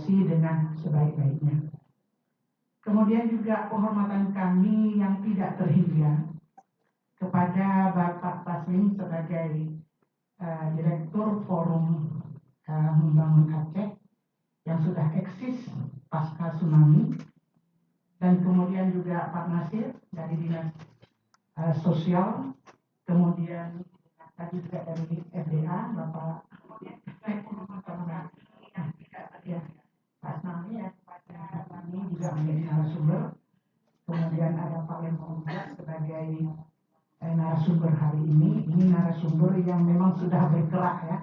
dieksekusi dengan sebaik-baiknya. Kemudian juga penghormatan kami yang tidak terhingga kepada Bapak Taslim sebagai Direktur Forum Membangun Aceh yang sudah eksis pasca tsunami, dan kemudian juga Pak Nasir dari Dinas Sosial, kemudian tadi juga dari FDA Bapak Pak Nami ya, pada kami juga menjadi narasumber. Kemudian ada Pak Lemong sebagai narasumber hari ini. Ini narasumber yang memang sudah bergerak ya,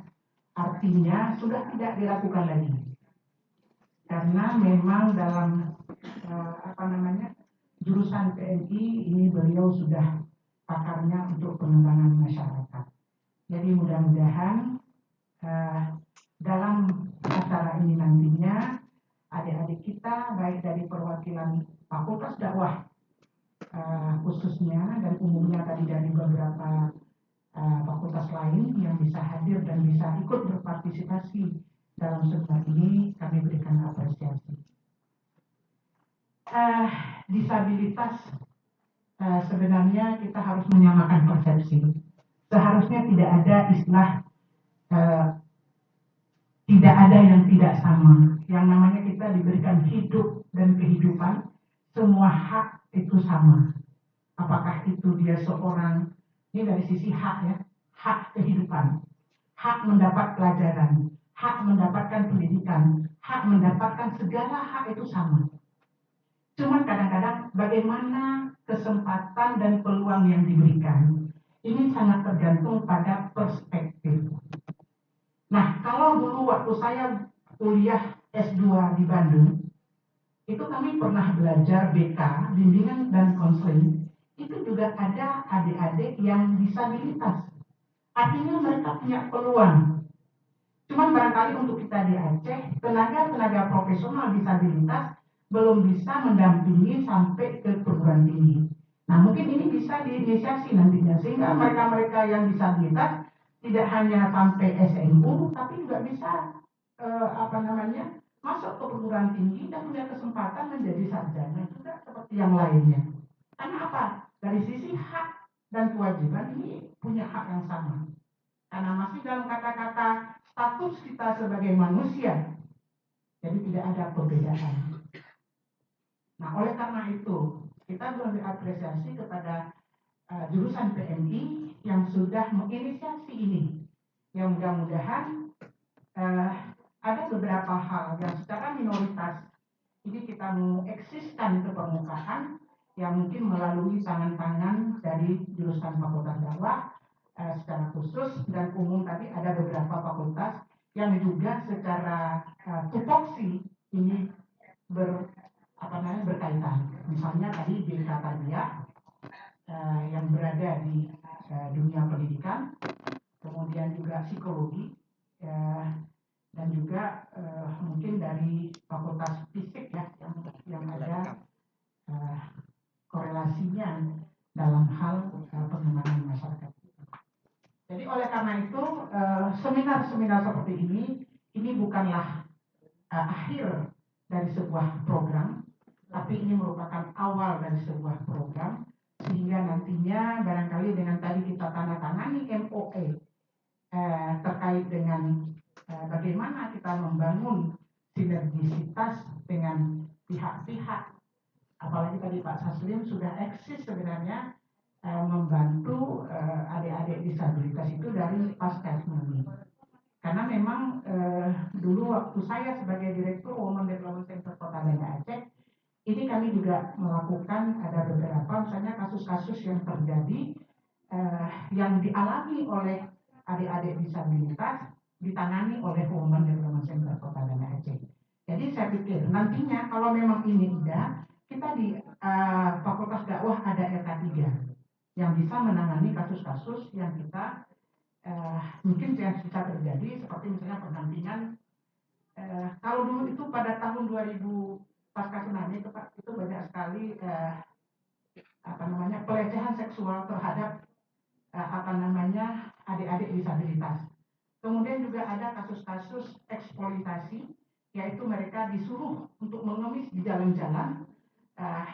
artinya sudah tidak diragukan lagi, karena memang dalam jurusan PNI ini beliau sudah pakarnya untuk pengembangan masyarakat. Jadi mudah-mudahan dalam acara ini nantinya adik-adik kita baik dari perwakilan Fakultas Dakwah khususnya dan umumnya tadi dari beberapa fakultas lain yang bisa hadir dan bisa ikut berpartisipasi dalam seminar ini, kami berikan apresiasi. Disabilitas sebenarnya kita harus menyamakan persepsi. Seharusnya tidak ada istilah tidak ada yang tidak sama. Yang namanya kita diberikan hidup dan kehidupan, semua hak itu sama. Apakah itu dia seorang, ini dari sisi hak ya, hak kehidupan, hak mendapat pelajaran, hak mendapatkan pendidikan, hak mendapatkan segala hak itu sama. Cuman kadang-kadang bagaimana kesempatan dan peluang yang diberikan, ini sangat tergantung pada perspektif. Nah, kalau dulu waktu saya kuliah S2 di Bandung, itu kami pernah belajar BK, bimbingan dan konseling, itu juga ada adik-adik yang disabilitas. Artinya mereka punya peluang. Cuman barangkali untuk kita di Aceh, tenaga-tenaga profesional disabilitas belum bisa mendampingi sampai ke perguruan tinggi. Nah, mungkin ini bisa diinisiasi nantinya, sehingga mereka-mereka yang disabilitas tidak hanya sampai SMU, tapi juga bisa masuk ke perguruan tinggi dan punya kesempatan menjadi sarjana juga seperti yang lainnya. Karena apa? Dari sisi hak dan kewajiban ini punya hak yang sama. Karena masih dalam kata-kata status kita sebagai manusia, jadi tidak ada perbedaan. Nah, oleh karena itu kita boleh apresiasi kepada jurusan PMI yang sudah menginisiasi ini. Yang mudah-mudahan ada beberapa hal yang secara minoritas ini kita mau eksiskan ke permukaan, yang mungkin melalui tangan-tangan dari jurusan Fakultas Dakwah secara khusus, dan umum tadi ada beberapa fakultas yang juga secara tupoksi ini berkaitan. Misalnya tadi BK Tarbiyah yang berada di dunia pendidikan, kemudian juga psikologi, dan juga mungkin dari fakultas fisik ya yang ada korelasinya dalam hal pengembangan masyarakat. Jadi oleh karena itu seminar-seminar seperti ini bukanlah akhir dari sebuah program, tapi ini merupakan awal dari sebuah program, sehingga nantinya barangkali dengan tadi kita tanda tangani MOE terkait dengan bagaimana kita membangun sinergisitas dengan pihak-pihak, apalagi tadi Pak Saslim sudah eksis sebenarnya membantu adik-adik disabilitas itu dari pasca tsunami. Karena memang dulu waktu saya sebagai Direktur Women Development Center Kota Banda Aceh, ini kami juga melakukan ada beberapa misalnya kasus-kasus yang terjadi yang dialami oleh adik-adik disabilitas ditangani oleh Women Development Center Kota Banda Aceh. Jadi saya pikir nantinya kalau memang ini tidak, kita di Fakultas Dakwah ada RK3 yang bisa menangani kasus-kasus yang kita mungkin yang bisa terjadi, seperti misalnya pendampingan kalau dulu itu pada tahun 2000 pasca tsunami itu Pak, itu banyak sekali pelecehan seksual terhadap adik-adik disabilitas. Kemudian juga ada kasus-kasus eksploitasi yaitu mereka disuruh untuk mengemis di jalan-jalan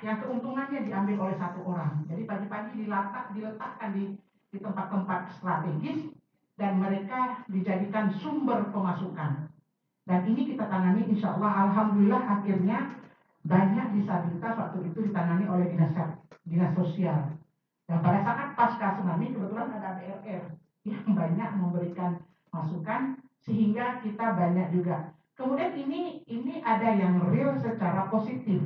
yang keuntungannya diambil oleh satu orang. Jadi pagi-pagi diletakkan di tempat-tempat strategis dan mereka dijadikan sumber pemasukan. Dan ini kita tangani, insya Allah, alhamdulillah akhirnya banyak disabilitas waktu itu ditangani oleh dinas sosial. Dan pada saat pasca tsunami kebetulan ada BRR yang banyak memberikan masukan sehingga kita banyak juga. Kemudian ini ada yang real secara positif,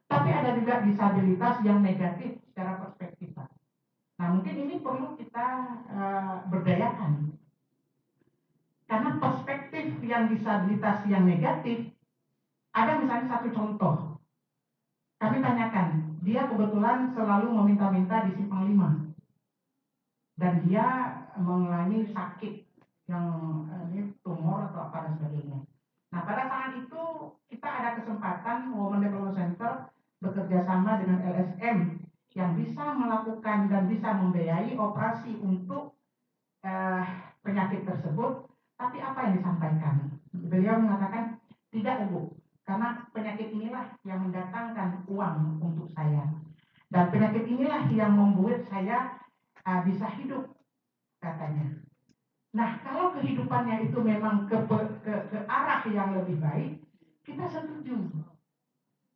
tapi ada juga disabilitas yang negatif secara perspektif. Nah mungkin ini perlu kita berdayakan, karena perspektif yang disabilitas yang negatif, ada misalnya satu contoh, kami tanyakan, dia kebetulan selalu meminta-minta di Simpang 5 dan dia mengalami sakit yang ini tumor atau apa dan sebagainya. Nah pada saat itu kita ada kesempatan Women Development Center bekerja sama dengan LSM yang bisa melakukan dan bisa membiayai operasi untuk penyakit tersebut. Tapi apa yang disampaikan? Beliau mengatakan tidak, Ibu, karena penyakit inilah yang mendatangkan uang untuk saya dan penyakit inilah yang membuat saya bisa hidup, katanya. Nah, kalau kehidupannya itu memang ke arah yang lebih baik, kita setuju.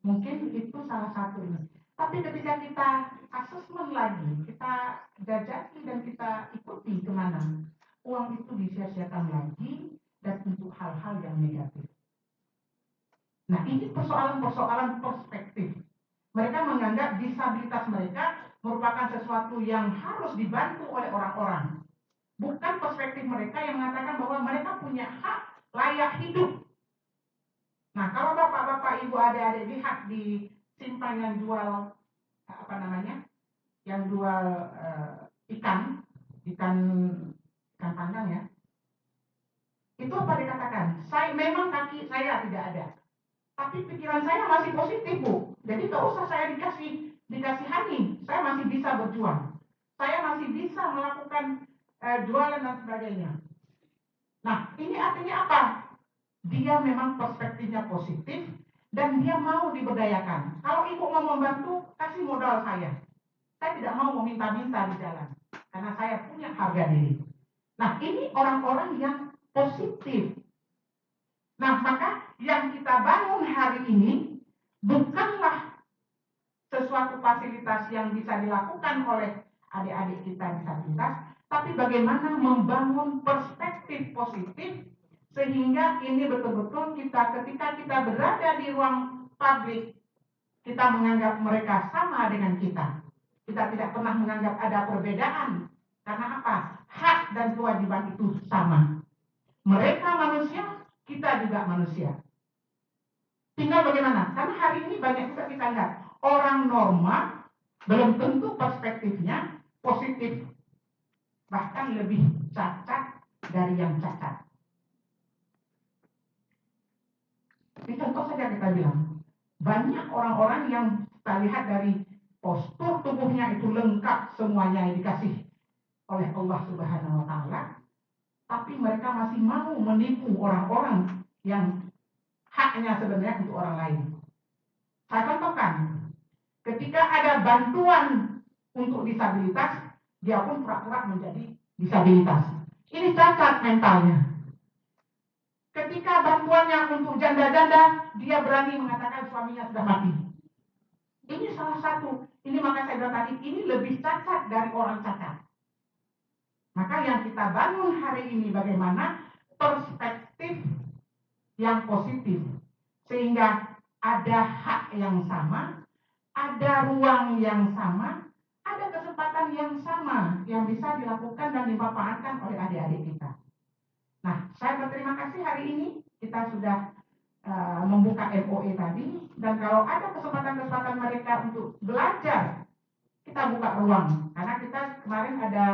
Mungkin itu salah satunya. Tapi ketika kita asesmen lagi, kita jajaki dan kita ikuti kemana, uang itu disia-siakan lagi dan untuk hal-hal yang negatif. Nah, ini persoalan-persoalan perspektif. Mereka menganggap disabilitas mereka merupakan sesuatu yang harus dibantu oleh orang-orang. Bukan perspektif mereka yang mengatakan bahwa mereka punya hak layak hidup. Nah, kalau bapak-bapak, ibu, adik-adik lihat di simpang yang jual apa namanya, yang jual ikan pandang ya, itu apa dikatakan? Memang kaki saya tidak ada, tapi pikiran saya masih positif, Bu. Jadi nggak usah saya dikasihani, saya masih bisa berjuang, saya masih bisa melakukan jualan dan sebagainya. Nah, ini artinya apa? Dia memang perspektifnya positif dan dia mau diberdayakan. Kalau ibu mau membantu, kasih modal saya. Saya tidak mau meminta-minta di jalan karena saya punya harga diri. Nah, ini orang-orang yang positif. Nah, maka yang kita bangun hari ini bukanlah sesuatu fasilitas yang bisa dilakukan oleh adik-adik kita disabilitas, tapi bagaimana membangun perspektif positif sehingga ini betul-betul ketika kita berada di ruang publik, kita menganggap mereka sama dengan kita. Kita tidak pernah menganggap ada perbedaan. Karena apa? Hak dan kewajiban itu sama. Mereka manusia, kita juga manusia. Tinggal bagaimana? Karena hari ini banyak juga kita lihat orang normal belum tentu perspektifnya positif, bahkan lebih cacat dari yang cacat. Ini contoh saja kita bilang, banyak orang-orang yang kita lihat dari postur tubuhnya itu lengkap semuanya yang dikasih oleh Allah Subhanahu wa taala, tapi mereka masih mau menipu orang-orang yang haknya sebenarnya untuk orang lain. Saya contohkan, ketika ada bantuan untuk disabilitas, dia pun pura-pura menjadi disabilitas. Ini cacat mentalnya. Ketika bantuannya untuk janda-janda, dia berani mengatakan suaminya sudah mati. Ini salah satu. Ini maka saya bilang tadi, ini lebih cacat dari orang cacat. Maka yang kita bangun hari ini bagaimana perspektif yang positif. Sehingga ada hak yang sama, ada ruang yang sama, ada kesempatan yang sama yang bisa dilakukan dan dimanfaatkan oleh adik-adik kita. Nah, saya berterima kasih hari ini kita sudah membuka MOE tadi, dan kalau ada kesempatan-kesempatan mereka untuk belajar, kita buka ruang. Karena kita kemarin ada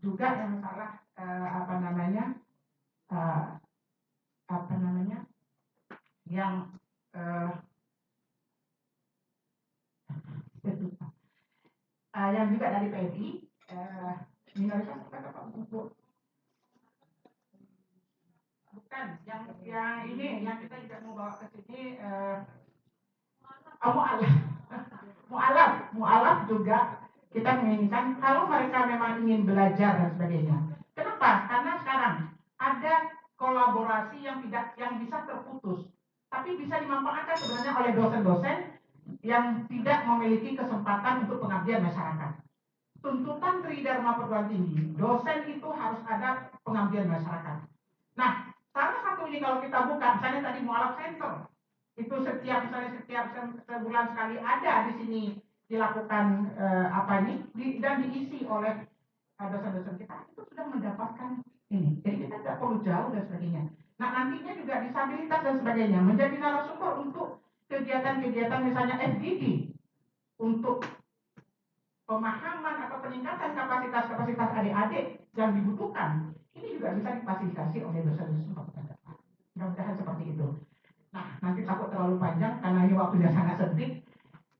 juga yang salah yang yang juga dari PMI, minoritas bukan Dan yang ini yang kita juga mau bawa ke sini mualaf. Mualaf juga kita menginginkan kalau mereka memang ingin belajar dan sebagainya. Kenapa? Karena sekarang ada kolaborasi yang bisa terputus, tapi bisa dimanfaatkan sebenarnya oleh dosen-dosen yang tidak memiliki kesempatan untuk pengabdian masyarakat. Tuntutan Tridharma Perguruan Tinggi, dosen itu harus ada pengabdian masyarakat. Nah, salah satu ini kalau kita buka, misalnya tadi mualaf center, itu setiap sebulan sekali ada di sini dilakukan dan diisi oleh dosen-dosen kita, itu sudah mendapatkan ini. Jadi kita tidak perlu jauh dan sebagainya. Nah, nantinya juga disabilitas dan sebagainya menjadi narasumber untuk kegiatan-kegiatan misalnya FGD untuk pemahaman atau peningkatan kapasitas adik-adik yang dibutuhkan. Ini juga bisa difasilitasi oleh dosen-dosen. Mudah-mudahan seperti itu. Nah, nanti takut terlalu panjang karena ini waktunya sangat sempit.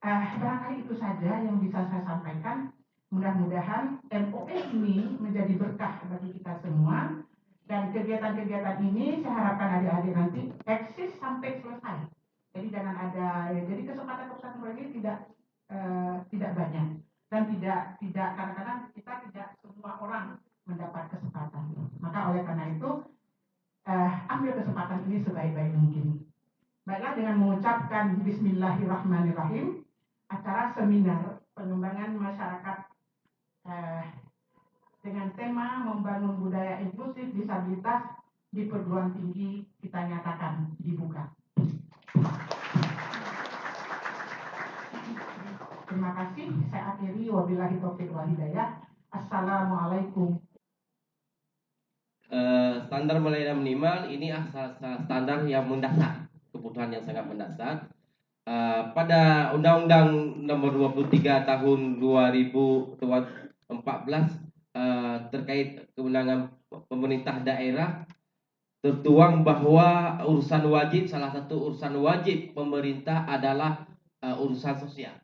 Barangkali itu saja yang bisa saya sampaikan. Mudah-mudahan MOE ini menjadi berkah bagi kita semua. Dan kegiatan-kegiatan ini saya harapkan adik-adik nanti eksis sampai selesai. Jadi jangan ada, jadi kesempatan-kesempatan ini tidak banyak dan tidak kadang-kadang kita tidak semua orang mendapat kesempatan. Maka oleh karena itu ambil kesempatan ini sebaik-baik mungkin. Baiklah, dengan mengucapkan Bismillahirrahmanirrahim, acara seminar pengembangan masyarakat dengan tema membangun budaya inklusif disabilitas di perguruan tinggi kita nyatakan dibuka. Terima kasih. Saya akhiri. Wabillahi taufiq wal hidayah. Assalamualaikum. Standar pelayanan minimal ini standar yang mendasar, kebutuhan yang sangat mendasar. Pada Undang-Undang Nomor 23 Tahun 2014 terkait kewenangan pemerintah daerah tertuang bahwa salah satu urusan wajib pemerintah adalah urusan sosial.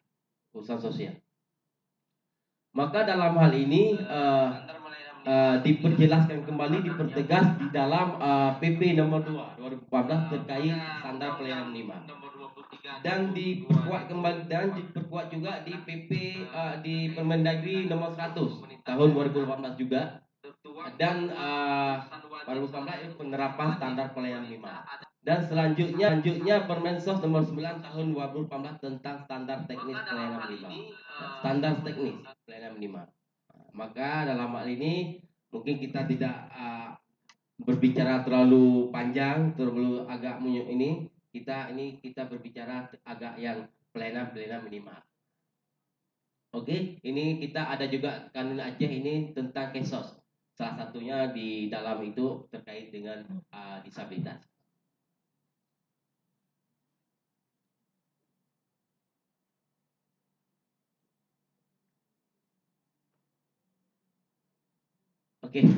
Maka dalam hal ini diperjelaskan kembali, dipertegas di dalam PP nomor 2 2014 terkait standar pelayanan minimal, dan diperkuat kembali dan diperkuat juga di PP di Permendagri nomor 100 tahun 2018 juga, dan 2018 penerapan standar pelayanan minimal. Dan selanjutnya Permensos nomor 9 tahun 2018 tentang standar teknis pelayanan minimal. Standar teknis pelayanan minimal. Maka dalam hal ini mungkin kita tidak berbicara terlalu panjang, terlalu agak ini. Kita berbicara agak yang pelayanan minimal. Oke, ini kita ada juga Kanun Aceh ini tentang kesos. Salah satunya di dalam itu terkait dengan disabilitas. Oke,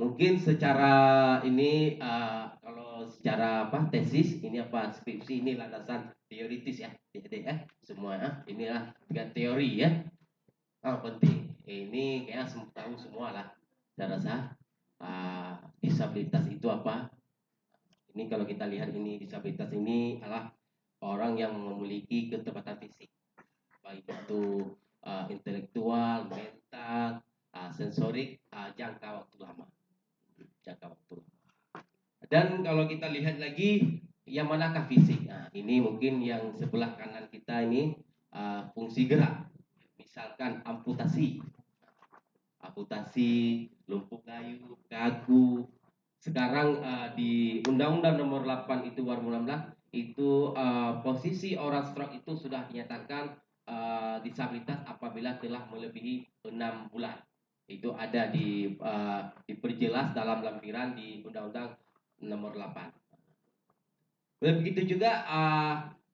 mungkin secara ini kalau secara tesis ini skripsi ini landasan teoritis ya, semua inilah dengan teori ya. Penting. Ini kayak tahu semua lah. Saya rasa disabilitas itu apa? Ini kalau kita lihat ini disabilitas ini adalah orang yang memiliki keterbatasan fisik, baik itu intelektual, mental, sensorik, jangka waktu lama. Dan kalau kita lihat lagi yang manakah fisik? Nah, ini mungkin yang sebelah kanan kita ini fungsi gerak. Misalkan amputasi, lumpuh kayu, kaku. Sekarang di Undang-Undang Nomor 8 itu 2016 itu posisi orang stroke itu sudah dinyatakan disabilitas apabila telah melebihi 6 bulan. Itu ada diperjelas dalam lampiran di Undang-Undang Nomor 8. Begitu juga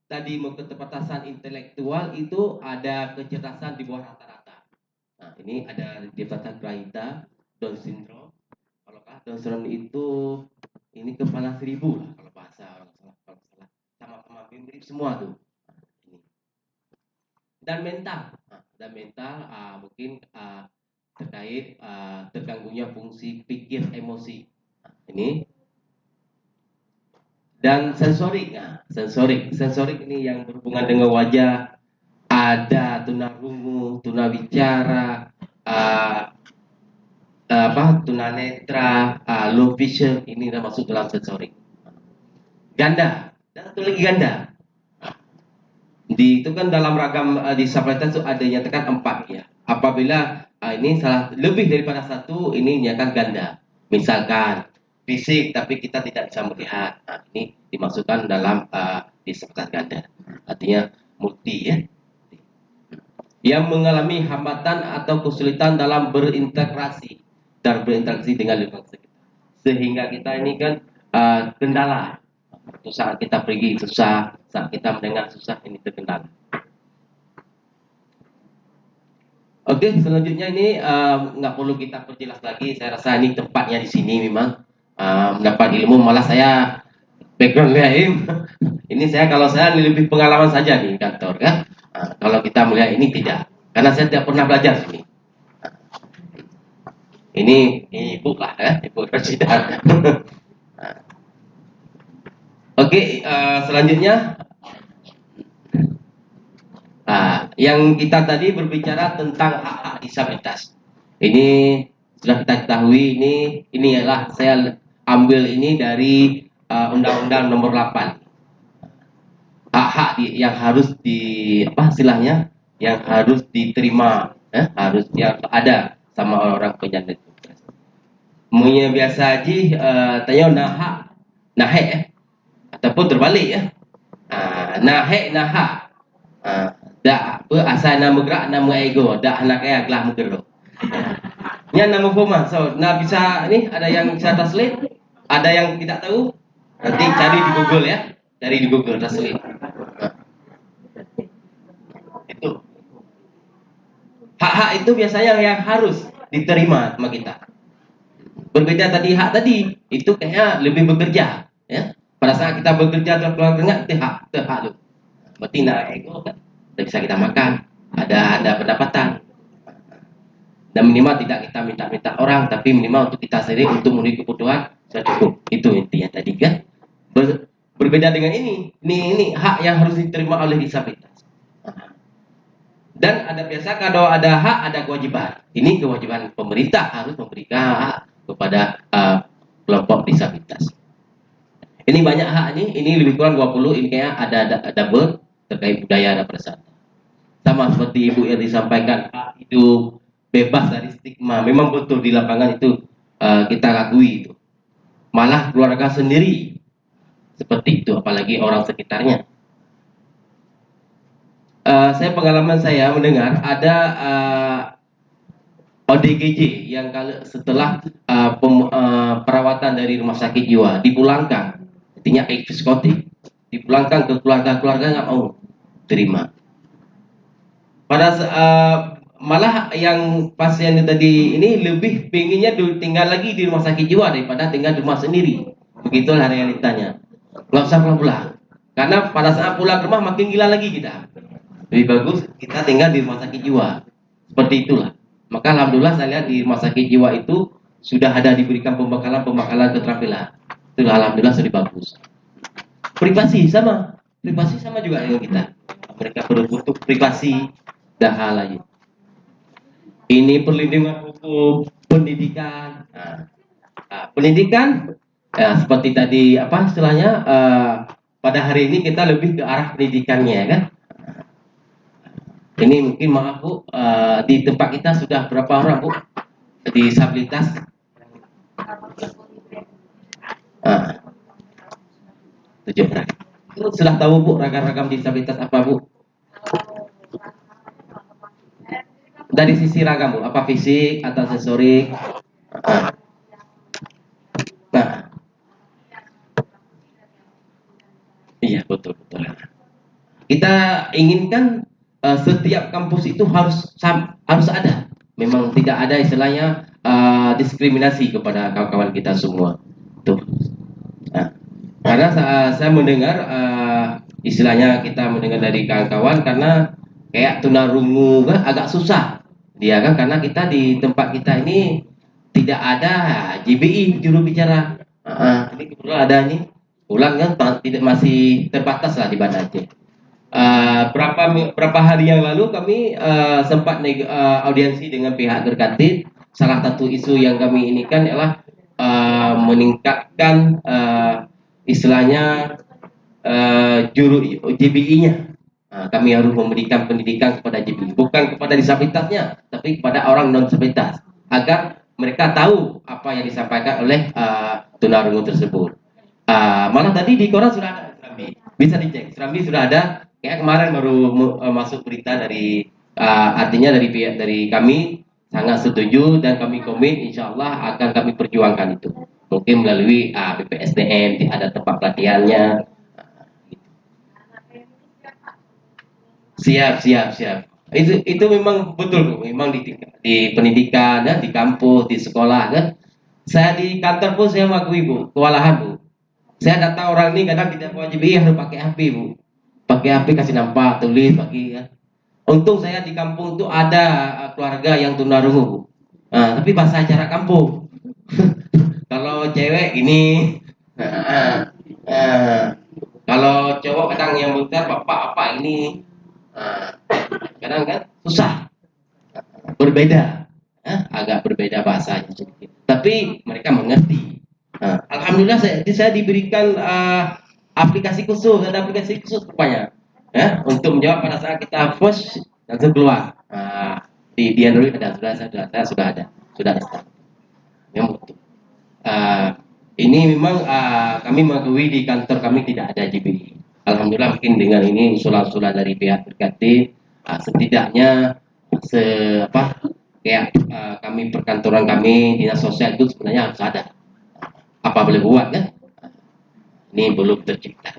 tadi keterbatasan intelektual itu ada kecerdasan di bawah rata-rata. Nah, ini ada keterbatasan Grahita, Down syndrome. Kalau Down syndrome itu ini kepala 1000 lah kalau bahasa orang salah. Sama-sama mirip semua tuh. Nah, ini. Dan mental, mungkin terkait terganggunya fungsi pikir emosi. Nah, ini Dan sensorik. Nah, sensorik ini yang berhubungan dengan wajah, ada tunarungu, tunawicara, tunanetra, low vision, ini dah masuk dalam sensorik. Ganda, dan satu lagi ganda. Itu kan dalam ragam disabilitas itu ada nyatakan 4 ya. Apabila ini salah lebih daripada satu, ini nyatakan ganda. Misalkan fisik tapi kita tidak bisa melihat, ini dimasukkan dalam disabilitas ganda. Artinya multi ya. Yang mengalami hambatan atau kesulitan dalam berinteraksi dengan lingkungan sekitar, sehingga kita ini kan kendala. Saat kita pergi susah, saat kita mendengar susah, ini terkendala. Oke, selanjutnya ini nggak perlu kita perjelas lagi. Saya rasa ini tempatnya di sini memang mendapat ilmu. Malah saya background lain. Ini kalau saya lebih pengalaman saja di kantor kan. Kalau kita melihat ini tidak, karena saya tidak pernah belajar sini. Ini ibu lah ya, ibu presiden. Oke, selanjutnya yang kita tadi berbicara tentang hak-hak disabilitas. Ini sudah kita ketahui, ini adalah saya ambil ini dari Undang-Undang Nomor 8. Hak-hak yang harus istilahnya yang harus diterima, harus yang ada sama orang penyandang disabilitas. Mungkin biasa aja tanya nahek ataupun terbalik ya. Nahek nahak. Dak asal nama gerak nama ego, dak anak kaya gelah menggerak. Nya nama koma. So, bisa ini ada yang bisa translate, ada yang tidak tahu. Nanti cari di Google ya. Cari di Google translate. Itu. Hak-hak itu biasanya yang harus diterima sama kita. Berbeda tadi hak tadi, itu kayaknya lebih bekerja, ya. Pada saat kita bekerja atau keluar tengah, itu hak lu. Berarti nak ego kan, bisa kita makan, ada pendapatan. Dan minimal tidak kita minta orang, tapi minimal untuk kita sendiri untuk memenuhi kebutuhan sudah cukup. Itu intinya tadi kan. Berbeda dengan ini hak yang harus diterima oleh disabilitas. Dan ada biasa kalau ada hak ada kewajiban. Ini kewajiban pemerintah harus memberikan hak kepada kelompok disabilitas. Ini banyak hak ini lebih kurang 20, ini kayak ada double terkait budaya dan pariwisata. Sama seperti Ibu yang disampaikan, hak hidup bebas dari stigma. Memang betul di lapangan itu kita akui itu. Malah keluarga sendiri seperti itu, apalagi orang sekitarnya. Pengalaman saya mendengar ada ODGJ yang setelah perawatan dari rumah sakit jiwa dipulangkan, artinya psikotik, dipulangkan ke keluarga nggak mau terima. Malah yang pasien tadi ini lebih pinginnya tinggal lagi di rumah sakit jiwa daripada tinggal di rumah sendiri. Begitulah realitanya. Nggak usah pulang, karena pada saat pulang ke rumah makin gila lagi kita. Lebih bagus kita tinggal di rumah sakit jiwa. Seperti itulah. Maka alhamdulillah saya lihat di rumah sakit jiwa itu sudah ada diberikan pembekalan keterampilan. Itu alhamdulillah sudah bagus. Privasi sama juga dengan kita. Mereka butuh privasi dan hal lain. Ini perlindungan hukum, pendidikan. Pendidikan seperti tadi istilahnya pada hari ini kita lebih ke arah pendidikannya kan. Ini mungkin maaf Bu, di tempat kita sudah berapa orang Bu disabilitas? 7 orang. Sudah tahu Bu ragam-ragam disabilitas apa Bu? Dari sisi ragam Bu, apa fisik atau sensorik? Nah, iya betul. Kita inginkan setiap kampus itu harus ada. Memang tidak ada istilahnya diskriminasi kepada kawan-kawan kita semua. Tuh. Nah, karena saya mendengar istilahnya kita mendengar dari kawan-kawan karena kayak tunarungu kan agak susah dia kan, karena kita di tempat kita ini tidak ada JBI juru bicara. Ini kebetulan ada nih pulang kan tidak, masih terbatas lah di Banda Aceh. Berapa hari yang lalu kami sempat audiensi dengan pihak terkait. Salah satu isu yang kami ini kan adalah meningkatkan istilahnya juru JBI-nya. Kami harus memberikan pendidikan kepada JBI, bukan kepada disabilitasnya, tapi kepada orang non disabilitas, agar mereka tahu apa yang disampaikan oleh tunarungu tersebut. Malah tadi di koran sudah ada Serambi, bisa dicek. Serambi sudah ada. Kayak kemarin baru masuk berita dari artinya dari kami sangat setuju dan kami komit, insya Allah akan kami perjuangkan itu. Mungkin melalui BPSDM, ada tempat pelatihannya. Siap. Itu memang betul, memang di pendidikan, ya, di kampus, di sekolah kan. Saya di kantor pun saya mengakui Bu, kewalahan Bu. Saya datang orang ini kadang tidak wajib harus pakai HP Bu. Pakai HP kasih nampak, tulis, bagi ya. Untung saya di kampung itu ada keluarga yang tunarungu Bu. Tapi bahasa jarak kampung. Kalau cewek ini, kalau cowok kadang yang bentar bapak apa ini, kadang kan susah, berbeda, agak berbeda bahasanya sedikit. Tapi mereka mengerti. Alhamdulillah saya diberikan aplikasi khusus, ada aplikasi khusus rupanya, ya, untuk menjawab pada saat kita push langsung keluar. Di Android ada, sudah ada. Yang betul. Ini memang kami mengakui di kantor kami tidak ada JBI. Alhamdulillah mungkin dengan ini usulan-usulan dari pihak terkait, setidaknya kayak kami perkantoran kami dinas sosial itu sebenarnya harus ada. Apa boleh buat kan? Ini belum tercipta.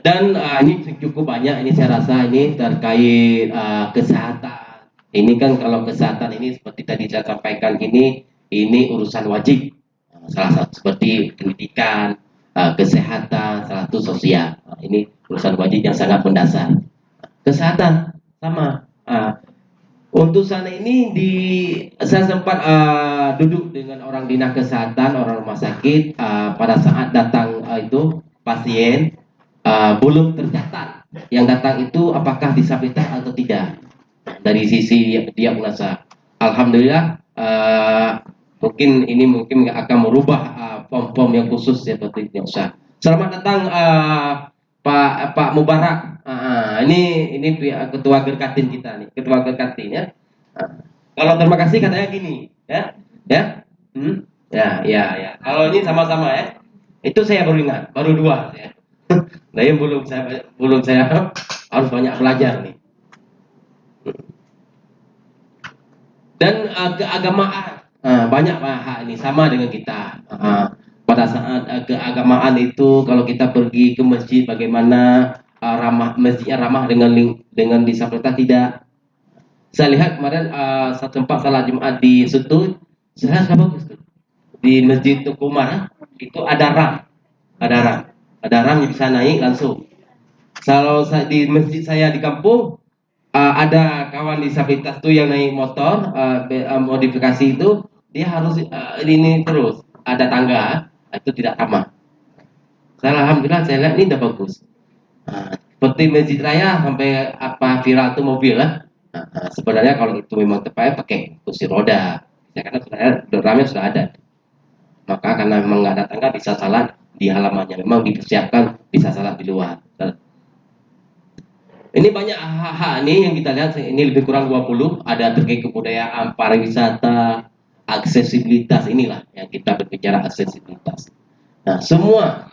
Dan ini cukup banyak, ini saya rasa ini terkait kesehatan. Ini kan kalau kesehatan ini seperti tadi saya sampaikan ini urusan wajib. Salah satu seperti pendidikan, kesehatan, salah satu sosial. Ini urusan wajib yang sangat mendasar. Kesehatan sama. Untuk sana ini saya sempat duduk dengan orang dinas kesehatan, orang rumah sakit pada saat datang itu pasien belum tercatat yang datang itu apakah disabilitas atau tidak dari sisi diagnosa. Alhamdulillah mungkin akan merubah form-form yang khusus seperti diagnosa. Selamat datang Pak Mubarak. Ini ketua Gerkatin kita nih, ketua Gerkatin ya. Kalau terima kasih katanya gini, ya. Ya. Kalau ini sama-sama ya. Itu saya baru ingat, baru 2 ya. Nah, yang belum saya harus banyak belajar nih. Dan keagamaan banyak hak ini sama dengan kita. Pada saat keagamaan itu kalau kita pergi ke masjid bagaimana masjidnya ramah dengan disabilitas tidak. Saya lihat kemarin satu tempat salat Jumat di Sutu, saya bagus tuh. Di Masjid Tukumar itu ada ram yang bisa naik langsung. Kalau di masjid saya di kampung ada kawan disabilitas tuh yang naik motor modifikasi itu dia harus ini terus ada tangga itu tidak ramah. Alhamdulillah saya lihat ini udah bagus. Seperti masjid raya sampai viral tuh mobil lah. Sebenarnya kalau itu memang tepat pakai kursi roda. Ya, karena sebenarnya ramnya sudah ada. Maka karena memang nggak ada tangga bisa salat di halamannya. Memang dipersiapkan bisa salat di luar. Ini banyak hak nih yang kita lihat, ini lebih kurang 20, ada terkait kebudayaan, pariwisata, aksesibilitas, inilah yang kita berbicara aksesibilitas. Nah, semua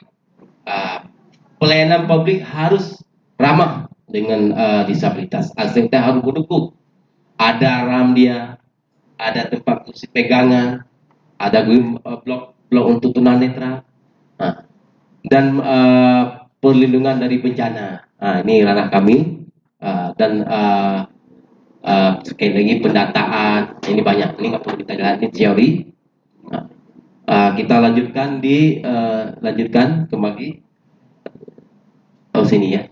pelayanan publik harus ramah dengan disabilitas. Aksesibilitas harus mendukung. Ada ram dia, ada tempat kursi pegangan, ada blok untuk tunanetra, dan perlindungan dari bencana. Ini ranah kami dan sekali lagi pendataan ini banyak, ini nggak perlu kita lihat, ini teori. Kita lanjutkan kembali. Sini ya.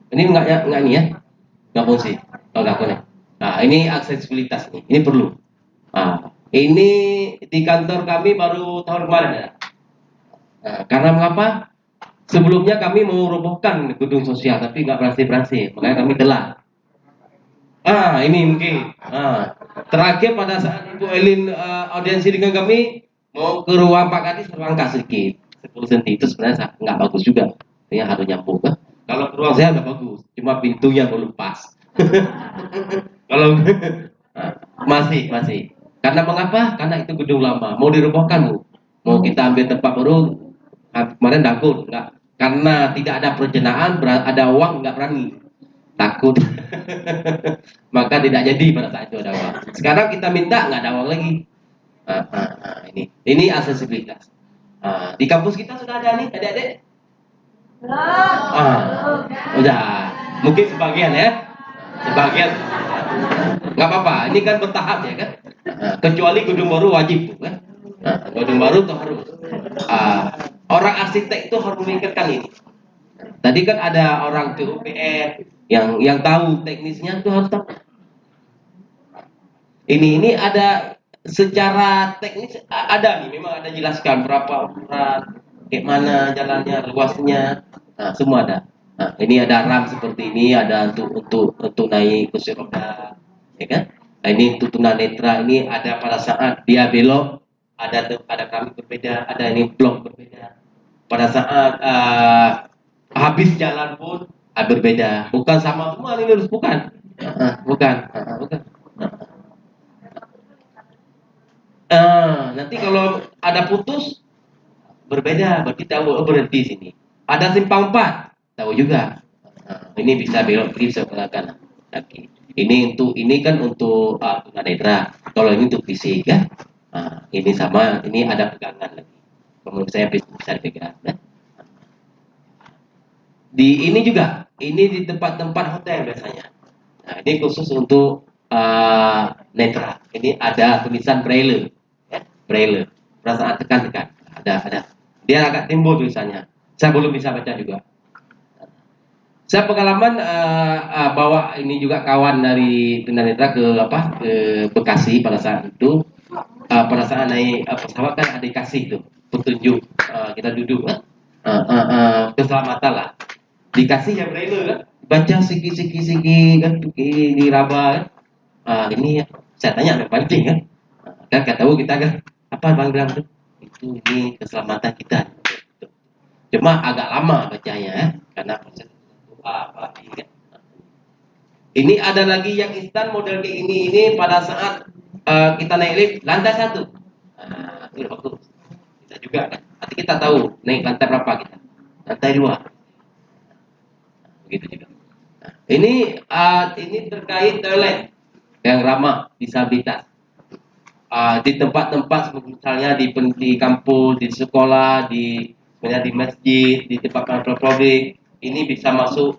Ini nggak ini ya, nggak fungsi. Nggak konek. Ini aksesibilitas nih, ini perlu. Ini di kantor kami baru tahun kemarin ya. Nah, karena mengapa? Sebelumnya kami mau robohkan gedung sosial tapi nggak berhasil, makanya kami telah. Ini mungkin. Terakhir pada saat Ibu Elin audiensi dengan kami mau ke ruang Pak Kadis terangkat sedikit 10 cm itu sebenarnya nggak bagus juga. Ini harus nyambung kan. Kalau ke ruang saya nggak bagus, cuma pintunya belum pas. Kalau masih. Karena mengapa? Karena itu gedung lama, mau dirobohkan Bu. Mau kita ambil tempat baru, kemarin takut nggak, karena tidak ada perencanaan, ada uang nggak berani, takut. Maka tidak jadi pada saat itu ada uang. Sekarang kita minta nggak ada uang lagi. Ini aksesibilitas. Di kampus kita sudah ada nih adik-adik. Udah, mungkin sebagian ya, sebagian. Nggak apa-apa, ini kan bertahap ya kan. Kecuali gedung baru wajib kan. Gedung baru tuh harus. Orang arsitek itu harus memikirkan ini. Tadi kan ada orang PUPR yang tahu teknisnya itu harus tahu. Ini ada secara teknis ada nih, memang ada jelaskan berapa ukuran, kayak mana jalannya, luasnya, semua ada. Ini ada ram seperti ini, ada untuk naik kursi roda, ya kan? Nah, ini untuk tunanetra ini ada pada saat dia belok, ada kami berbeda, ada ini blok berbeda. Pada saat habis jalan pun berbeda, bukan sama semua ini lurus, bukan, bukan. Nanti kalau ada putus berbeda, berarti tahu berhenti sini. Ada simpang 4, tahu juga. Ini bisa belok kiri, bisa ke kanan. Oke. Ini kan untuk tunanetra. Kalau ini untuk fisik ya. Ini sama, ini ada pegangan lagi. Menurut saya bisa dipegang. Ya. Di ini juga, ini di tempat-tempat hotel biasanya. Nah, ini khusus untuk netra. Ini ada tulisan braille. Braille, perasaan tekan-tekan, ada. Dia agak timbul tulisannya. Saya belum bisa baca juga. Saya pengalaman bawa ini juga kawan dari tunanetra ke Bekasi pada saat itu. Pada saat naik pesawat kan ada dikasih itu petunjuk, kita duduk kan, keselamatan lah. Dikasih ya braille kan, baca siki kan, diraba kan. Ini saya tanya ada pancing kan, kan kata kita kan. Apa bang bilang itu ini keselamatan kita. Cuma agak lama bacanya ya, karena proses ya. Ini ada lagi yang instan model kayak ini pada saat kita naik lift lantai 1. Itu bagus. Kita juga kan. Nanti kita tahu naik lantai berapa kita. Lantai 2. Begitu juga. Ini terkait toilet yang ramah disabilitas. Di tempat-tempat misalnya di kampus, di sekolah, di masjid, di tempat publik, ini bisa masuk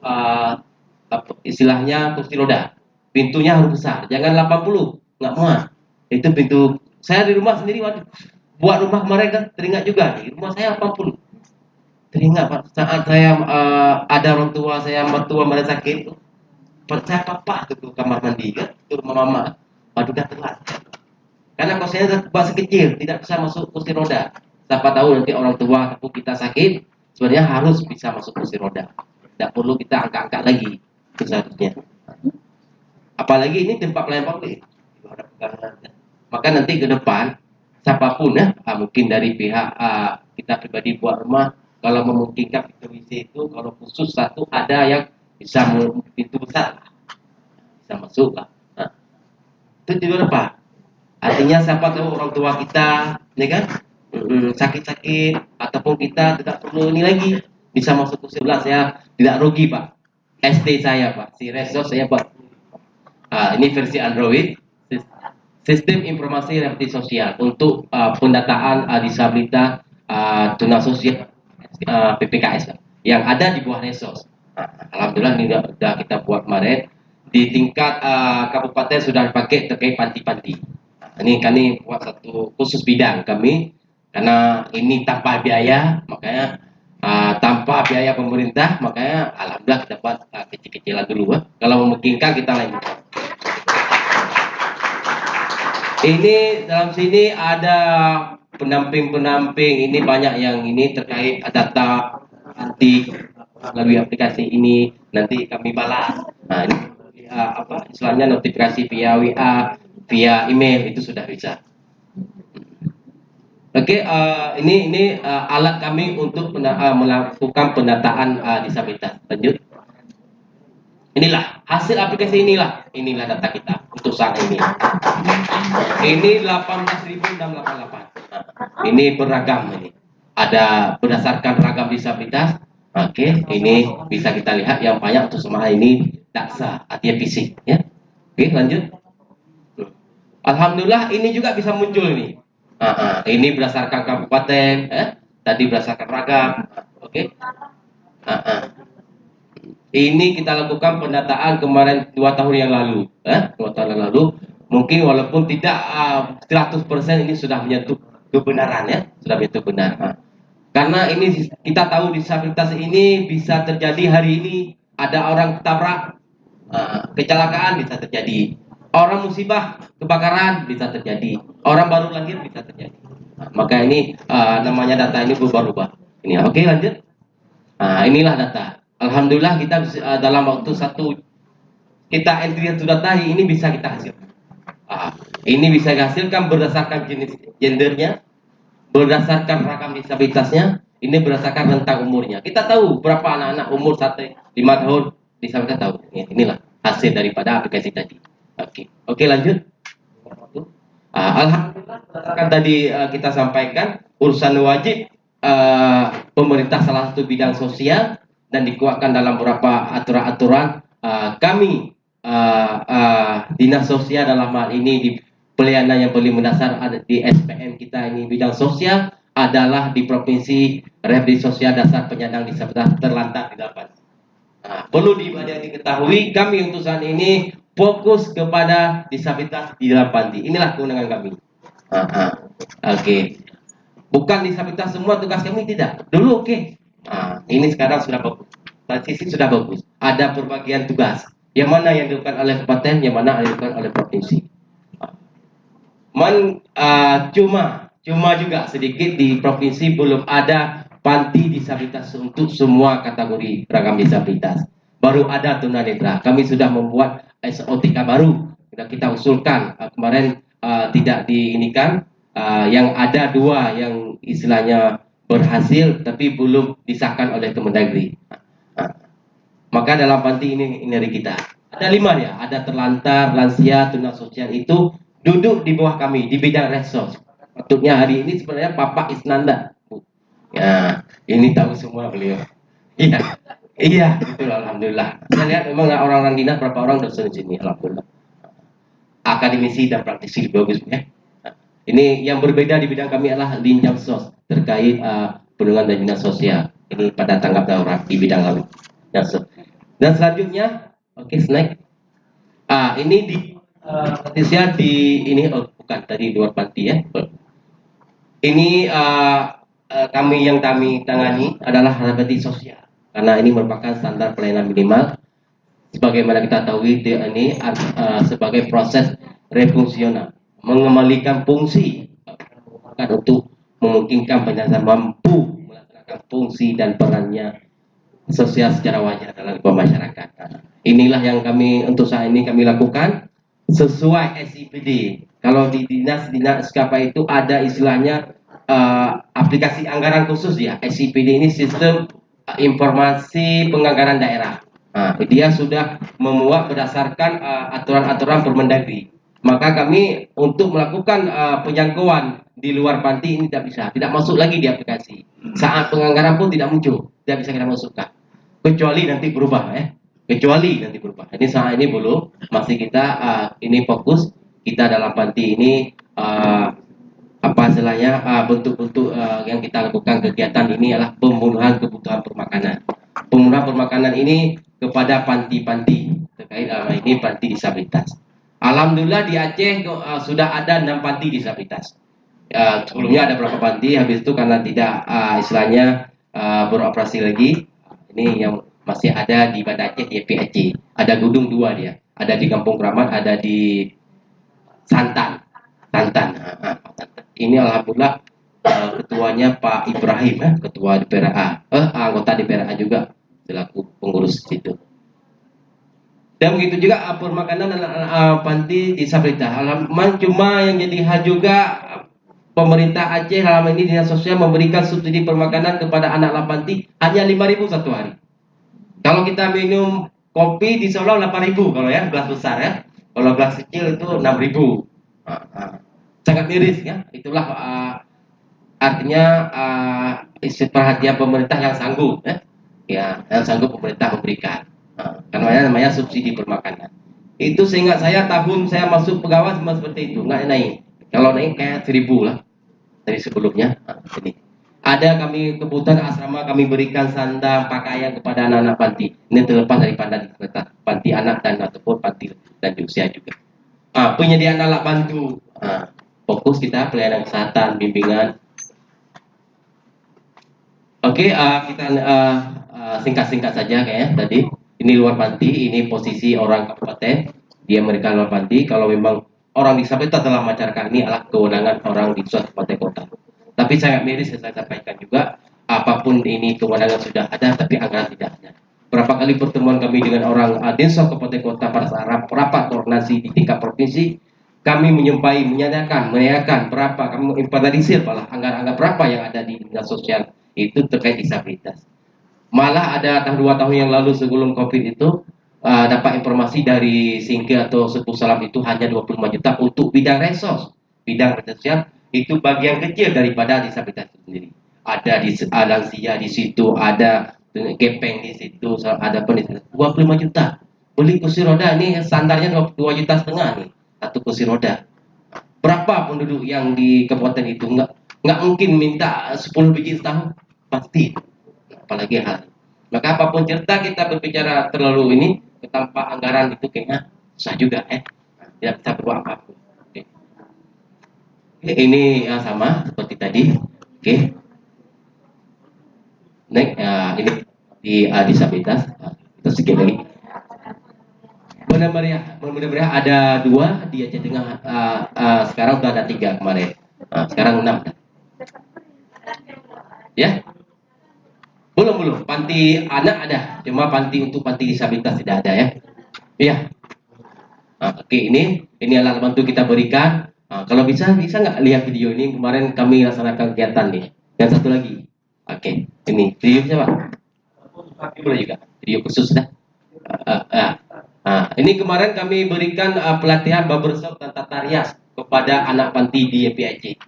istilahnya kursi roda. Pintunya harus besar, jangan 80, nggak muat. Itu pintu. Saya di rumah sendiri buat rumah kemarin kan teringat juga. Di rumah saya 80. Teringat Pak, saat saya ada orang tua saya, mertua mereka sakit, saya papa ke kamar mandi kan, ke rumah mama. Waduh, udah telat. Karena kursinya masih kecil, tidak bisa masuk kursi roda. Siapa tahu nanti orang tua ataupun kita sakit, sebenarnya harus bisa masuk kursi roda. Tidak perlu kita angkat-angkat lagi, itu seharusnya. Apalagi ini tempat pelayanan publik. Maka nanti ke depan, siapapun ya, mungkin dari pihak kita pribadi buat rumah, kalau memungkinkan pintu WC itu, kalau khusus satu ada yang bisa pintu besar, bisa masuk lah. Itu juga apa? Artinya siapa tahu orang tua kita, ya kan, sakit-sakit ataupun kita tidak perlu ini lagi, bisa masuk ke 11 ya, tidak rugi Pak. SD saya Pak, si Resos saya Pak. Ini versi Android, sistem informasi reputasi sosial untuk pendataan disabilitas tuna sosial PPKS Pak, yang ada di bawah Resos. Alhamdulillah ini sudah kita buat kemarin. Di tingkat kabupaten sudah dipakai terkait panti-panti. Ini kami buat satu khusus bidang kami, karena ini tanpa biaya, makanya tanpa biaya pemerintah, makanya alhamdulillah dapat kecil-kecilan dulu. Kalau memungkinkan kita lanjutkan. Ini dalam sini ada pendamping-pendamping, ini banyak yang ini terkait data nanti melalui aplikasi ini nanti kami balas. Nah, ini apa istilahnya notifikasi via WA, via email itu sudah bisa. Oke, ini alat kami untuk melakukan pendataan disabilitas. Lanjut. Inilah hasil aplikasi inilah data kita untuk saat ini. Ini 18.688. Ini beragam ini. Ada berdasarkan ragam disabilitas. Oke, ini bisa kita lihat yang banyak untuk semua ini daksa, artinya fisik ya. Oke, lanjut. Alhamdulillah ini juga bisa muncul ini. Ini berdasarkan kabupaten, tadi berdasarkan ragam. Oke. Ini kita lakukan pendataan kemarin 2 tahun yang lalu, 2 tahun yang lalu. Mungkin walaupun tidak 100% ini sudah menyentuh kebenaran ya, sudah menyentuh benar. Karena ini kita tahu disabilitas ini bisa terjadi hari ini ada orang tabrak, kecelakaan bisa terjadi, orang musibah kebakaran bisa terjadi, orang baru lahir bisa terjadi. Maka ini namanya data ini berubah-ubah. Ini oke lanjut. Inilah data. Alhamdulillah kita dalam waktu kita entry satu data ini bisa kita hasilkan. Ini bisa dihasilkan berdasarkan jenis gendernya, berdasarkan ragam disabilitasnya, ini berdasarkan rentang umurnya. Kita tahu berapa anak-anak umur 5 tahun disabilitas tahu. Inilah hasil daripada aplikasi tadi. Oke lanjut. Alhamdulillah berdasarkan tadi kita sampaikan urusan wajib pemerintah salah satu bidang sosial dan dikuatkan dalam beberapa aturan-aturan kami dinas sosial dalam hal ini di pelayanan yang paling mendasar ada di SPM kita ini bidang sosial adalah di Provinsi Rehabilitasi Sosial Dasar Penyandang Disabilitas terlantar di Dapan. Perlu diketahui kami untuk saat ini fokus kepada disabilitas di dalam panti. Inilah kewenangan kami. Oke. Bukan disabilitas semua tugas kami tidak. Dulu oke. Ini sekarang sudah bagus. Transisi sudah bagus. Ada perbagian tugas. Yang mana yang dilakukan oleh kabupaten, yang mana yang dilakukan oleh provinsi. Cuma juga sedikit di provinsi belum ada panti disabilitas untuk semua kategori ragam disabilitas. Baru ada tunanetra. Kami sudah membuat SOTK baru. Sudah kita usulkan kemarin tidak diinikan. Yang ada 2 yang istilahnya berhasil tapi belum disahkan oleh Kemendagri. Maka dalam panti ini dari kita ada 5 ya, ada terlantar, lansia, tunasosial itu duduk di bawah kami di bidang resos. Patutnya hari ini sebenarnya Bapak Isnanda. Ya, ini tahu semua beliau. Iya, betul alhamdulillah. Saya lihat memang orang-orang dinas berapa orang dosen di sini, alhamdulillah. Akademisi dan praktisi bagus ya. Ini yang berbeda di bidang kami adalah Linjam Sos terkait perlindungan dan dinas sosial. Ini pada tanggap darurat di bidang kami. Dan selanjutnya, oke, snack. Ini di sosial di ini bukan tadi luar panti ya. Ini kami tangani adalah rehabilitasi sosial karena ini merupakan standar pelayanan minimal. Sebagaimana kita tahu ini sebagai proses refungsional. Mengembalikan fungsi untuk memungkinkan penyandang mampu melaksanakan fungsi dan perannya sosial secara wajar dalam masyarakat. Inilah yang kami untuk saat ini kami lakukan sesuai SIPD. Kalau di dinas SKP itu ada istilahnya aplikasi anggaran khusus ya. SIPD ini sistem informasi penganggaran daerah. Dia sudah memuat berdasarkan aturan-aturan Permendagri. Maka kami untuk melakukan penjangkauan di luar panti ini tidak masuk lagi di aplikasi. Saat penganggaran pun tidak muncul, tidak bisa kita masukkan. Kecuali nanti berubah Ini saat ini belum, masih kita ini fokus kita dalam panti ini apa istilahnya bentuk-bentuk yang kita lakukan kegiatan ini adalah pemenuhan kebutuhan permakanan. Pemenuhan permakanan ini kepada panti-panti terkait ini panti disabilitas. Alhamdulillah di Aceh sudah ada 6 panti disabilitas. Sebelumnya ada berapa panti, habis itu karena tidak istilahnya beroperasi lagi. Ini yang masih ada di Banda Aceh, di PAC. Ada gedung 2 dia. Ada di Kampung Keramat, ada di Santan. Tantan. Pak Tantan. Ini alhamdulillah ketuanya Pak Ibrahim, ketua DPRA, anggota DPRA juga selaku pengurus situ. Dan begitu juga permakanan anak panti disabilitas. Cuma yang jadi hal juga pemerintah Aceh dalam ini dinas sosial memberikan subsidi permakanan kepada anak panti hanya 5.000 satu hari. Kalau kita minum kopi di Solo 8.000 kalau ya gelas besar ya. Kalau gelas kecil itu 6.000. Sangat miris ya. Itulah artinya perhatian pemerintah yang sanggup ya, yang sanggup pemerintah memberikan. Karena namanya subsidi permakanan. Itu seingat saya tahun saya masuk pegawai cuma seperti itu, nggak naik. Kalau naik kayak 1.000 lah dari sebelumnya. Ini ada kami kebutuhan asrama, kami berikan sandang pakaian kepada anak-anak panti. Ini terlepas daripada panti anak dan ataupun panti dan usia juga. Penyediaan alat bantu, fokus kita pelayanan kesehatan, bimbingan. Oke, kita singkat-singkat saja kayaknya tadi. Ini luar panti, ini posisi orang kabupaten, dia mereka luar panti. Kalau memang orang disabilitas dalam masyarakat ini adalah kewenangan orang di suatu kabupaten kota. Tapi sangat miris saya sampaikan juga, apapun ini kewenangan sudah ada, tapi anggaran tidak ada. Berapa kali pertemuan kami dengan orang di suatu kabupaten kota pada saat rapat koordinasi di tingkat provinsi, kami menanyakan berapa, kami menginventarisir malah anggaran berapa yang ada di dinas sosial itu terkait disabilitas. Malah ada 2 tahun yang lalu sebelum COVID itu dapat informasi dari Singke atau Sepuh Salam itu hanya 25 juta untuk bidang resos, bidang sosial itu bagian kecil daripada disabilitas itu sendiri. Ada di lansia di situ, ada gepeng di situ, ada pendidikan 25 juta. Beli kursi roda ini standarnya 2,5 juta nih satu kursi roda. Berapa penduduk yang di kabupaten itu nggak mungkin minta 10 biji setahun pasti, apalagi hal. Maka apapun cerita kita berbicara terlalu ini tanpa anggaran itu kayaknya susah juga tidak bisa berbuat apapun. Ini sama seperti tadi. Next, ini di disabilitas kita sedikit lagi. Mudah-mudahan ada 2 di Aceh Tengah. Sekarang sudah ada 3 kemarin. Sekarang 6. Ya, belum panti anak ada, cuma untuk panti disabilitas tidak ada ya. Iya. Oke, ini alat bantu kita berikan. Kalau bisa nggak lihat video ini, kemarin kami laksanakan kegiatan nih. Dan satu lagi, ini video siapa? Boleh juga video khusus dah. Ini kemarin kami berikan pelatihan barbershop dan tata rias kepada anak panti di YPAC.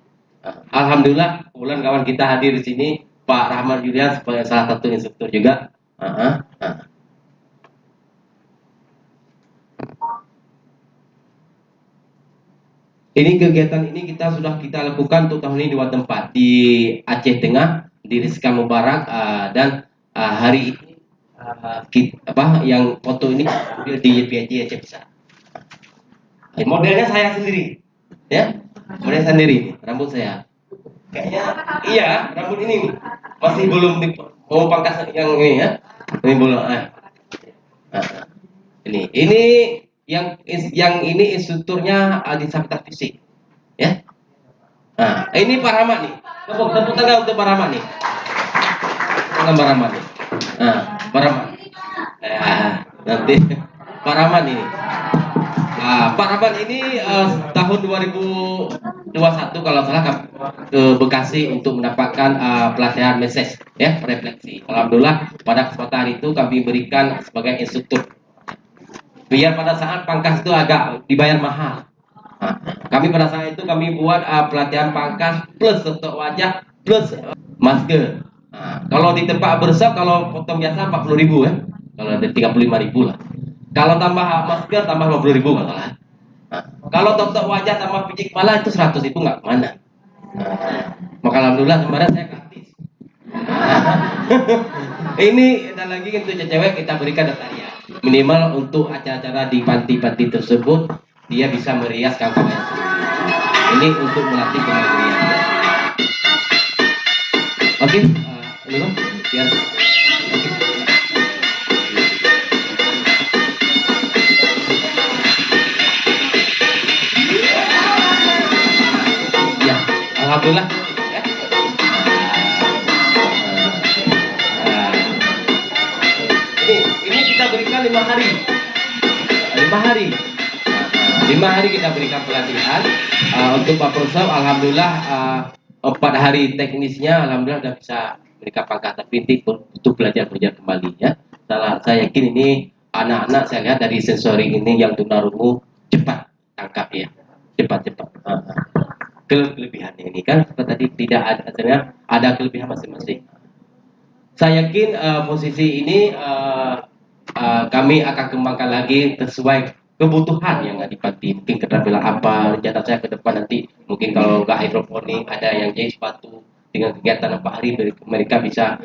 Alhamdulillah, kebetulan kawan kita hadir di sini, Pak Rahman Julian sebagai salah satu instruktur juga. Ini kegiatan ini sudah kita lakukan untuk tahun ini 2 tempat di Aceh Tengah, di Rizka Mubarak, dan hari ini yang foto ini di YPAC Aceh Besar. Modelnya saya sendiri, ya, modelnya sendiri, rambut saya. Kayaknya iya, rambut ini masih belum mau pangkas yang ini ya. Ini belum. Ini yang ini instrukturnya disabilitas fisik. Ya. Ini Pak Rahmat nih. Tepuk tangan untuk Pak Rahmat nih. Pak Rahmat nih. Pak Rahmat. Nanti Pak Rahmat ini. Pak Rahmat ini tahun 2021 kalau salah ke Bekasi untuk mendapatkan pelatihan message ya, refleksi. Alhamdulillah pada kesempatan itu kami berikan sebagai instruktur. Biar pada saat pangkas itu agak dibayar mahal. Kami pada saat itu kami buat pelatihan pangkas plus tutup wajah plus masker. Kalau di tempat bersab kalau potong biasa 40.000 ya. Kalau ada 35.000 lah. Kalau tambah masker tambah 50.000 kalau lah. Kalau tutup wajah tambah pijik kepala itu 100.000 nggak kemana. Maka alhamdulillah kemarin saya gratis. Ini ada lagi untuk cewek kita berikan dataria. Minimal untuk acara-acara di panti-panti tersebut dia bisa merias kawan-kawannya sendiri. Ini untuk melatih kemandirian. Oke, biar. itulah ya. Ini kita berikan 5 hari. 5 hari. 5 hari kita berikan pelatihan untuk Pak Profesor. Alhamdulillah 4 hari teknisnya alhamdulillah sudah bisa berikan pangkat, tapi untuk belajar kembali ya. Saya yakin ini anak-anak saya lihat dari sensori ini yang tunarungu cepat tangkap ya, cepat. Kelebihannya ini kan tadi tidak ada kelebihan masing-masing. Saya yakin posisi ini kami akan kembangkan lagi sesuai kebutuhan yang ada di Panti. Mungkin keterampilan apa rencana saya ke depan nanti, mungkin kalau nggak hidroponik ada yang jahit sepatu dengan kegiatan 4 hari mereka bisa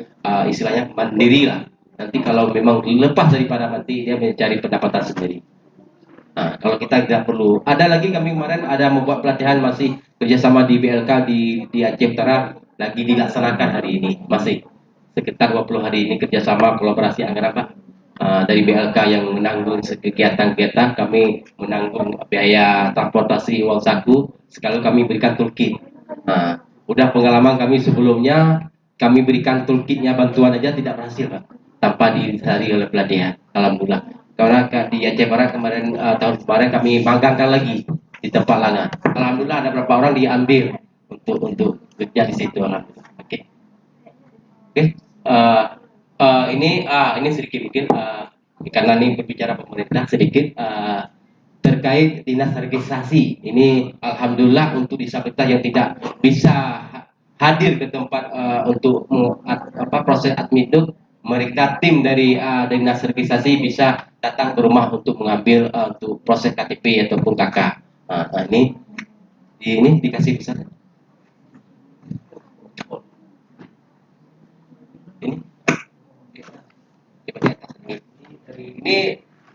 istilahnya mandiri lah. Nanti kalau memang lepas daripada Panti dia mencari pendapatan sendiri. Nah, kalau kita tidak perlu. Ada lagi kami kemarin ada membuat pelatihan masih kerjasama di BLK di Aceh Utara lagi dilaksanakan hari ini masih sekitar 20 hari ini kerjasama kolaborasi anggaran Pak. Dari BLK yang menanggung kegiatan-kegiatan, kami menanggung biaya transportasi uang saku, sekali kami berikan toolkit. Udah pengalaman kami sebelumnya, kami berikan toolkitnya bantuan aja tidak berhasil Pak, tanpa didasari oleh pelatihan. Alhamdulillah. Karena di Aceh Barat kemarin tahun kemarin kami magangkan lagi di tempat Langa. Alhamdulillah ada beberapa orang diambil untuk kerja di situ. Alhamdulillah. Oke. Ini sedikit mungkin karena ini berbicara pemerintah sedikit terkait dinas registrasi. Ini alhamdulillah untuk disabilitas yang tidak bisa hadir ke tempat untuk proses admin itu, mereka tim dari dinas registrasi bisa datang ke rumah untuk mengambil untuk proses KTP ataupun KK. Ini dikasih bisa.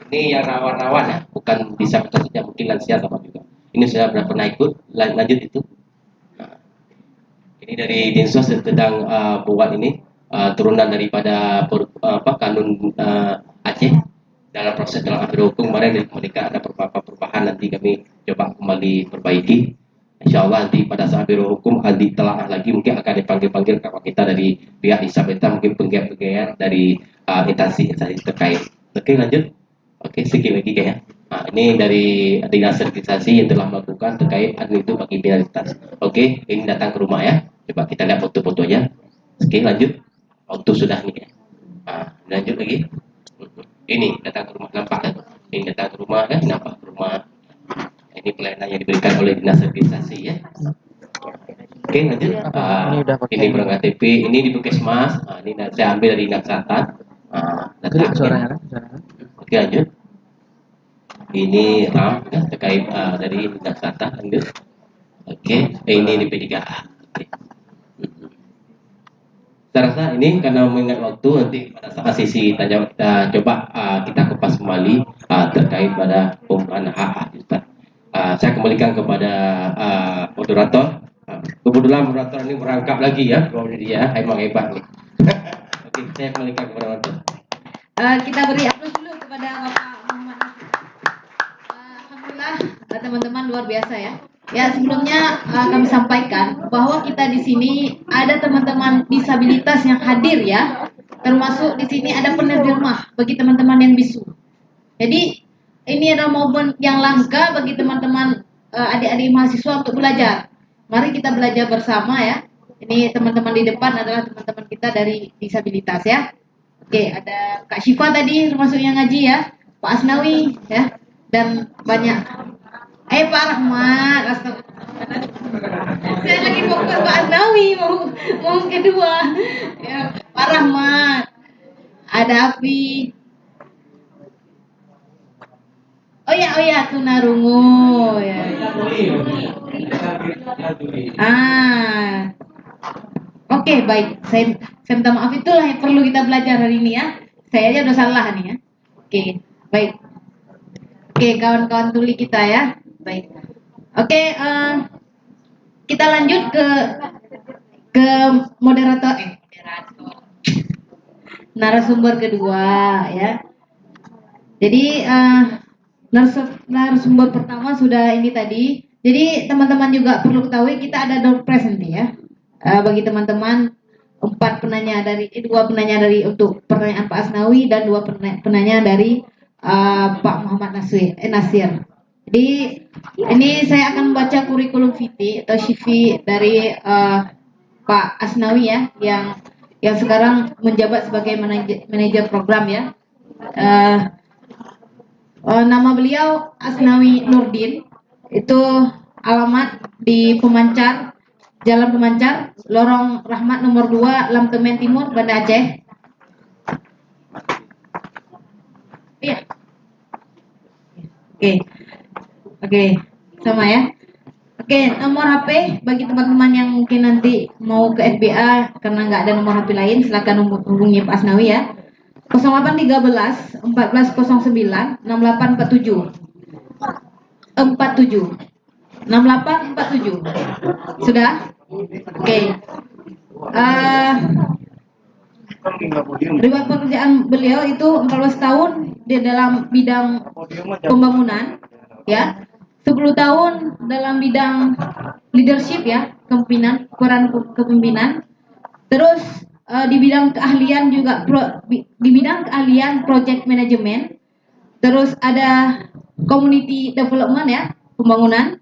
Ini yang rawan-rawan ya, bukan disabilitas saja, mungkin lansia sama juga. Ini saya pernah ikut, lanjut itu. Ini dari Dinsos yang sedang buat ini turunan daripada kanun Aceh dalam proses dalam akhir hukum kemarin mereka ada beberapa perubahan, nanti kami coba kembali perbaiki. Insya Allah nanti pada saat biro hukum akan ditelaah lagi, mungkin akan dipanggil kawan kita dari pihak disabilitas, mungkin penggiat-penggiat dari instansi terkait. Oke lanjut. Oke sedikit lagi kayaknya. Ini dari dinas sertifikasi yang telah melakukan terkait admin itu bagi minoritas. Oke, ini datang ke rumah ya. Coba kita lihat foto-fotonya. Oke lanjut. Auto sudah nih ya. Lanjut lagi. Ini datang ke rumah, nampak kan? Ini datang ke rumah kan? Nampak ke rumah. Ini pelayanan yang diberikan oleh dinas sertifikasi ya. Oke lanjut. Ini berangkat KTP. Ini di Puskesmas. Ini saya ambil dari Naksatan. Suaranya. Oke lanjut. Ini RAM ya, terkait dari Naksatan lanjut. Oke, ini di P3A. Saya rasa ini karena mengingat waktu, nanti pada saat sisi tanya coba kita kupas kembali terkait pada pembukaan hak Ustaz. Saya kembalikan kepada moderator. Kebetulan moderator ini merangkap lagi ya, kalau dia emang hebat nih. Oke, saya kembalikan kepada moderator. Kita beri aplaus dulu kepada Bapak Muhammad Nasir. Alhamdulillah teman-teman luar biasa ya. Ya sebelumnya kami sampaikan bahwa kita di sini ada teman-teman disabilitas yang hadir ya. Termasuk di sini ada penerjemah bagi teman-teman yang bisu. Jadi ini adalah momen yang langka bagi teman-teman adik-adik mahasiswa untuk belajar. Mari kita belajar bersama ya. Ini teman-teman di depan adalah teman-teman kita dari disabilitas ya. Oke, ada Kak Syifa tadi termasuk yang ngaji ya, Pak Asnawi ya, dan banyak. Pak Rahmat, saya lagi fokus Pak Asnawi mau kedua. Ya, Pak Rahmat, ada Afi. Oh ya, tunarungu ya. Oke, baik. Saya minta maaf, itulah yang perlu kita belajar hari ini ya. Saya aja udah salah nih ya. Oke, baik. Oke, kawan-kawan tuli kita ya. Baik. Oke, kita lanjut ke moderator narasumber kedua ya. Jadi narasumber pertama sudah ini tadi Jadi teman-teman juga perlu ketahui kita ada door prize nanti ya. Bagi teman-teman dua penanya dari untuk pertanyaan Pak Asnawi dan dua penanya dari Pak Muhammad Nasir. Jadi ini saya akan membaca kurikulum vitae atau CV dari Pak Asnawi ya, yang sekarang menjabat sebagai manajer program ya. Nama beliau Asnawi Nurdin, itu alamat di Pemancar, Jalan Pemancar, Lorong Rahmat nomor 2, Lamtemen Timur, Banda Aceh. Iya. Oke, sama ya. Oke, nomor HP bagi teman-teman yang mungkin nanti mau ke FBA karena nggak ada nomor HP lain, silakan hubungi Pak Asnawi ya. 0813 1409 6847 6847. Sudah? Oke. Riwayat pekerjaan beliau itu 14 tahun di dalam bidang pembangunan ya. 10 tahun dalam bidang leadership ya, peran kepemimpinan. Terus di bidang keahlian juga di bidang keahlian project management. Terus ada community development ya, pembangunan.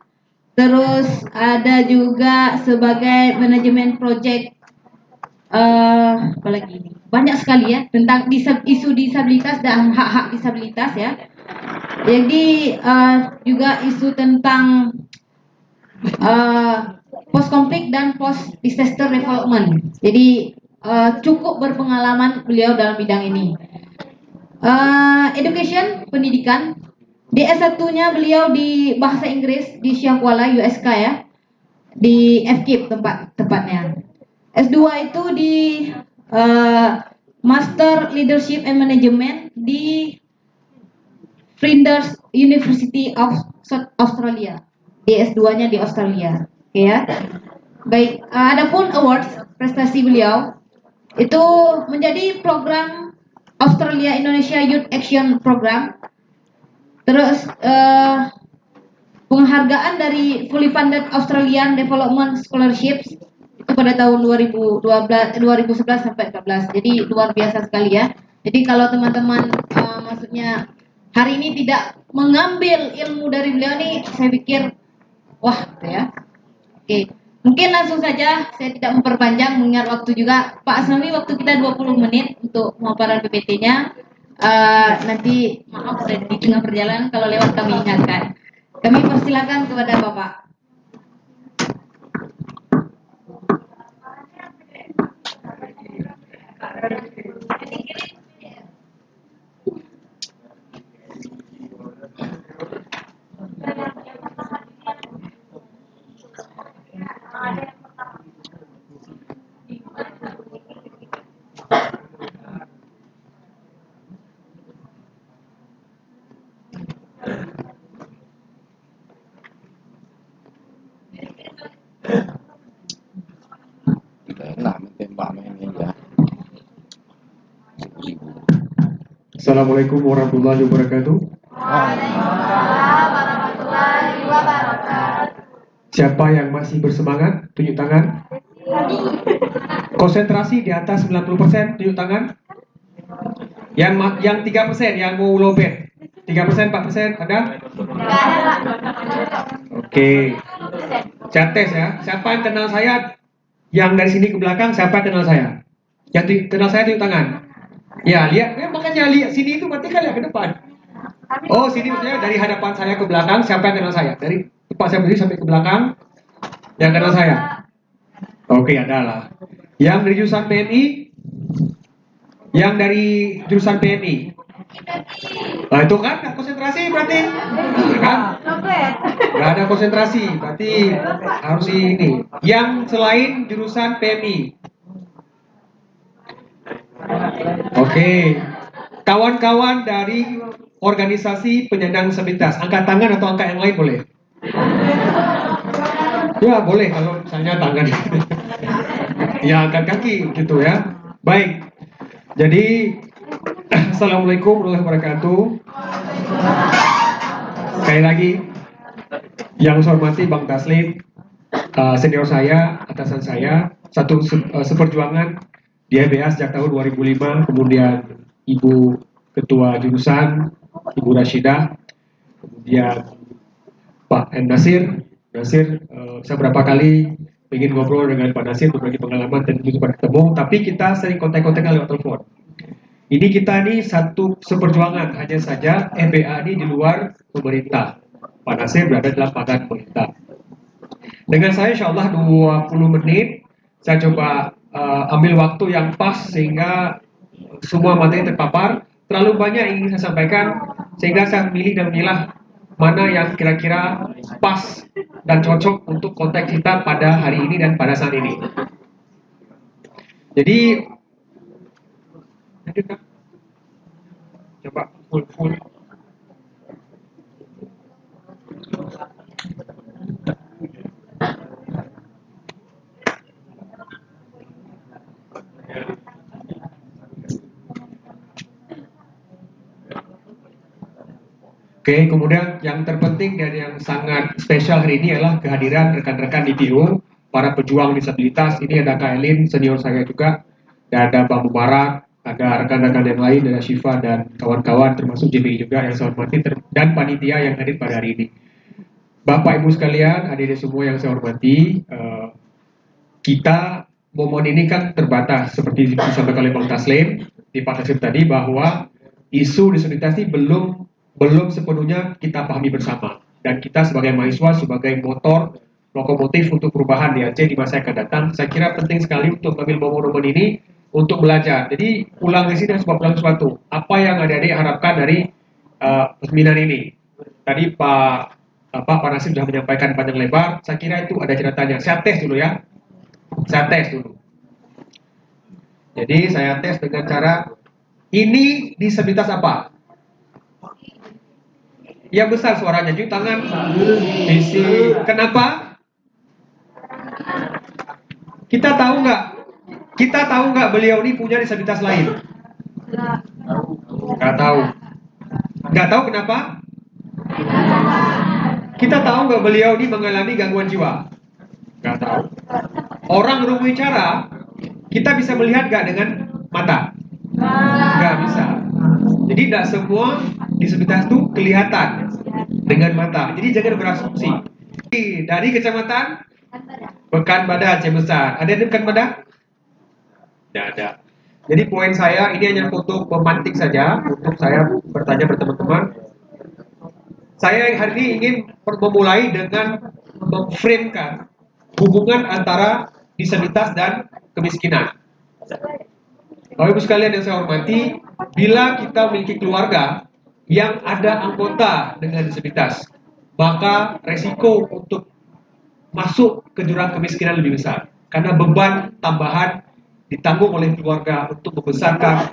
Terus ada juga sebagai manajemen project apalagi ini. Banyak sekali ya tentang isu disabilitas dan hak-hak disabilitas ya. Jadi juga isu tentang post konflik dan post disaster development. Jadi cukup berpengalaman beliau dalam bidang ini. Education, pendidikan. Di S1-nya beliau di bahasa Inggris di Shah Kuala USK ya, di FKIP tepatnya. S2 itu di Master Leadership and Management di Flinders University of South Australia. Di S2-nya di Australia. Oke ya. Baik, adapun awards prestasi beliau itu menjadi program Australia Indonesia Youth Action Program. Terus penghargaan dari fully funded Australian Development Scholarships itu pada tahun 2011 sampai 14. Jadi luar biasa sekali ya. Jadi kalau teman-teman maksudnya hari ini tidak mengambil ilmu dari beliau nih, saya pikir wah gitu ya. Oke. Mungkin langsung saja, saya tidak memperpanjang mengingat waktu juga. Pak Asnawi, waktu kita 20 menit untuk pemaparan PPT-nya. Nanti maaf di tengah perjalanan kalau lewat kami ingatkan. Kami persilakan kepada Bapak. Assalamualaikum warahmatullahi wabarakatuh. Waalaikumsalam warahmatullahi wabarakatuh. Siapa yang masih bersemangat? Tunjuk tangan. Konsentrasi di atas 90%, tunjuk tangan. Yang 3%, yang mau lobet. 3%, 4%, ada? Oke. Saya tes ya. Siapa yang kenal saya? Yang dari sini ke belakang, siapa yang kenal saya? Yang kenal saya tunjuk tangan. Ya, lihat, makanya lihat sini itu berarti kan lihat ke depan. Oh, sini maksudnya dari hadapan saya ke belakang, siapa yang kenal saya? Dari tempat saya berdiri sampai ke belakang, yang kenal saya. Oke, adalah. Yang dari jurusan PMI, yang dari jurusan PMI. Nah, itu kan konsentrasi berarti, kan? Gak ada konsentrasi, berarti harus ini. Yang selain jurusan PMI. Oke, kawan-kawan dari organisasi penyandang disabilitas, angkat tangan atau angkat yang lain boleh? Ya boleh kalau misalnya tangan. Ya angkat kaki gitu ya. Baik. Jadi Assalamualaikum warahmatullahi wabarakatuh. Sekali lagi Yang saya hormati Bang Taslim, senior saya, atasan saya, satu seperjuangan di HBA sejak tahun 2005, kemudian Ibu Ketua Jurusan, Ibu Rashidah, kemudian Pak M. Nasir, saya berapa kali ingin ngobrol dengan Pak Nasir, berbagi pengalaman dan itu sempat ketemu, tapi kita sering kontak-kontak lewat telepon. Ini kita nih satu seperjuangan, hanya saja FBA ini di luar pemerintah. Pak Nasir berada dalam badan pemerintah. Dengan saya insya Allah 20 menit, saya coba ambil waktu yang pas sehingga semua materi terpapar. Terlalu banyak yang ingin saya sampaikan, sehingga saya pilih dan memilah mana yang kira-kira pas dan cocok untuk konteks kita pada hari ini dan pada saat ini. Jadi, coba full. Oke, kemudian yang terpenting dan yang sangat spesial hari ini adalah kehadiran rekan-rekan DPO, para pejuang disabilitas. Ini ada Kak Elin, senior saya juga, dan ada Bang Mubarak, ada rekan-rekan yang lain, ada Syifa dan kawan-kawan, termasuk JPI juga yang saya hormati, dan panitia yang hadir pada hari ini. Bapak Ibu sekalian, adik-adik semua yang saya hormati, kita momen ini kan terbatas, seperti disampaikan oleh Bang Taslim di Pak Taslim tadi, bahwa isu disabilitas ini belum sepenuhnya kita pahami bersama, dan kita sebagai mahasiswa, sebagai motor lokomotif untuk perubahan di Aceh di masa yang akan datang, saya kira penting sekali untuk mengambil momen-momen ini untuk belajar. Jadi pulang ke sini dan pulang sesuatu. Apa yang adik-adik harapkan dari seminar ini? Tadi Pak Nasir sudah menyampaikan panjang lebar. Saya kira itu ada ceritanya. Saya tes dulu ya. Jadi saya tes dengan cara ini disabilitas apa? Yang besar suaranya, cuci tangan. Visi. Kenapa? Kita tahu nggak beliau ini punya disabilitas lain? Nggak tahu kenapa? Kita tahu nggak beliau ini mengalami gangguan jiwa? Nggak tahu. Orang berbicara, kita bisa melihat nggak dengan mata? Nggak bisa. Jadi tidak semua disabilitas itu kelihatan dengan mata. Jadi jangan berasumsi. Dari kecamatan Pekan Badak Aceh Besar. Ada di Pekan Badak? Tidak ada. Jadi poin saya ini hanya foto pemantik saja untuk saya bertanya berteman-teman. Saya hari ini ingin memulai dengan memframekan hubungan antara disabilitas dan kemiskinan. Bapak Ibu sekalian yang saya hormati, bila kita memiliki keluarga yang ada anggota dengan disabilitas, maka resiko untuk masuk ke jurang kemiskinan lebih besar. Karena beban tambahan ditanggung oleh keluarga untuk membesarkan,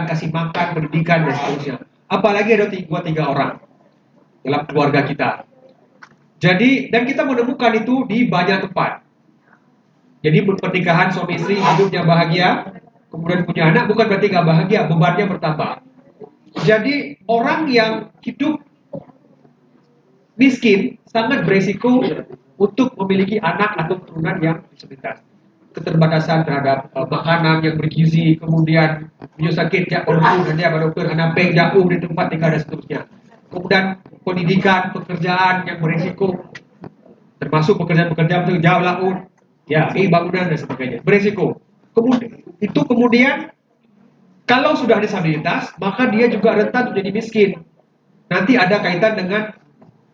kasih makan, pendidikan, dan seterusnya. Apalagi ada 3 orang dalam keluarga kita. Jadi, dan kita menemukan itu di banyak tempat. Jadi pernikahan suami istri hidupnya bahagia, kemudian punya anak, bukan berarti nggak bahagia, bebannya bertambah. Jadi orang yang hidup miskin sangat beresiko untuk memiliki anak atau keturunan yang disabilitas. Keterbatasan terhadap makanan yang bergizi, kemudian punya sakit jak orang hanya pada dokter hanapeng jauh di tempat tinggal dan seterusnya. Kemudian pendidikan, pekerjaan yang beresiko, termasuk pekerjaan-pekerjaan jauh laut, ya, bangunan dan sebagainya, beresiko. Kemudian kalau sudah disabilitas, maka dia juga rentan untuk jadi miskin. Nanti ada kaitan dengan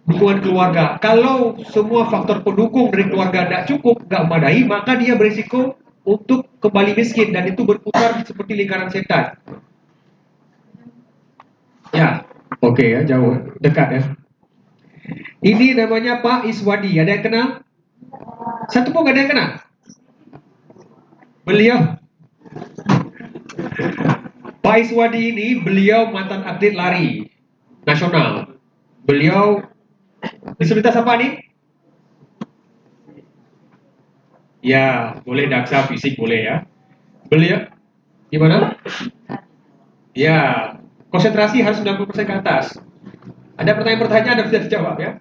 dukungan keluarga. Kalau semua faktor pendukung dari keluarga tidak cukup, nggak memadai, maka dia berisiko untuk kembali miskin, dan itu berputar seperti lingkaran setan. Ya, oke ya, jauh, dekat ya. Ini namanya Pak Iswadi. Ada yang kenal? Satu pun nggak ada yang kenal. Beliau Pak Iswadi ini, beliau mantan atlet lari nasional. Beliau disabilitas apa nih? Ya, boleh daksa fisik boleh ya. Beliau gimana? Ya, konsentrasi harus 90% ke atas. Ada pertanyaan-pertanyaan harus dijawab ya.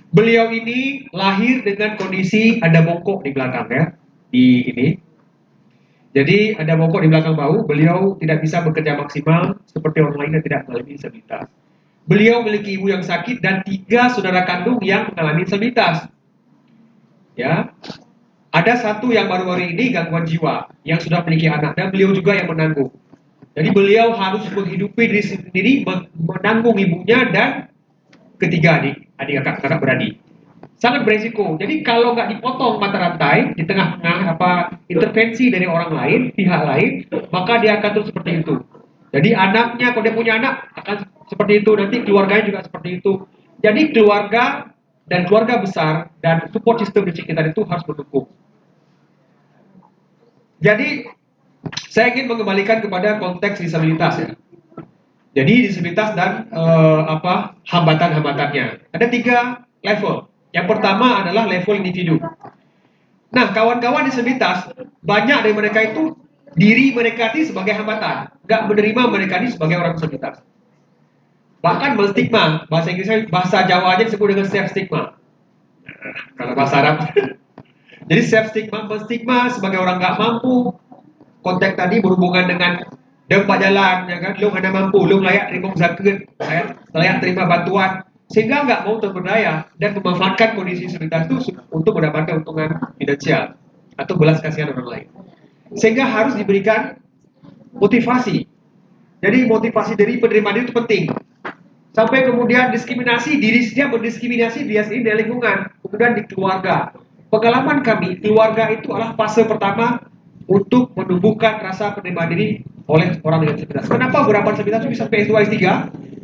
Beliau ini lahir dengan kondisi ada bongkok di belakang ya, di ini. Jadi ada bongkok di belakang bahu, beliau tidak bisa bekerja maksimal seperti orang lain yang tidak mengalami disabilitas. Beliau memiliki ibu yang sakit dan 3 saudara kandung yang mengalami disabilitas. Ya, ada satu yang baru-baru ini gangguan jiwa yang sudah memiliki anak dan beliau juga yang menanggung. Jadi beliau harus menghidupi diri sendiri, menanggung ibunya dan ketiga adik kakak beradik. Sangat beresiko. Jadi kalau nggak dipotong mata rantai di tengah-tengah intervensi dari orang lain, pihak lain, maka dia akan terus seperti itu. Jadi anaknya, kalau dia punya anak akan seperti itu, nanti keluarganya juga seperti itu. Jadi keluarga dan keluarga besar dan support system di sekitar itu harus mendukung. Jadi saya ingin mengembalikan kepada konteks disabilitas ya. Jadi disabilitas dan hambatan-hambatannya. Ada 3 level. Yang pertama adalah level individu. Nah, kawan-kawan disabilitas, banyak dari mereka itu diri mereka ini sebagai hambatan, nggak menerima mereka ini sebagai orang disabilitas. Bahkan menstigma, bahasa Inggrisnya, bahasa Jawa aja disebut dengan self stigma. Kalau bahasa Arab, jadi self stigma, menstigma sebagai orang nggak mampu. Konteks tadi berhubungan dengan dempak jalan, ya kan? Lu hanya mampu, lu layak terima zakat, layak terima bantuan. Sehingga nggak mau terberdaya dan memanfaatkan kondisi disabilitas itu untuk mendapatkan keuntungan finansial atau belas kasihan orang lain. Sehingga harus diberikan motivasi. Jadi motivasi dari penerima diri itu penting. Sampai kemudian diskriminasi, dia berdiskriminasi dia sendiri dari lingkungan, kemudian di keluarga. Pengalaman kami, keluarga itu adalah fase pertama untuk menumbuhkan rasa penerima diri oleh orang dengan disabilitas. Kenapa beberapa disabilitas itu bisa sampai S2, S3?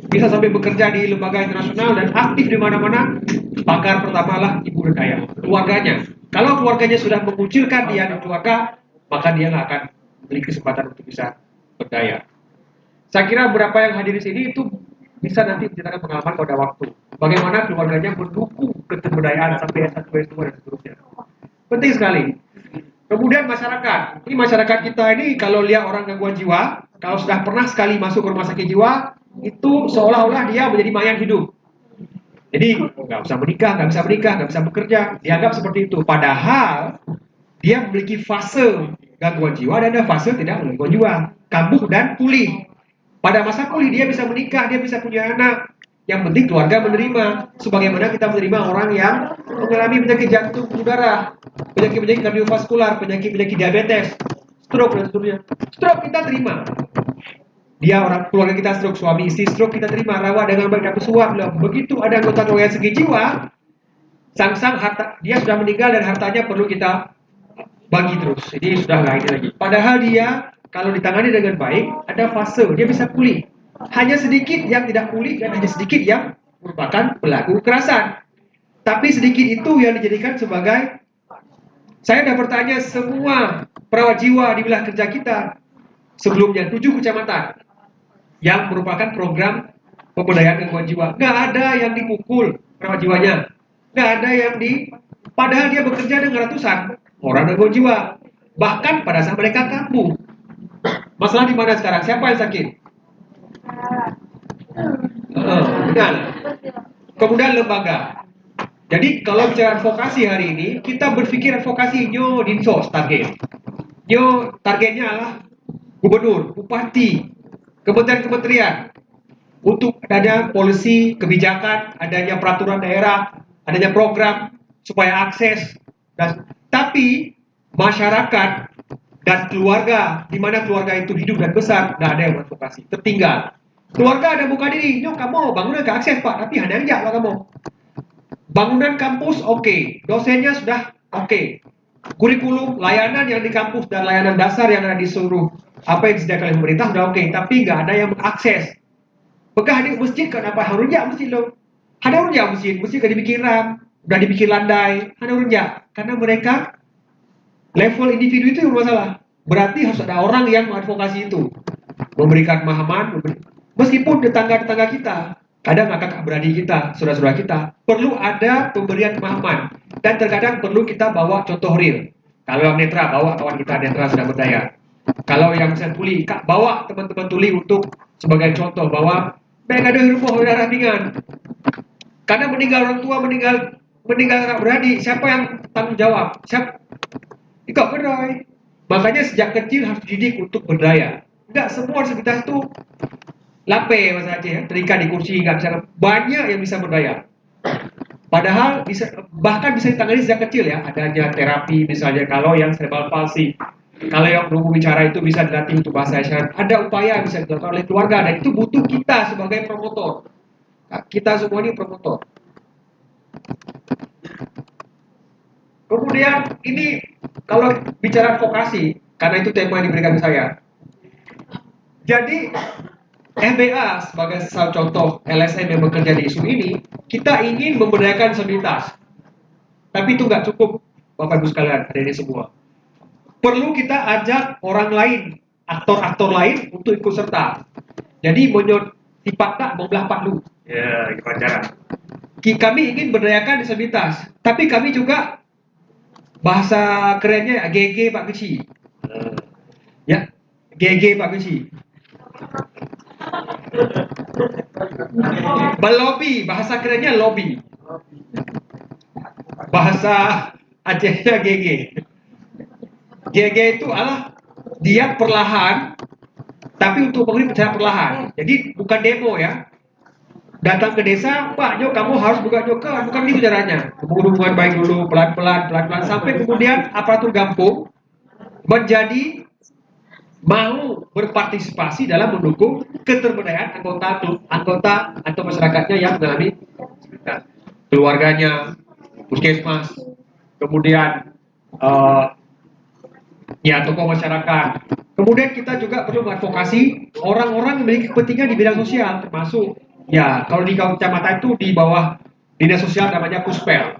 Bisa sampai bekerja di lembaga internasional dan aktif di mana-mana. Pakar pertama lah ibu dan ayah, keluarganya. Kalau keluarganya sudah mengucilkan dia di keluarga, maka dia nggak akan memiliki kesempatan untuk bisa berdaya. Saya kira beberapa yang hadir di sini itu bisa nanti menceritakan pengalaman pada waktu. Bagaimana keluarganya mendukung ketemberdayaan sampai S1, S2 dan seterusnya. Penting sekali. Kemudian masyarakat. Ini masyarakat kita ini kalau lihat orang gangguan jiwa, kalau sudah pernah sekali masuk ke rumah sakit jiwa, itu seolah-olah dia menjadi mayat hidup. Jadi nggak bisa menikah, nggak bisa bekerja, dianggap seperti itu. Padahal dia memiliki fase gangguan jiwa dan ada fase tidak gangguan jiwa, kambuh dan pulih. Pada masa pulih dia bisa menikah, dia bisa punya anak. Yang penting keluarga menerima. Sebagaimana kita menerima orang yang mengalami penyakit jantung, darah, penyakit-penyakit kardiovaskular, penyakit-penyakit diabetes, stroke dan seterusnya. Stroke kita terima. Dia orang keluarga kita stroke, suami istri stroke kita terima, rawat dengan baik dan bersuap. Begitu ada anggota keluarga yang sakit jiwa, sang harta dia sudah meninggal dan hartanya perlu kita bagi terus. Jadi sudah nggak ini lagi. Padahal dia kalau ditangani dengan baik, ada fase dia bisa pulih. Hanya sedikit yang tidak pulih dan hanya sedikit yang merupakan pelaku kekerasan. Tapi sedikit itu yang dijadikan sebagai, saya sudah bertanya semua perawat jiwa di wilayah kerja kita sebelumnya 7 kecamatan yang merupakan program pemberdayaan gangguan jiwa. Nggak ada yang dipukul perawat jiwanya, nggak ada yang padahal dia bekerja dengan ratusan orang gangguan jiwa. Bahkan pada saat mereka kambuh. Masalah di mana sekarang? Siapa yang sakit? Benar. Kemudian lembaga. Jadi kalau bicara advokasi hari ini, kita berpikir advokasi nyo dinsos target. Nyo targetnya adalah gubernur, bupati, kementerian-kementerian untuk adanya polisi, kebijakan, adanya peraturan daerah, adanya program supaya akses. Tapi masyarakat dan keluarga, di mana keluarga itu hidup dan besar, nggak ada yang advokasi, tertinggal. Keluarga ada buka diri, no kamu bangunan ke akses pak, tapi hanya aja lah kamu. Bangunan kampus oke, dosennya sudah oke. Kurikulum, layanan yang di kampus dan layanan dasar yang ada di seluruh apa yang disediakan oleh pemerintah sudah oke, tapi nggak ada yang mengakses. Bekah di masjid kenapa harusnya masjid lo? Ada urunnya masjid kan dibikin ram, udah dibikin landai, ada urunnya karena mereka level individu itu yang masalah. Berarti harus ada orang yang mengadvokasi itu, memberikan pemahaman, meskipun tetangga-tetangga kita, kadang kakak beradik kita, saudara-saudara kita, perlu ada pemberian pemahaman. Dan terkadang perlu kita bawa contoh real. Kalau yang netra, bawa kawan kita netra sudah berdaya. Kalau yang bisa tuli, kak bawa teman-teman tuli untuk sebagai contoh bahwa mereka ada rumah darah ringan. Karena meninggal orang tua, meninggal meninggal kakak beradik, siapa yang tanggung jawab? Siapa? Ikut berdaya. Makanya sejak kecil harus dididik untuk berdaya. Enggak semua disabilitas itu lape Mas Aceh ya, terikat di kursi, nggak bisa. Banyak yang bisa berdaya. Padahal bahkan bisa ditangani sejak kecil ya. Adanya terapi misalnya kalau yang cerebral palsy. Kalau yang belum bicara itu bisa dilatih untuk bahasa isyarat. Ada upaya bisa dilakukan oleh keluarga dan itu butuh kita sebagai promotor. Nah, kita semua ini promotor. Kemudian ini kalau bicara vokasi, karena itu tema yang diberikan saya. Jadi FBA sebagai salah contoh LSM yang bekerja di isu ini, kita ingin memberdayakan disabilitas. Tapi itu nggak cukup, Bapak Ibu sekalian, ada ini semua. Perlu kita ajak orang lain, aktor-aktor lain untuk ikut serta. Jadi tak membelah palu. Ya, itu acara. Kami ingin berdayakan disabilitas, tapi kami juga bahasa kerennya GG Pak Keci. Ya, GG Pak Keci. Melobi, bahasa kerennya lobby. Bahasa Acehnya GG. GG itu adalah dia perlahan, tapi untuk pengurus secara perlahan. Jadi bukan demo ya. Datang ke desa, Pak Jo kamu harus buka joka, bukan gitu caranya. Hubungan baik dulu, pelan-pelan, sampai kemudian aparatur kampung menjadi mau berpartisipasi dalam mendukung keterberdayaan anggota atau masyarakatnya yang mengalami keluarganya, puskesmas, kemudian ya tokoh masyarakat. Kemudian kita juga perlu mengadvokasi orang-orang yang memiliki kepentingan di bidang sosial, termasuk ya kalau di kecamatan itu di bawah dinas sosial namanya Puspel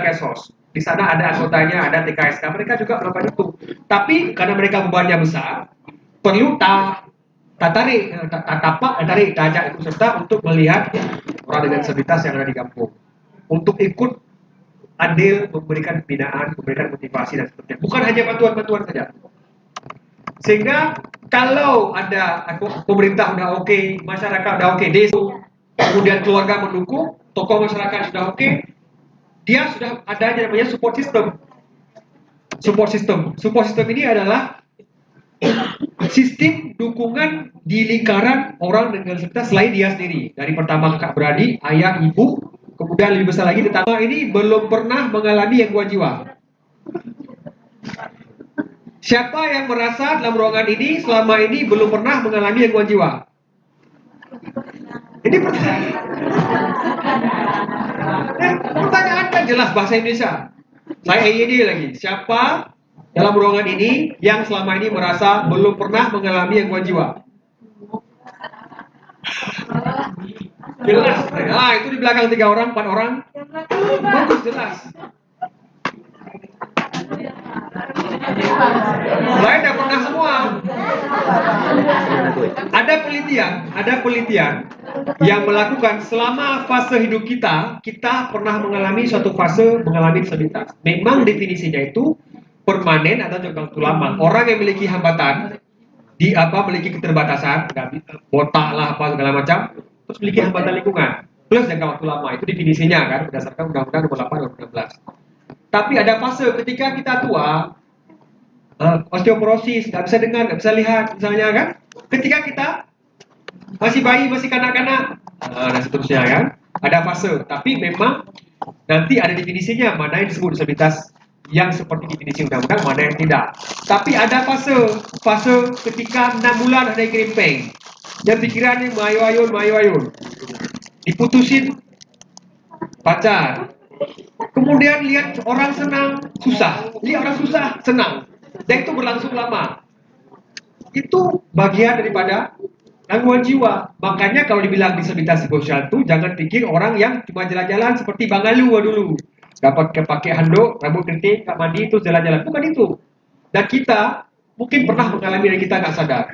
Kesos. Di sana ada anggotanya, ada TKSK, mereka juga melakukan itu. Tapi karena mereka bebannya besar, perlu tarik, ajak ikut serta untuk melihat orang dengan disabilitas yang ada di kampung, untuk ikut andil memberikan pembinaan, memberikan motivasi dan sebagainya. Bukan hanya bantuan-bantuan saja. Sehingga kalau ada pemerintah udah oke, masyarakat udah oke, desa, kemudian keluarga mendukung, tokoh masyarakat sudah oke, dia sudah ada yang namanya support system. Support system ini adalah sistem dukungan di lingkaran orang dengan disabilitas selain dia sendiri. Dari pertama kakak beradik, ayah, ibu, kemudian lebih besar lagi tetangga ini belum pernah mengalami gangguan jiwa. Siapa yang merasa dalam ruangan ini selama ini belum pernah mengalami gangguan jiwa? Ini pertanyaan kan jelas bahasa Indonesia. Saya EYD lagi. Siapa dalam ruangan ini yang selama ini merasa belum pernah mengalami gangguan jiwa? Jelas. Ah, itu di belakang 3 orang, 4 orang. Bagus, jelas. Saya tidak pernah semua. Ada penelitian yang melakukan selama fase hidup kita pernah mengalami suatu fase mengalami disabilitas. Memang definisinya itu permanen atau jangka waktu lama. Orang yang memiliki hambatan, memiliki keterbatasan, botak lah apa segala macam, terus memiliki hambatan lingkungan, plus jangka waktu lama, itu definisinya kan berdasarkan Undang-Undang Nomor 8 2016. Tapi ada fase ketika kita tua, osteoporosis, nggak bisa dengar, nggak bisa lihat, misalnya kan. Ketika kita masih bayi, masih kanak-kanak, dan seterusnya kan. Ada fase, tapi memang nanti ada definisinya mana yang disebut disabilitas yang seperti definisi undang-undang, mana yang tidak. Tapi ada fase ketika 6 bulan ada krimping, dan pikirannya mayu-ayun, diputusin pacar. Kemudian lihat orang senang, susah. Lihat orang susah, senang. Dan itu berlangsung lama. Itu bagian daripada gangguan jiwa. Makanya kalau dibilang disabilitas psikososial itu jangan pikir orang yang cuma jalan-jalan seperti Bang Alu dulu. Dapat pakai handuk, rambut keriting, tak mandi, itu jalan-jalan. Bukan itu. Dan kita mungkin pernah mengalami dan kita nggak sadar.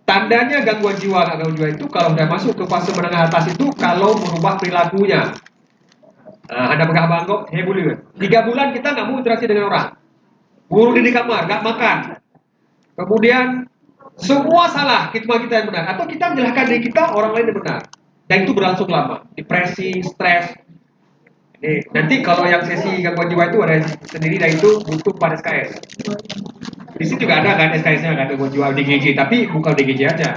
Tandanya gangguan jiwa itu kalau sudah masuk ke fase menengah atas itu kalau merubah perilakunya. Ada pegang bangkok, boleh. 3 bulan kita nggak mau interaksi dengan orang. Burung di kamar, nggak makan. Kemudian semua salah, cuma kita yang benar. Atau kita menyalahkan diri kita, orang lain yang benar. Dan itu berlangsung lama. Depresi, stres. Nanti kalau yang sesi gangguan jiwa itu ada sendiri, dan itu butuh pada SKS. Di sini juga ada kan SKS-nya, kan gangguan jiwa DGJ, tapi bukan DGJ aja.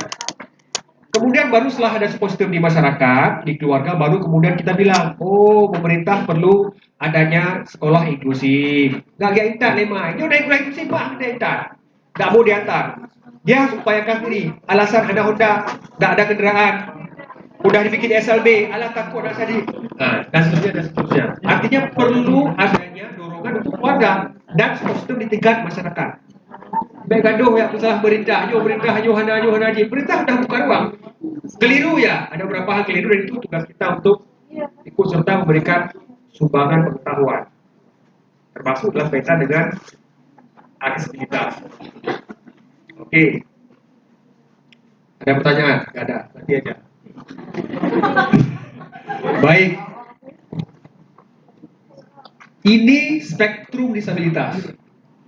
Kemudian baru setelah ada support system di masyarakat, di keluarga, baru kemudian kita bilang, oh pemerintah perlu adanya sekolah inklusif. Nggak dia intan nih mah, ini udah inklusif mah, dia intan. Nggak mau diantar. Dia upayakan diri, alasan ada Honda, nggak ada kendaraan, udah dibikin SLB, alat takut ada tadi, dan seterusnya. Artinya perlu adanya dorongan untuk keluarga dan support system di tingkat masyarakat. Baik gaduh ya masalah perintah, ayo hana haji. Perintah dah buka ruang. Keliru ya, ada beberapa hal keliru, dan itu tugas kita untuk ikut serta memberikan sumbangan pengetahuan, termasuk dalam kaitan dengan aksesibilitas. Oke. Ada pertanyaan? Gak ada, nanti aja. Baik. Ini spektrum disabilitas.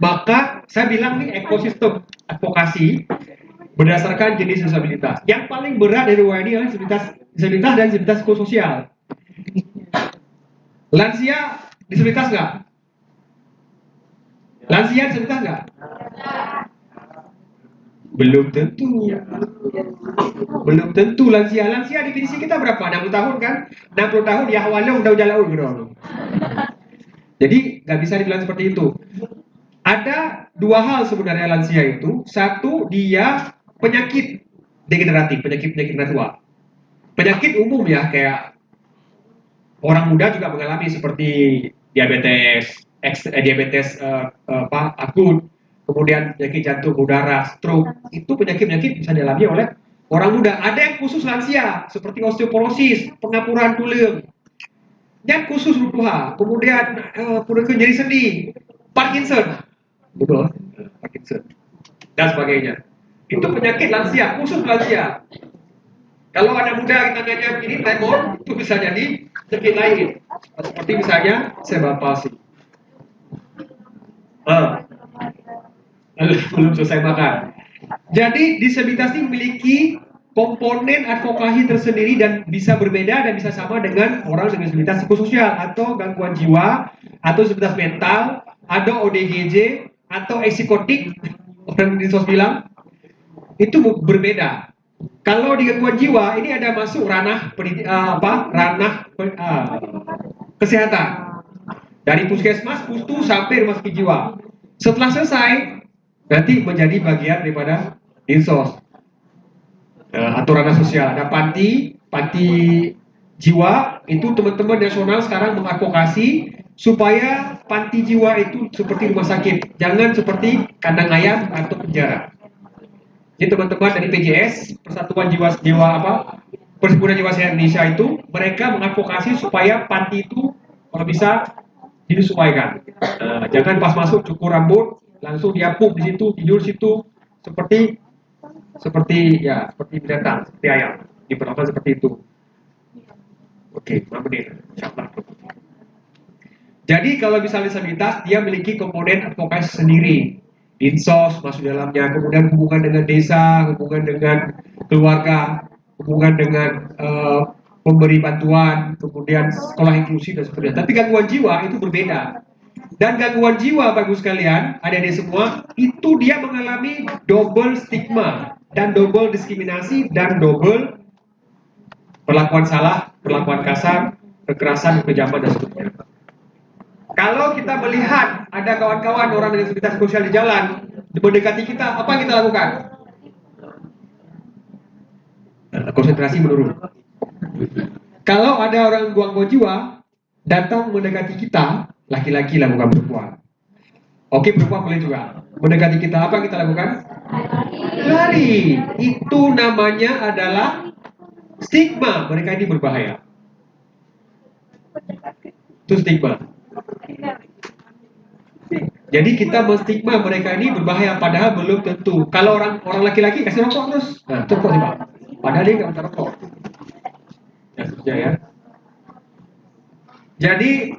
Maka saya bilang nih ekosistem advokasi berdasarkan jenis disabilitas. Yang paling berat dari WNI adalah disabilitas dan disabilitas psikososial. Lansia disabilitas nggak? Lansia disabilitas nggak? Belum tentu. Belum tentu lansia. Lansia definisi kita berapa? 60 tahun kan? 60 tahun ya awalnya udah jalan gitu. Jadi nggak bisa dibilang seperti itu. Ada dua hal sebenarnya lansia itu. Satu, dia penyakit degeneratif, penyakit tua. Penyakit umum ya, kayak orang muda juga mengalami seperti diabetes, akut, kemudian penyakit jantung, udara, stroke. Itu penyakit-penyakit bisa dialami oleh orang muda. Ada yang khusus lansia, seperti osteoporosis, pengapuran tulang, yang khusus lupa, kemudian nyeri sendi, Parkinson, betul, Parkinson, dan sebagainya. Itu penyakit lansia, khusus lansia. Kalau anak muda kita nanya begini, lemon, itu bisa jadi penyakit lain, seperti misalnya cerebral palsy. Belum selesai makan. Jadi disabilitas ini memiliki komponen advokasi tersendiri dan bisa berbeda dan bisa sama dengan orang dengan disabilitas psikososial atau gangguan jiwa atau disabilitas mental atau ODGJ atau psikotik, orang di sos bilang itu berbeda. Kalau di gangguan jiwa ini ada masuk ranah kesehatan dari puskesmas, pustu sampai rumah sakit jiwa. Setelah selesai nanti menjadi bagian daripada dinsos atau ranah sosial. Ada panti jiwa, itu teman-teman nasional sekarang mengadvokasi supaya panti jiwa itu seperti rumah sakit, jangan seperti kandang ayam atau penjara. Jadi teman-teman dari PJS, Persatuan Perhimpunan Jiwa Sehat Indonesia itu, mereka mengadvokasi supaya panti itu kalau bisa disesuaikan. Jangan pas masuk cukur rambut, langsung dia pup di situ, tidur situ, seperti binatang, seperti ayam, diperlakukan seperti itu. Oke, 5 menit, insyaallah. Jadi kalau misalnya disabilitas, dia memiliki komponen advokasi sendiri. Dinsos masuk dalamnya, kemudian hubungan dengan desa, hubungan dengan keluarga, hubungan dengan pemberi bantuan, kemudian sekolah inklusif dan seterusnya. Tapi gangguan jiwa itu berbeda. Dan gangguan jiwa, bagus sekalian, adik-adik semua, itu dia mengalami double stigma dan double diskriminasi dan double perlakuan salah, perlakuan kasar, kekerasan, kekejaman dan seterusnya. Kalau kita melihat ada kawan-kawan orang dengan disabilitas sosial di jalan mendekati kita, apa yang kita lakukan? Konsentrasi menurun. Kalau ada orang gangguan jiwa datang mendekati kita, laki-laki lah bukan perempuan. Oke, perempuan boleh juga. Mendekati kita, apa yang kita lakukan? Lari. Itu namanya adalah stigma. Mereka ini berbahaya. Itu stigma. Jadi kita menstigma mereka ini berbahaya, padahal belum tentu. Kalau orang laki-laki kasih rokok terus, nah itu kok sih Pak? Padahal dia nggak minta rokok. Ya. Jadi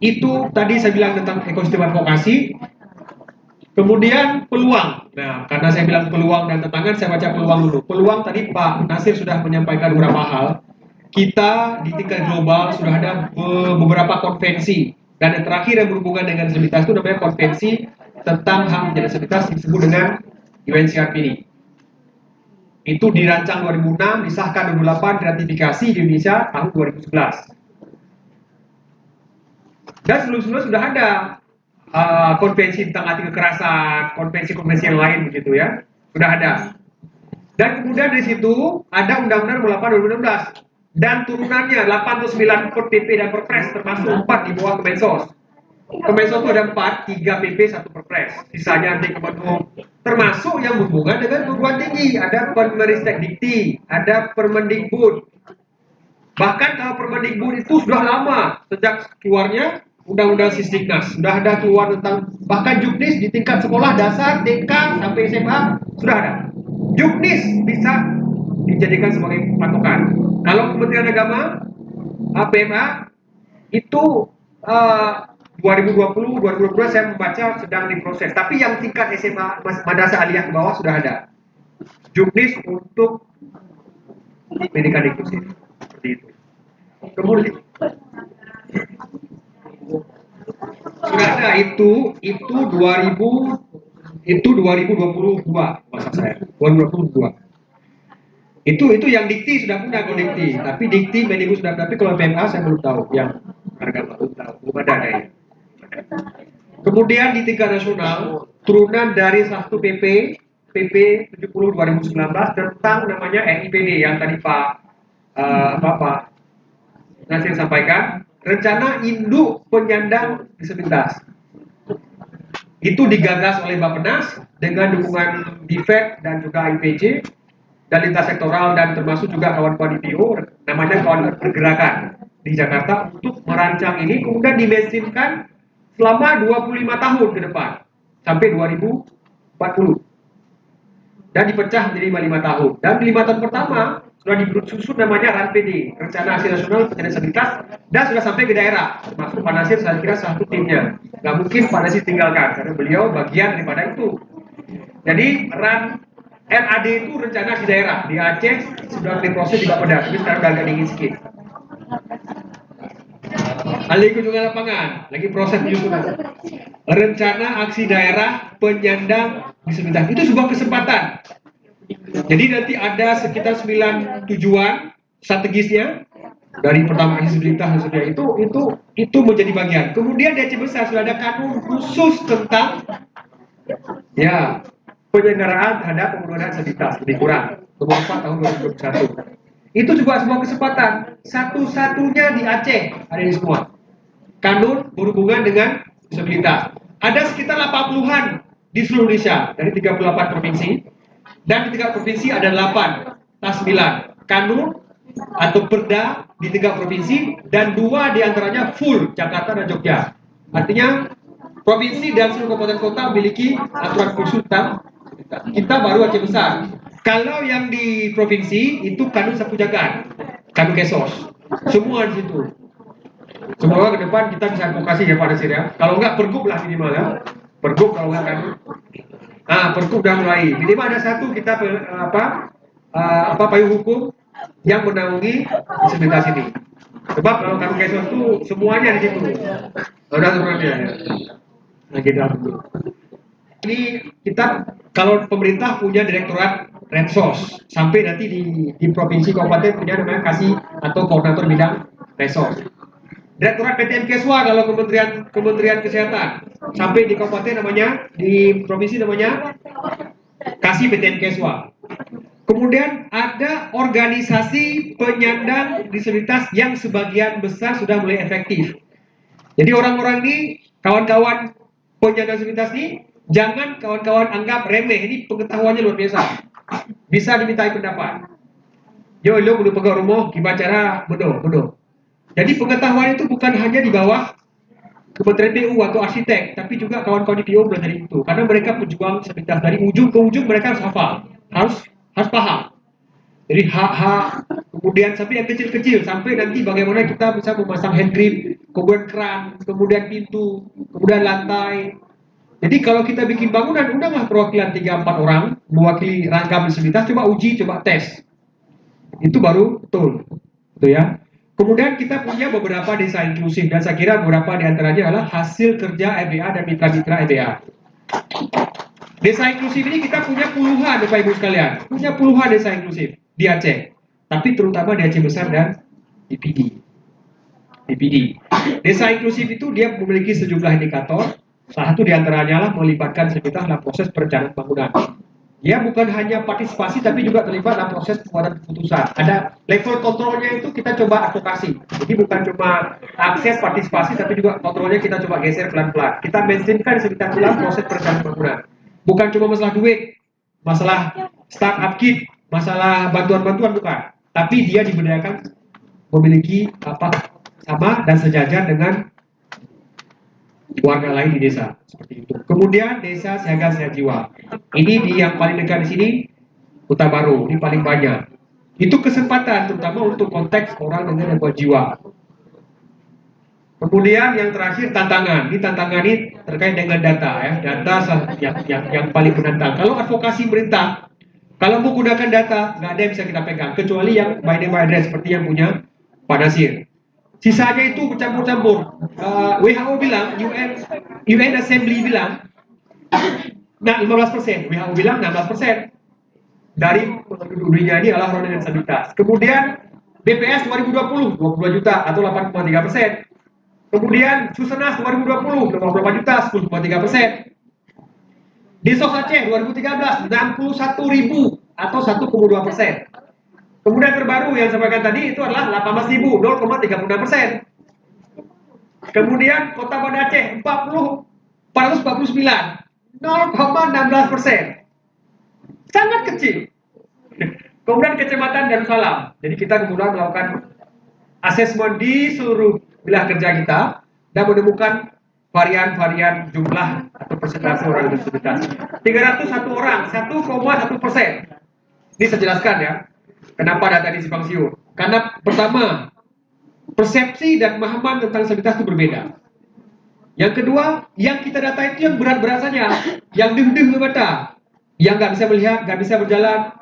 itu tadi saya bilang tentang ekosistem advokasi. Kemudian peluang. Nah, karena saya bilang peluang dan tantangan, saya baca peluang dulu. Peluang tadi Pak Nasir sudah menyampaikan beberapa hal. kita di tingkat global sudah ada beberapa konvensi, dan yang terakhir yang berhubungan dengan disabilitas itu namanya konvensi tentang hak penyandang disabilitas disebut dengan UNCRPD. Itu dirancang 2006, disahkan 2008, diratifikasi di Indonesia tahun 2011. Dan sebelum-sebelumnya sudah ada konvensi tentang anti kekerasan, konvensi-konvensi yang lain begitu ya, sudah ada. Dan kemudian dari situ ada Undang-Undang Nomor 8 2016 dan turunannya 8 atau 9 per PP dan Perpres, termasuk 4 di bawah Kemensos. Kemensos itu ada 4, 3 PP, 1 Perpres. Sisanya nanti Kemenhub, termasuk yang berhubungan dengan perguruan tinggi. Ada Permenristek Dikti, ada Permendikbud. Bahkan kalau Permendikbud itu sudah lama, sejak keluarnya Undang-Undang Sisdiknas. Sudah ada keluar tentang, bahkan Juknis di tingkat sekolah dasar, TK sampai SMA, sudah ada. Juknis bisa dijadikan sebagai patokan. Kalau Kementerian Agama, APMA, itu 2020, 2022 saya membaca sedang diproses. Tapi yang tingkat SMA, madrasah aliyah ke bawah sudah ada. Juknis untuk pendidikan inklusif. Seperti itu. Kemudian sudah ada itu 2022 maksud saya 2022. Itu yang dikti sudah punya kalau dikti, tapi dikti Mendikbud sudah, tapi kalau PMA saya belum tahu, yang agama belum tahu, belum ada kayaknya. Kemudian di tingkat nasional turunan dari satu PP 70 2019 tentang namanya RIPD yang tadi Pak Nasir sampaikan, rencana induk penyandang disabilitas. Itu digagas oleh Bappenas dengan dukungan BIFED dan juga IPJ dan lintas sektoral, dan termasuk juga kawan-kawan IPO, namanya kawan pergerakan di Jakarta, untuk merancang ini, kemudian dimesinkan selama 25 tahun ke depan sampai 2040 dan dipecah menjadi 5 tahun. Dan 5 tahun pertama sudah disusun namanya RANPD, Rencana Aksi Nasional Penyandang Disabilitas, dan sudah sampai ke daerah, termasuk Pak Nasir saya kira satu timnya. Nggak mungkin Pak Nasir tinggalkan karena beliau bagian daripada itu. Jadi RAD itu rencana di daerah, di Aceh sudah diproses di Bapeda, tapi sekarang udah agak dingin sedikit. Ahli kunjungan lapangan, lagi proses penyusunan. Rencana aksi daerah penyandang disabilitas itu sebuah kesempatan. Jadi nanti ada sekitar 9 tujuan strategisnya dari pertama disabilitas dan sebagainya, itu menjadi bagian. Kemudian di Aceh Besar sudah ada kanun khusus tentang penyelenggaraan terhadap penggunaan disabilitas, lebih kurang nomor 4 tahun 2021. Itu juga sebuah kesempatan, satu-satunya di Aceh ada ini semua. Kanun berhubungan dengan disabilitas. Ada sekitar 80-an di seluruh Indonesia dari 38 provinsi, dan di tingkat provinsi ada 8 atau 9 kanun atau perda di tingkat provinsi, dan 2 diantaranya full Jakarta dan Jogja. Artinya provinsi dan seluruh kabupaten kota memiliki aturan khusus tentang kita baru Aceh Besar. Kalau yang di provinsi itu kanun sapu jagat, kanun kesos, semua di situ. Semoga ke depan kita bisa advokasi ya Pak Nasir ya. Kalau enggak pergub lah minimal ya. Pergub kalau enggak kanun. Pergub udah mulai. Minimal ada satu kita payung hukum yang menaungi disabilitas ini. Sebab kalau kanun kesos itu semuanya di situ. Udah turunnya ya. Nah, gitu. Ini kita kalau pemerintah punya direktorat Rensos, sampai nanti di provinsi kabupaten punya namanya kasih atau koordinator bidang Rensos. Direktorat PTN Keswa kalau Kementerian Kesehatan, sampai di kabupaten namanya, di provinsi namanya kasih PTN Keswa. Kemudian ada organisasi penyandang disabilitas yang sebagian besar sudah mulai efektif. Jadi orang-orang ini, kawan-kawan penyandang disabilitas ini, jangan kawan-kawan anggap remeh, ini pengetahuannya luar biasa. Bisa dimintai pendapat. Yo, lo perlu pegang rumah, gimana cara bodoh. Jadi pengetahuan itu bukan hanya di bawah Kementerian PU atau arsitek, tapi juga kawan-kawan di PO belajar itu. Karena mereka pejuang disabilitas dari ujung ke ujung, mereka harus hafal, harus paham. Jadi hak-hak, kemudian sampai yang kecil-kecil, sampai nanti bagaimana kita bisa memasang hand grip, kemudian keran, kemudian pintu, kemudian lantai. Jadi kalau kita bikin bangunan, undanglah perwakilan 3-4 orang mewakili ragam disabilitas, coba uji, coba tes. Itu baru betul. gitu ya. Kemudian kita punya beberapa desa inklusif dan saya kira beberapa di antaranya adalah hasil kerja EBA dan mitra-mitra EBA. Desa inklusif ini kita punya puluhan, Bapak Ibu sekalian, punya puluhan desa inklusif di Aceh, tapi terutama di Aceh Besar dan di PD. Desa inklusif itu dia memiliki sejumlah indikator, salah satu di antaranya lah melibatkan sekitar dalam proses perencanaan pembangunan. Dia bukan hanya partisipasi tapi juga terlibat dalam proses pembuatan keputusan. Ada level kontrolnya itu kita coba advokasi. Jadi bukan cuma akses partisipasi tapi juga kontrolnya kita coba geser pelan-pelan. Kita mainstreamkan sekitar dalam proses perencanaan pembangunan. Bukan cuma masalah duit, masalah startup kit, masalah bantuan-bantuan bukan. Tapi dia diberdayakan memiliki sama dan sejajar dengan warga lain di desa seperti itu. Kemudian desa siaga sehat jiwa. Ini di yang paling dekat di sini Kota Baru, ini paling banyak. Itu kesempatan terutama untuk konteks orang dengan gangguan jiwa. Kemudian yang terakhir tantangan. Ini tantangan ini terkait dengan data ya. Data yang paling menantang. Kalau advokasi pemerintah, kalau menggunakan data nggak ada yang bisa kita pegang kecuali yang by name by address seperti yang punya Pak Nasir. Sisanya itu bercampur-campur. WHO bilang, UN Assembly bilang, nah 15%. WHO bilang 16% dari penduduk dunia ini adalah orang dengan disabilitas. Kemudian BPS 2020 22 juta atau 8,3%. Kemudian Susenas 2020 24 juta 10,3%. Di Sos Aceh 2013 61.000 atau 1,2%. Kemudian terbaru yang saya sampaikan tadi itu adalah 18.000 0,36%. Kemudian Kota Banda Aceh 449 0,16%. Sangat kecil. Kemudian Kecamatan Darussalam. Jadi kita kemudian melakukan asesmen di seluruh wilayah kerja kita dan menemukan varian-varian jumlah atau persentase orang dengan disabilitas. 301 orang, 1,1%. Ini saya jelaskan ya. Kenapa data ini simpang siur? Karena pertama, persepsi dan pemahaman tentang disabilitas itu berbeda. Yang kedua, yang kita data itu yang berat-berat saja, yang dih-dih mata, yang nggak bisa melihat, nggak bisa berjalan.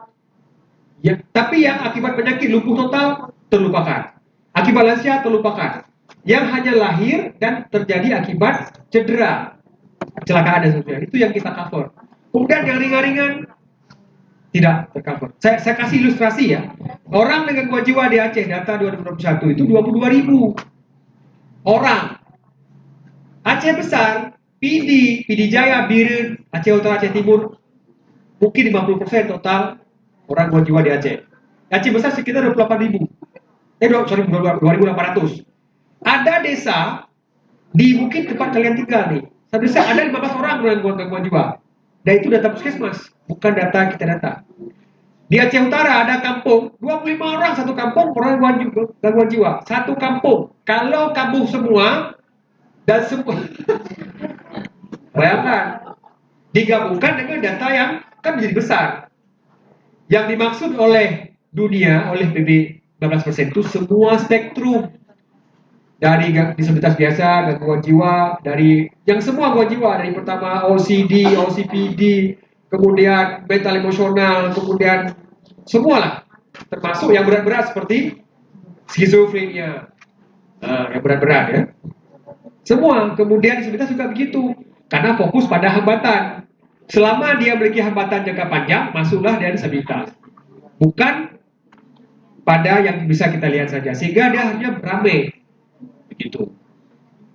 Ya, tapi yang akibat penyakit lumpuh total terlupakan, akibat lansia terlupakan. Yang hanya lahir dan terjadi akibat cedera, kecelakaan dan sebagainya, itu yang kita cover. Kemudian yang ringan-ringan tidak tercover. Saya kasih ilustrasi ya. Orang dengan gangguan jiwa di Aceh data 2021 itu 22.000 orang. Aceh Besar, PD Jaya, Biren, Aceh Utara, Aceh Timur mungkin 50% total orang gangguan jiwa di Aceh. Aceh Besar sekitar 28.000. 2.800. Ada desa di mungkin tempat kalian tinggal nih. Satu desa ada 15 orang dengan gangguan jiwa. Dan itu data puskesmas, bukan data kita data. Di Aceh Utara ada kampung, 25 orang satu kampung orang gangguan jiwa. Satu kampung. Kalau kampung semua dan semua bayangkan digabungkan dengan data yang kan menjadi besar. Yang dimaksud oleh dunia, oleh PB 12% itu semua spektrum. Dari disabilitas biasa, gangguan jiwa, dari yang semua gangguan jiwa, dari pertama OCD, OCPD, kemudian mental emosional, kemudian semualah, termasuk yang berat-berat seperti skizofrenia, yang berat-berat ya. Semua, kemudian disabilitas juga begitu, karena fokus pada hambatan. Selama dia memiliki hambatan jangka panjang, masuklah dia disabilitas. Bukan pada yang bisa kita lihat saja, sehingga dia hanya ramai. Gitu.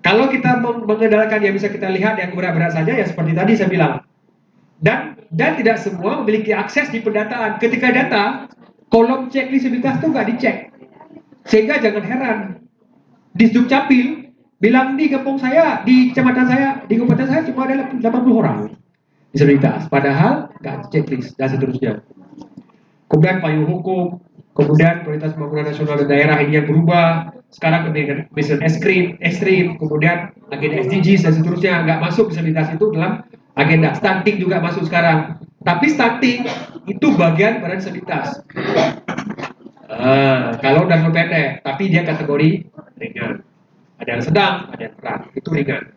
Kalau kita mengendalikan yang bisa kita lihat yang berat-berat saja ya seperti tadi saya bilang. Dan tidak semua memiliki akses di pendataan. Ketika data, kolom cek disabilitas itu nggak dicek. Sehingga jangan heran. Di Dukcapil bilang di kampung saya, di kecamatan saya, di kabupaten saya cuma ada 80 orang disabilitas. Padahal nggak checklist dan seterusnya. Kemudian payung hukum, kemudian prioritas pembangunan nasional dan daerah ini yang berubah. Sekarang kemudian mission ekstrim, kemudian agenda SDGs dan seterusnya nggak masuk disabilitas itu dalam agenda. Stunting juga masuk sekarang. Tapi stunting itu bagian pada disabilitas. Kalau udah pendek, tapi dia kategori ringan. Ada yang sedang, ada yang berat. Itu ringan.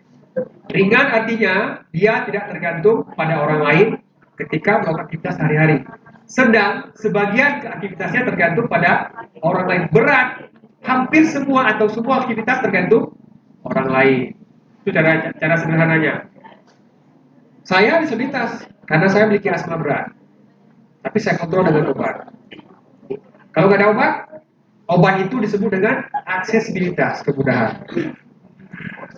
Ringan artinya dia tidak tergantung pada orang lain ketika melakukan aktivitas sehari-hari. Sedang sebagian aktivitasnya tergantung pada orang lain. Berat hampir semua atau semua aktivitas tergantung orang lain. Itu cara sederhananya. Saya disabilitas karena saya memiliki asma berat, tapi saya kontrol dengan obat. Kalau nggak ada obat itu disebut dengan aksesibilitas, kemudahan.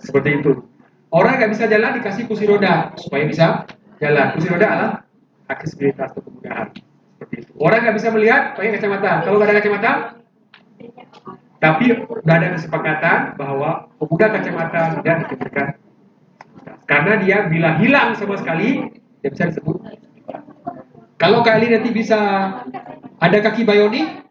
Seperti itu. Orang nggak bisa jalan dikasih kursi roda supaya bisa jalan. Kursi roda adalah aksesibilitas atau kemudahan. Seperti itu. Orang nggak bisa melihat pakai kacamata. Kalau nggak ada kacamata, tapi sudah ada kesepakatan bahwa pemuda kacamata tidak diberikan karena dia bila hilang sama sekali dia bisa disebut. Kalau kalian nanti bisa ada kaki bionik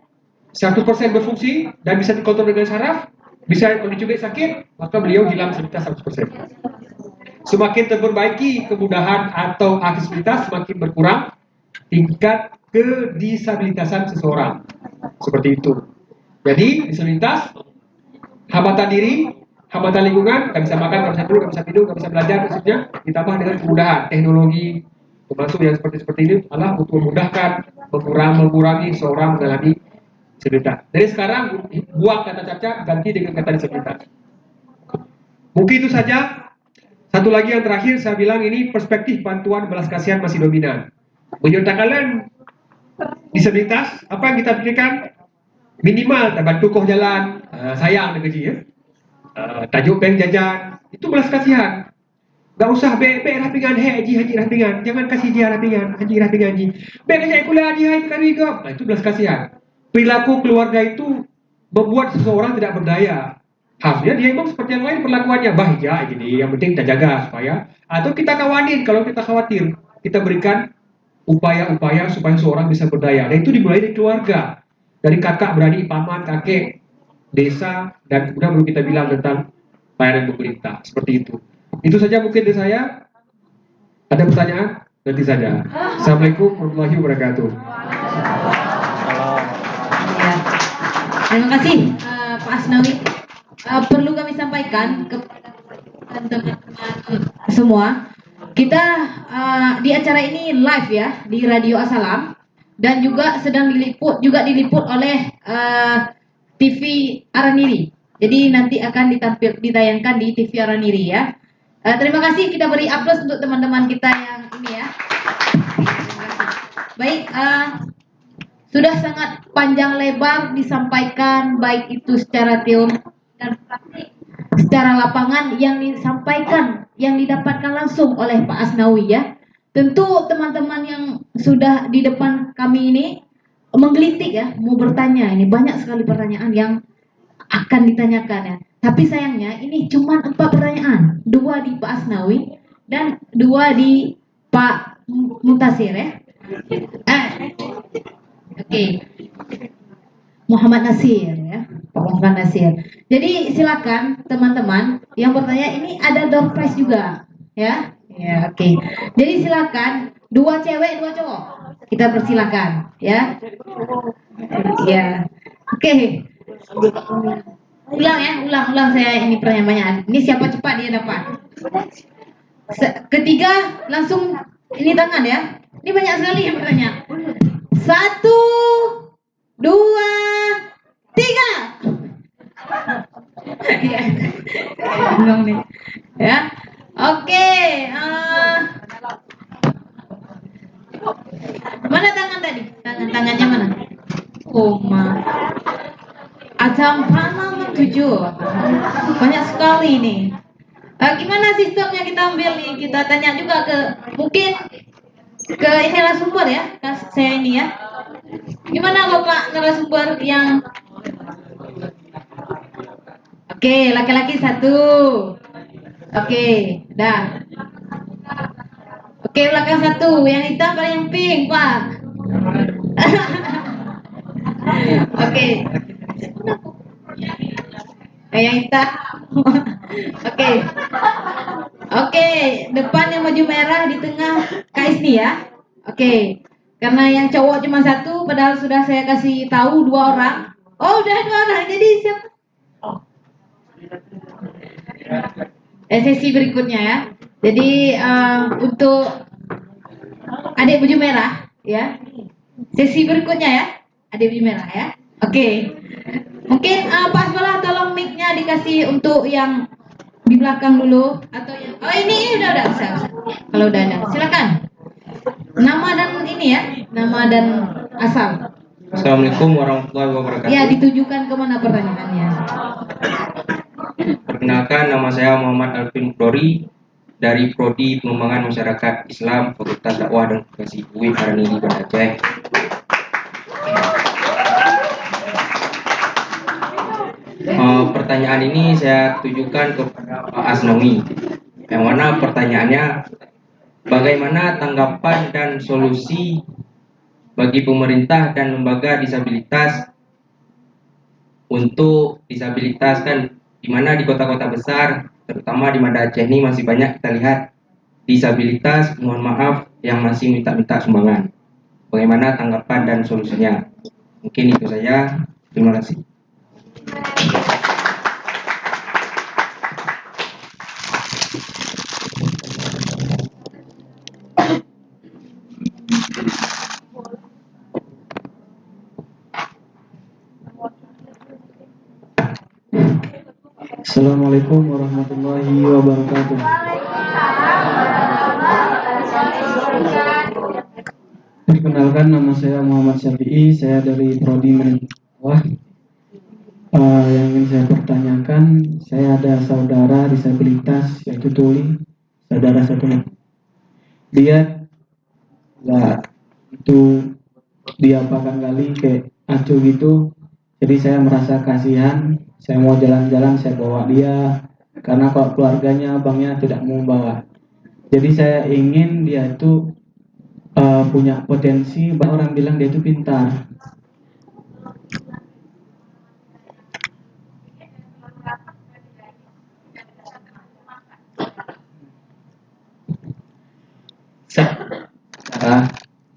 100% berfungsi dan bisa dikontrol dengan saraf, bisa dicubit sakit, maka beliau hilang disabilitas 100%. Semakin terperbaiki kemudahan atau aksesibilitas, semakin berkurang tingkat kedisabilitasan seseorang. Seperti itu. Jadi disabilitas, hambatan diri, hambatan lingkungan, nggak bisa makan, nggak bisa duduk, nggak bisa tidur, nggak bisa belajar, maksudnya ditambah dengan kemudahan teknologi termasuk yang seperti ini adalah untuk memudahkan mengurangi seorang mengalami disabilitas. Dari sekarang buang kata cacat, ganti dengan kata disabilitas. Mungkin itu saja. Satu lagi yang terakhir saya bilang ini perspektif bantuan belas kasihan masih dominan. Menyertakan disabilitas, apa yang kita pikirkan? Minimal bantu koh jalan, sayang dia gaji ya. Tajuk bank jajan, itu belas kasihan. Gak usah be rapingan haji rapingan, jangan kasih dia rapingan, haji rapingan haji. Be ajak kuliah haji hai kan juga. Nah, itu belas kasihan. Perilaku keluarga itu membuat seseorang tidak berdaya. Harusnya dia memang seperti yang lain perlakuannya bahaya gini, yang penting kita jaga supaya atau kita kawanin kalau kita khawatir, kita berikan upaya-upaya supaya seseorang bisa berdaya. Dan itu dimulai dari keluarga, dari kakak, beradik, paman, kakek, desa, dan kemudian baru kita bilang tentang layanan pemerintah. Seperti itu. Itu saja mungkin dari saya. Ada pertanyaan? Nanti saja. Assalamualaikum warahmatullahi wabarakatuh. Ya. Terima kasih Pak Asnawi. Perlu kami sampaikan kepada teman-teman semua, kita di acara ini live ya di Radio Asalam dan juga sedang diliput oleh TV Araniri. Jadi nanti akan ditayangkan di TV Araniri ya. Terima kasih, kita beri aplaus untuk teman-teman kita yang ini ya. Baik, sudah sangat panjang lebar disampaikan baik itu secara teori dan praktik, secara lapangan yang disampaikan, yang didapatkan langsung oleh Pak Asnawi ya. Tentu teman-teman yang sudah di depan kami ini menggelitik ya, mau bertanya, ini banyak sekali pertanyaan yang akan ditanyakan ya. Tapi sayangnya ini cuma 4 pertanyaan, 2 di Pak Asnawi dan 2 di Pak Muntasir ya. Oke. Muhammad Nasir ya, Pak Muhammad Nasir. Jadi silakan teman-teman yang bertanya, ini ada door prize juga ya. Ya, oke. Jadi silakan 2 cewek 2 cowok. Kita persilakan ya. Ya. Oke. Ulang saya ini pertanyaan. Ini siapa cepat dia dapat. Ketiga langsung ini tangan ya. Ini banyak sekali yang bertanya. 1, 2, 3. Ya. Bingung nih. Ya. Oke. Mana tangan tadi? Tangannya mana? Oh, Acam Panama 7. Banyak sekali nih. Gimana sistemnya kita ambil nih? Kita tanya juga mungkin ke ini narasumber ya, saya ini ya. Gimana Bapak narasumber yang Oke, laki-laki 1. Oke, dah. Oke, belakang 1. Yang hitam paling yang pink, Pak. Oke. Yang hitam. Oke. Oke, depan yang baju merah, di tengah Kak Isni ya. Oke. Karena yang cowok cuma 1, padahal sudah saya kasih tahu 2 orang. Oh, udah 2 orang. Jadi siapa? Sesi berikutnya ya. Jadi untuk adik baju merah ya. Sesi berikutnya ya. Adik baju merah ya. Oke. Mungkin Pak Asbala tolong mic-nya dikasih untuk yang di belakang dulu atau yang ini udah bisa. Kalau udah ada, silakan. Nama dan ini ya, nama dan asal. Assalamualaikum warahmatullahi wabarakatuh. Ya, ditujukan kemana pertanyaannya? Perkenalkan, nama saya Muhammad Alvin Flori dari Prodi Pengembangan Masyarakat Islam Fakultas Dakwah dan Komunikasi UIN Haranili Banda Aceh. Pertanyaan ini saya tujukan kepada Pak Asnawi, yang mana pertanyaannya, bagaimana tanggapan dan solusi bagi pemerintah dan lembaga disabilitas untuk disabilitas, kan di mana di kota-kota besar, terutama di Banda Aceh ini masih banyak kita lihat disabilitas, mohon maaf, yang masih minta-minta sumbangan. Bagaimana tanggapan dan solusinya? Mungkin itu saja. Terima kasih. Assalamualaikum warahmatullahi wabarakatuh. Perkenalkan, nama saya Muhammad Syafi'i, saya dari Prodi Manajemen Dakwah. Yang ingin saya pertanyakan, saya ada saudara disabilitas yaitu tuli, saudara satu. Dia nggak itu diapakan kali kayak acuh gitu, jadi saya merasa kasihan. Saya mau jalan-jalan, saya bawa dia, karena kalau keluarganya, abangnya tidak mau bawa. Jadi saya ingin dia itu punya potensi, bahkan orang bilang dia itu pintar.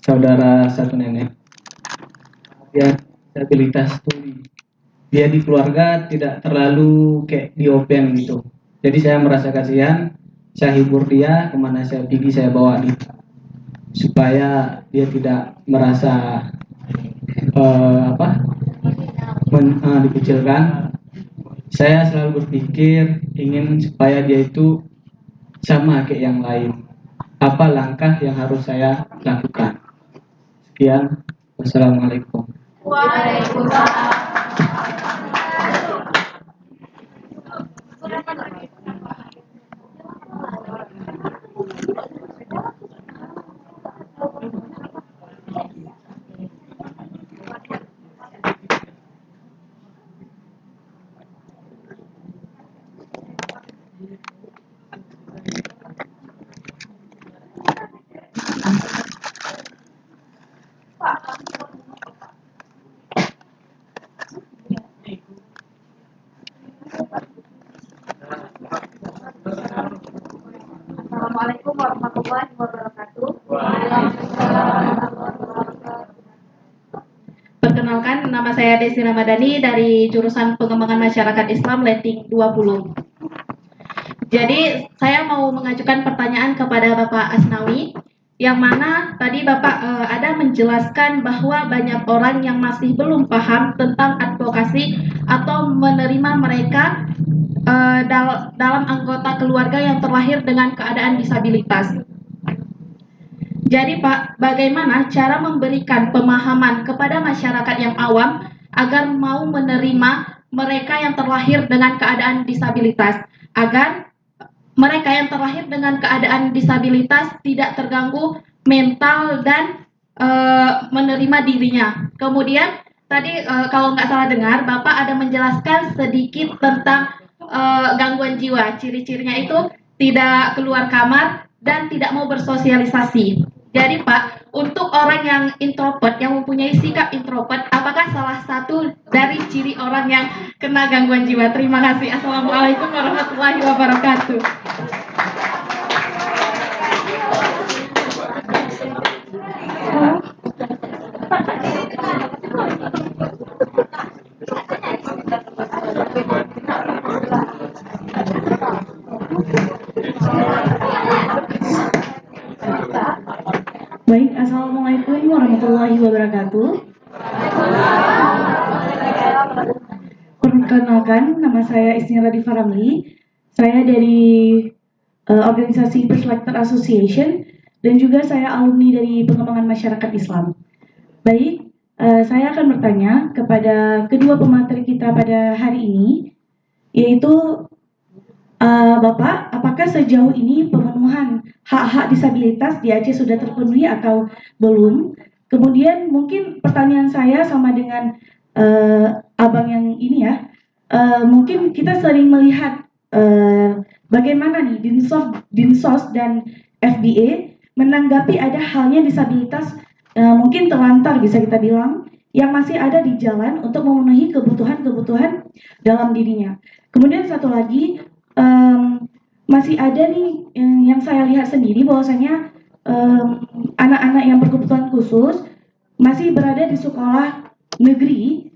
Saudara satu nenek, dia disabilitas tuli. Dia di keluarga tidak terlalu kayak di open gitu. Jadi saya merasa kasihan, saya hibur dia, kemana saya pergi saya bawa dia, supaya dia tidak merasa dikucilkan. Saya selalu berpikir ingin supaya dia itu sama kayak yang lain. Apa langkah yang harus saya lakukan? Sekian, wassalamualaikum. Waalaikumsalam. Assalamualaikum warahmatullahi wabarakatuh. Perkenalkan, nama saya Desi Ramadhani dari jurusan Pengembangan Masyarakat Islam Leting 20. Jadi saya mau mengajukan pertanyaan kepada Bapak Asnawi, yang mana tadi Bapak ada menjelaskan bahwa banyak orang yang masih belum paham tentang advokasi atau menerima mereka dalam anggota keluarga yang terlahir dengan keadaan disabilitas. Jadi Pak, bagaimana cara memberikan pemahaman kepada masyarakat yang awam agar mau menerima mereka yang terlahir dengan keadaan disabilitas, agar mereka yang terlahir dengan keadaan disabilitas tidak terganggu mental dan menerima dirinya. Kemudian tadi kalau nggak salah dengar, Bapak ada menjelaskan sedikit tentang gangguan jiwa. Ciri-cirinya itu tidak keluar kamar dan tidak mau bersosialisasi. Jadi Pak, untuk orang yang introvert, yang mempunyai sikap introvert, apakah salah satu dari ciri orang yang kena gangguan jiwa? Terima kasih. Assalamualaikum warahmatullahi wabarakatuh. Baik, assalamualaikum warahmatullahi wabarakatuh. perkenalkan, nama saya Isnira Diva Ramli. Saya dari organisasi Perselector Association dan juga saya alumni dari pengembangan masyarakat Islam. Baik, saya akan bertanya kepada kedua pemateri kita pada hari ini, yaitu Bapak, apakah sejauh ini pemenuhan hak-hak disabilitas di Aceh sudah terpenuhi atau belum? Kemudian mungkin pertanyaan saya sama dengan abang yang ini ya, mungkin kita sering melihat bagaimana nih Dinsos dan FBA menanggapi ada halnya disabilitas mungkin terlantar bisa kita bilang yang masih ada di jalan untuk memenuhi kebutuhan-kebutuhan dalam dirinya. Kemudian satu lagi masih ada nih yang saya lihat sendiri bahwasanya anak-anak yang berkebutuhan khusus masih berada di sekolah negeri,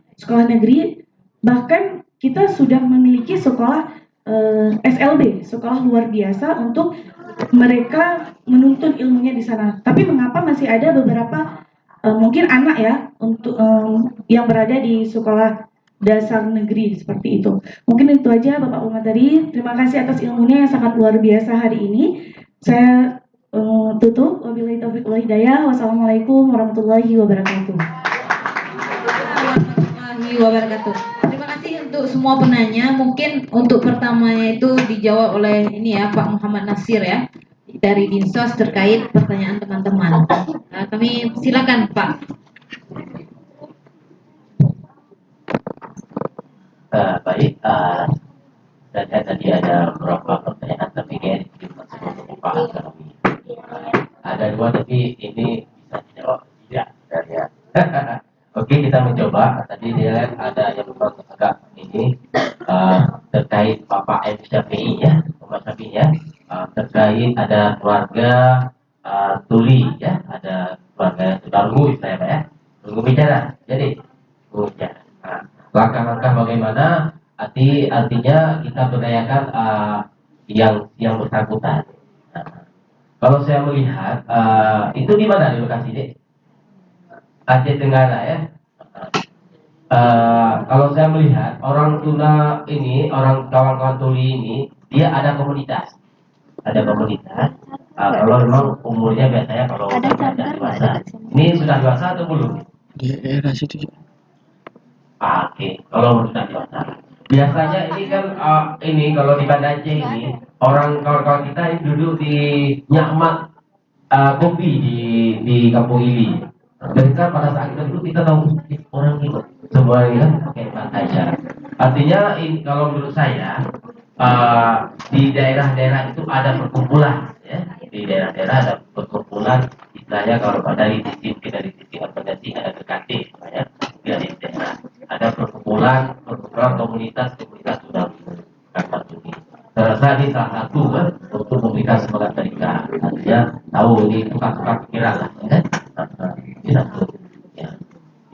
bahkan kita sudah memiliki sekolah SLB, sekolah luar biasa untuk mereka menuntut ilmunya di sana. Tapi mengapa masih ada beberapa mungkin anak ya untuk yang berada di sekolah dasar negeri seperti itu. Mungkin itu aja Bapak pemateri. Terima kasih atas ilmunya yang sangat luar biasa hari ini. Saya tutup. Wabillahi taufiq wal hidayah. Wassalamualaikum warahmatullahi wabarakatuh. Warahmatullahi wabarakatuh. Terima kasih untuk semua penanya. Mungkin untuk pertamanya itu dijawab oleh ini ya Pak Muhammad Nasir ya dari Dinsos terkait pertanyaan teman-teman. Kami silakan Pak. Baik, saya tadi ada beberapa pertanyaan tapi kayaknya masih Pak Akarawi. Ada dua tapi ini bisa dijawab tidak ya. Oke, kita mencoba. Tadi dia lihat ada yang agak ini terkait Bapak M. Syafi'i ya, Bapak Syafi'i ya, terkait ada keluarga tuli ya, ada keluarga tunggu saya Pak ya, tunggu bicara. Jadi tunggu bicara. Langkah-langkah bagaimana? Artinya kita berdayakan yang bersangkutan. Kalau saya melihat itu di mana di lokasi ini? Aceh Tenggara ya. Kalau saya melihat orang tuna ini, orang kawan-kawan tuli ini, dia ada komunitas. Kalau memang umurnya biasanya kalau sudah dewasa. Ini sudah dewasa atau belum? Di daerah situ juga. Oke, kalau sudah dewasa. Biasanya ini kan ini kalau di Banda Aceh ini orang kawan-kawan kita ini duduk di nyakmat kopi di Kampung Ili. Mereka pada saat itu kita tahu orang itu semua ini kan pakai bahasa isyarat. Artinya kalau menurut saya di daerah-daerah itu ada perkumpulan ya. Di daerah-daerah ada perkumpulan istilahnya kalau dari sisi organisasi ada dekati ya. Di daerah ada perkumpulan komunitas sudah kantor ini. Saya rasa ini salah satu kan untuk memberikan semangat mereka. Artinya tahu ini tukar-tukar pikiran lah ya. Ya.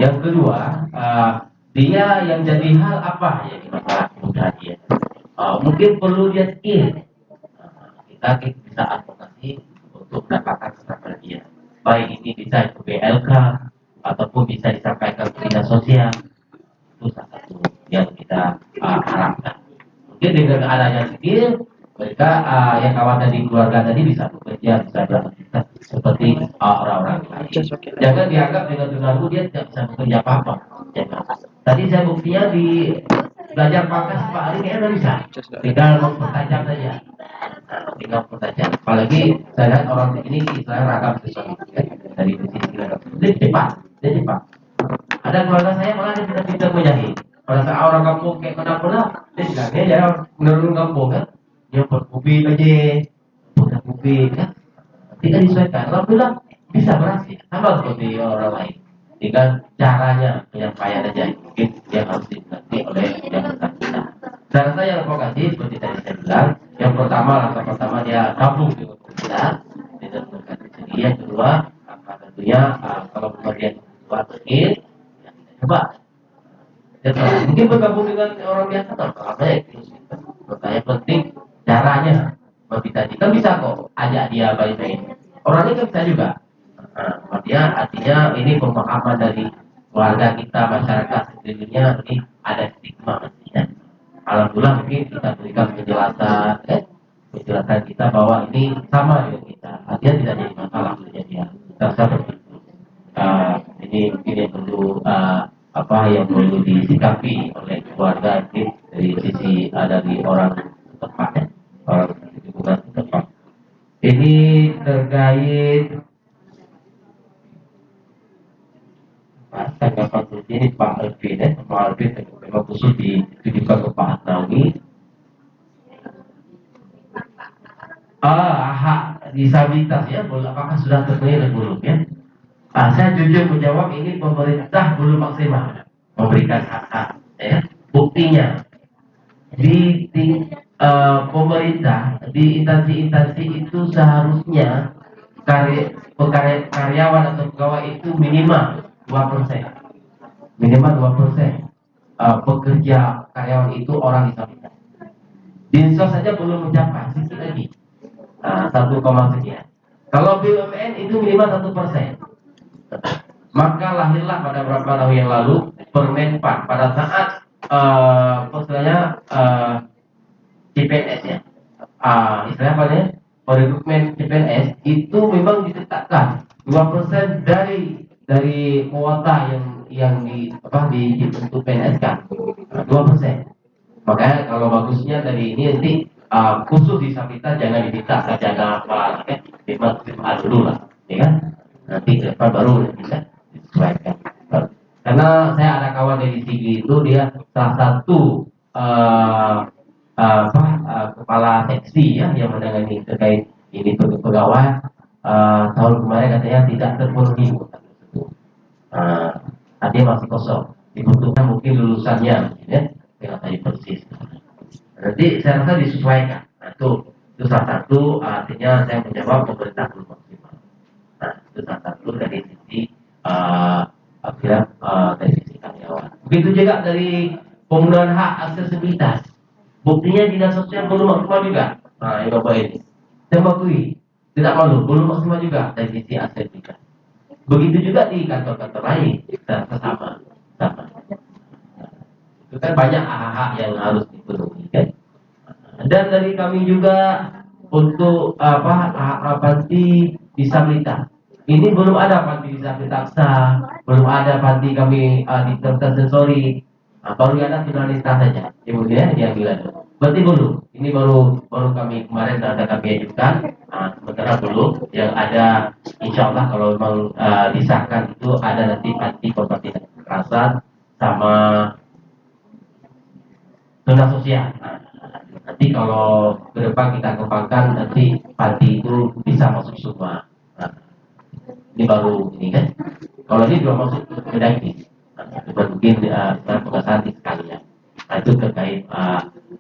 Yang kedua, dia yang jadi hal apa ya di masalah kemudahan dia? Mungkin perlu dia skill. Kita bisa advokasi untuk mendapatkan standar dia. Baik ini bisa ke BLK ataupun bisa disampaikan ke dinas sosial. Itu salah satu yang kita harapkan. Mungkin dengan adanya skill, mereka yang kawan dari keluarga tadi bisa bekerja, bisa beraktivitas seperti orang-orang lain. Jangan dianggap dengan tunarungu dia tidak bisa bekerja apa-apa. Jangan. Tadi saya buktinya di belajar pangkas Pak Ali kayaknya bisa. Tinggal mempertajam saja. Tinggal mempertajam. Apalagi saya lihat orang ini istilahnya ragam sesuatu dari sisi ragam. Dia cepat. Ada keluarga saya malah dia tidak bisa menjahit. Pada saat orang kampung kayak mana-mana, dia bilangnya ya menurun kampung kan. Dia berkubi aja, punya kubi kan. Tidak disesuaikan. Alhamdulillah bisa berhasil. Sama seperti orang lain. Tinggal caranya penyampaian aja. Mungkin yang harus dimengerti oleh yang bersangkutan. Saya rasa yang advokasi seperti tadi saya bilang, yang langkah pertama dia gabung dengan kita, dengan berkati sendiri. Yang kedua, tentunya kalau kemudian kedua mungkin, ya kita coba. Mungkin bergabung dengan orang biasa atau baik. Pertanyaan penting caranya. Seperti tadi kan bisa kok ajak dia baik-baik. Orangnya kan bisa juga. Artinya ini pemahaman dari keluarga kita, masyarakat sekelilingnya ini ada stigma mestinya. alhamdulillah mungkin kita berikan penjelasan kita bahwa ini sama dengan kita, artinya tidak jadi masalah untuk dia. Seperti itu. Ini mungkin yang perlu yang perlu disikapi oleh keluarga dari sisi dari orang setempat, orang lingkungan setempat. Ini terkait tanggapan ini Pak Alvin, Pak Alvin memang khusus ditujukan ke Pak Asnawi. Hak disabilitas ya, apakah sudah terpenuhi atau belum ya? Saya jujur menjawab ini pemerintah belum maksimal memberikan hak-hak ya. Buktinya di pemerintah, di instansi-instansi itu seharusnya karyawan atau pegawai itu minimal 2%. Minimal 2% pekerja karyawan itu orang disabilitas. Dinsos saja belum mencapai, sedikit lagi 1, sekian. Kalau BUMN itu minimal 1%. Maka lahirlah pada beberapa tahun yang lalu Permenpan pada saat CPNS ya, istilahnya apa ya, rekrutmen CPNS itu memang ditetapkan 2% dari kuota yang untuk PNS kan 2%. Makanya kalau bagusnya dari ini nanti khusus disabilitas jangan diminta sarjana apa, dimaksimal dulu lah, ya kan? Nanti ke depan baru bisa disesuaikan. Karena saya ada kawan dari Sigi itu dia salah satu kepala seksi ya yang menangani terkait ini pegawai tahun kemarin katanya tidak terpenuhi artinya masih kosong, dibutuhkan mungkin lulusannya ya, dengan tadi persis. Nanti saya rasa disesuaikan. Nah, itu salah satu artinya saya menjawab pemerintah belum maksimal. Nah, itu salah satu dari sisi dari sisi karyawan. Begitu juga dari penggunaan hak aksesibilitas. Buktinya dinas sosial belum maksimal juga. Nah, ini Bapak ini. Saya mengakui tidak malu, belum maksimal juga dari sisi aksesibilitas. Begitu juga di kantor-kantor lain, sama. Itu kan banyak hak-hak yang harus dipenuhi kan. Dan dari kami juga untuk panti disabilitas. Ini belum ada panti disabilitas sah, belum ada panti kami di tersensori. Baru ada finalista saja, kemudian yang bilang. Berarti belum. Ini baru kami kemarin ada kami ajukan. Sementara belum. Yang ada, insya Allah kalau memang disahkan itu ada nanti panti kompetitif kekerasan sama zona sosial. Nanti kalau ke depan kita kembangkan nanti panti itu bisa masuk semua. Ini baru ini kan. Kalau ini juga masuk ke daging. Mungkin pengesahan sekalian. Nah, itu terkait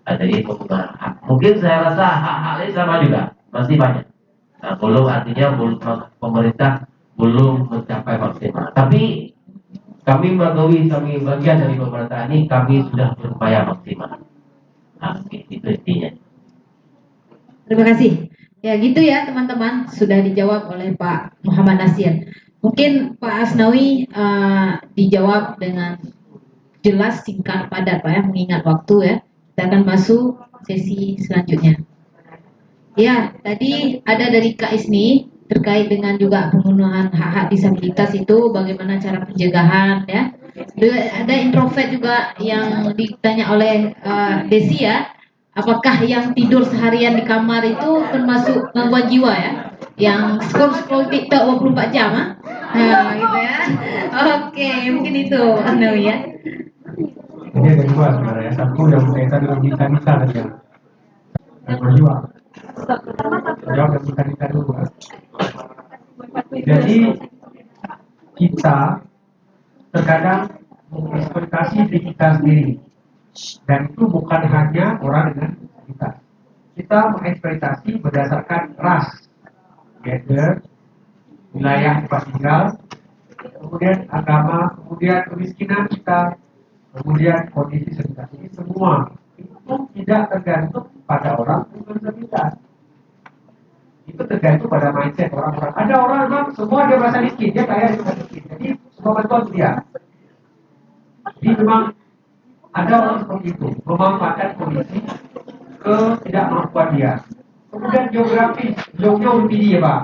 dari penggunaan hak. Mungkin saya rasa hak-hak lain sama juga masih banyak. Nah, belum artinya pemerintah belum mencapai maksimal. Tapi kami bagian dari pemerintah ini kami sudah berupaya maksimal. Nah, itu intinya. Terima kasih. Ya gitu ya teman-teman, sudah dijawab oleh Pak Muhammad Nasir. Mungkin Pak Asnawi dijawab dengan jelas, singkat, padat Pak ya, mengingat waktu ya. Kita akan masuk sesi selanjutnya. Ya, tadi ada dari Kak Isni terkait dengan juga pemenuhan hak-hak disabilitas itu bagaimana cara pencegahan ya. Ada introvert juga yang ditanya oleh Desi ya. Apakah yang tidur seharian di kamar itu termasuk gangguan jiwa ya? Yang scroll TikTok 24 jam ah? Nah, gitu ya. Oke, mungkin itu Asnawi ya. Ini ada dua sebenarnya. Satu yang berkaitan dengan kita saja. Yang kedua, jawab yang kita dulu. Jadi kita terkadang mengeksploitasi diri kita sendiri. Dan itu bukan hanya orang dengan disabilitas. Kita mengeksploitasi berdasarkan ras, gender, wilayah tempat tinggal, kemudian agama, kemudian kemiskinan kita, kemudian kondisi sekitar ini semua itu tidak tergantung pada orang dengan disabilitas. Itu tergantung pada mindset orang-orang. Ada orang memang semua dia merasa miskin, dia kaya juga miskin. Jadi semua bantuan dia. Jadi memang Ada orang seperti itu, memanfaatkan kondisi ketidakmampuan dia. Kemudian geografis, Jogja UPD ya Pak.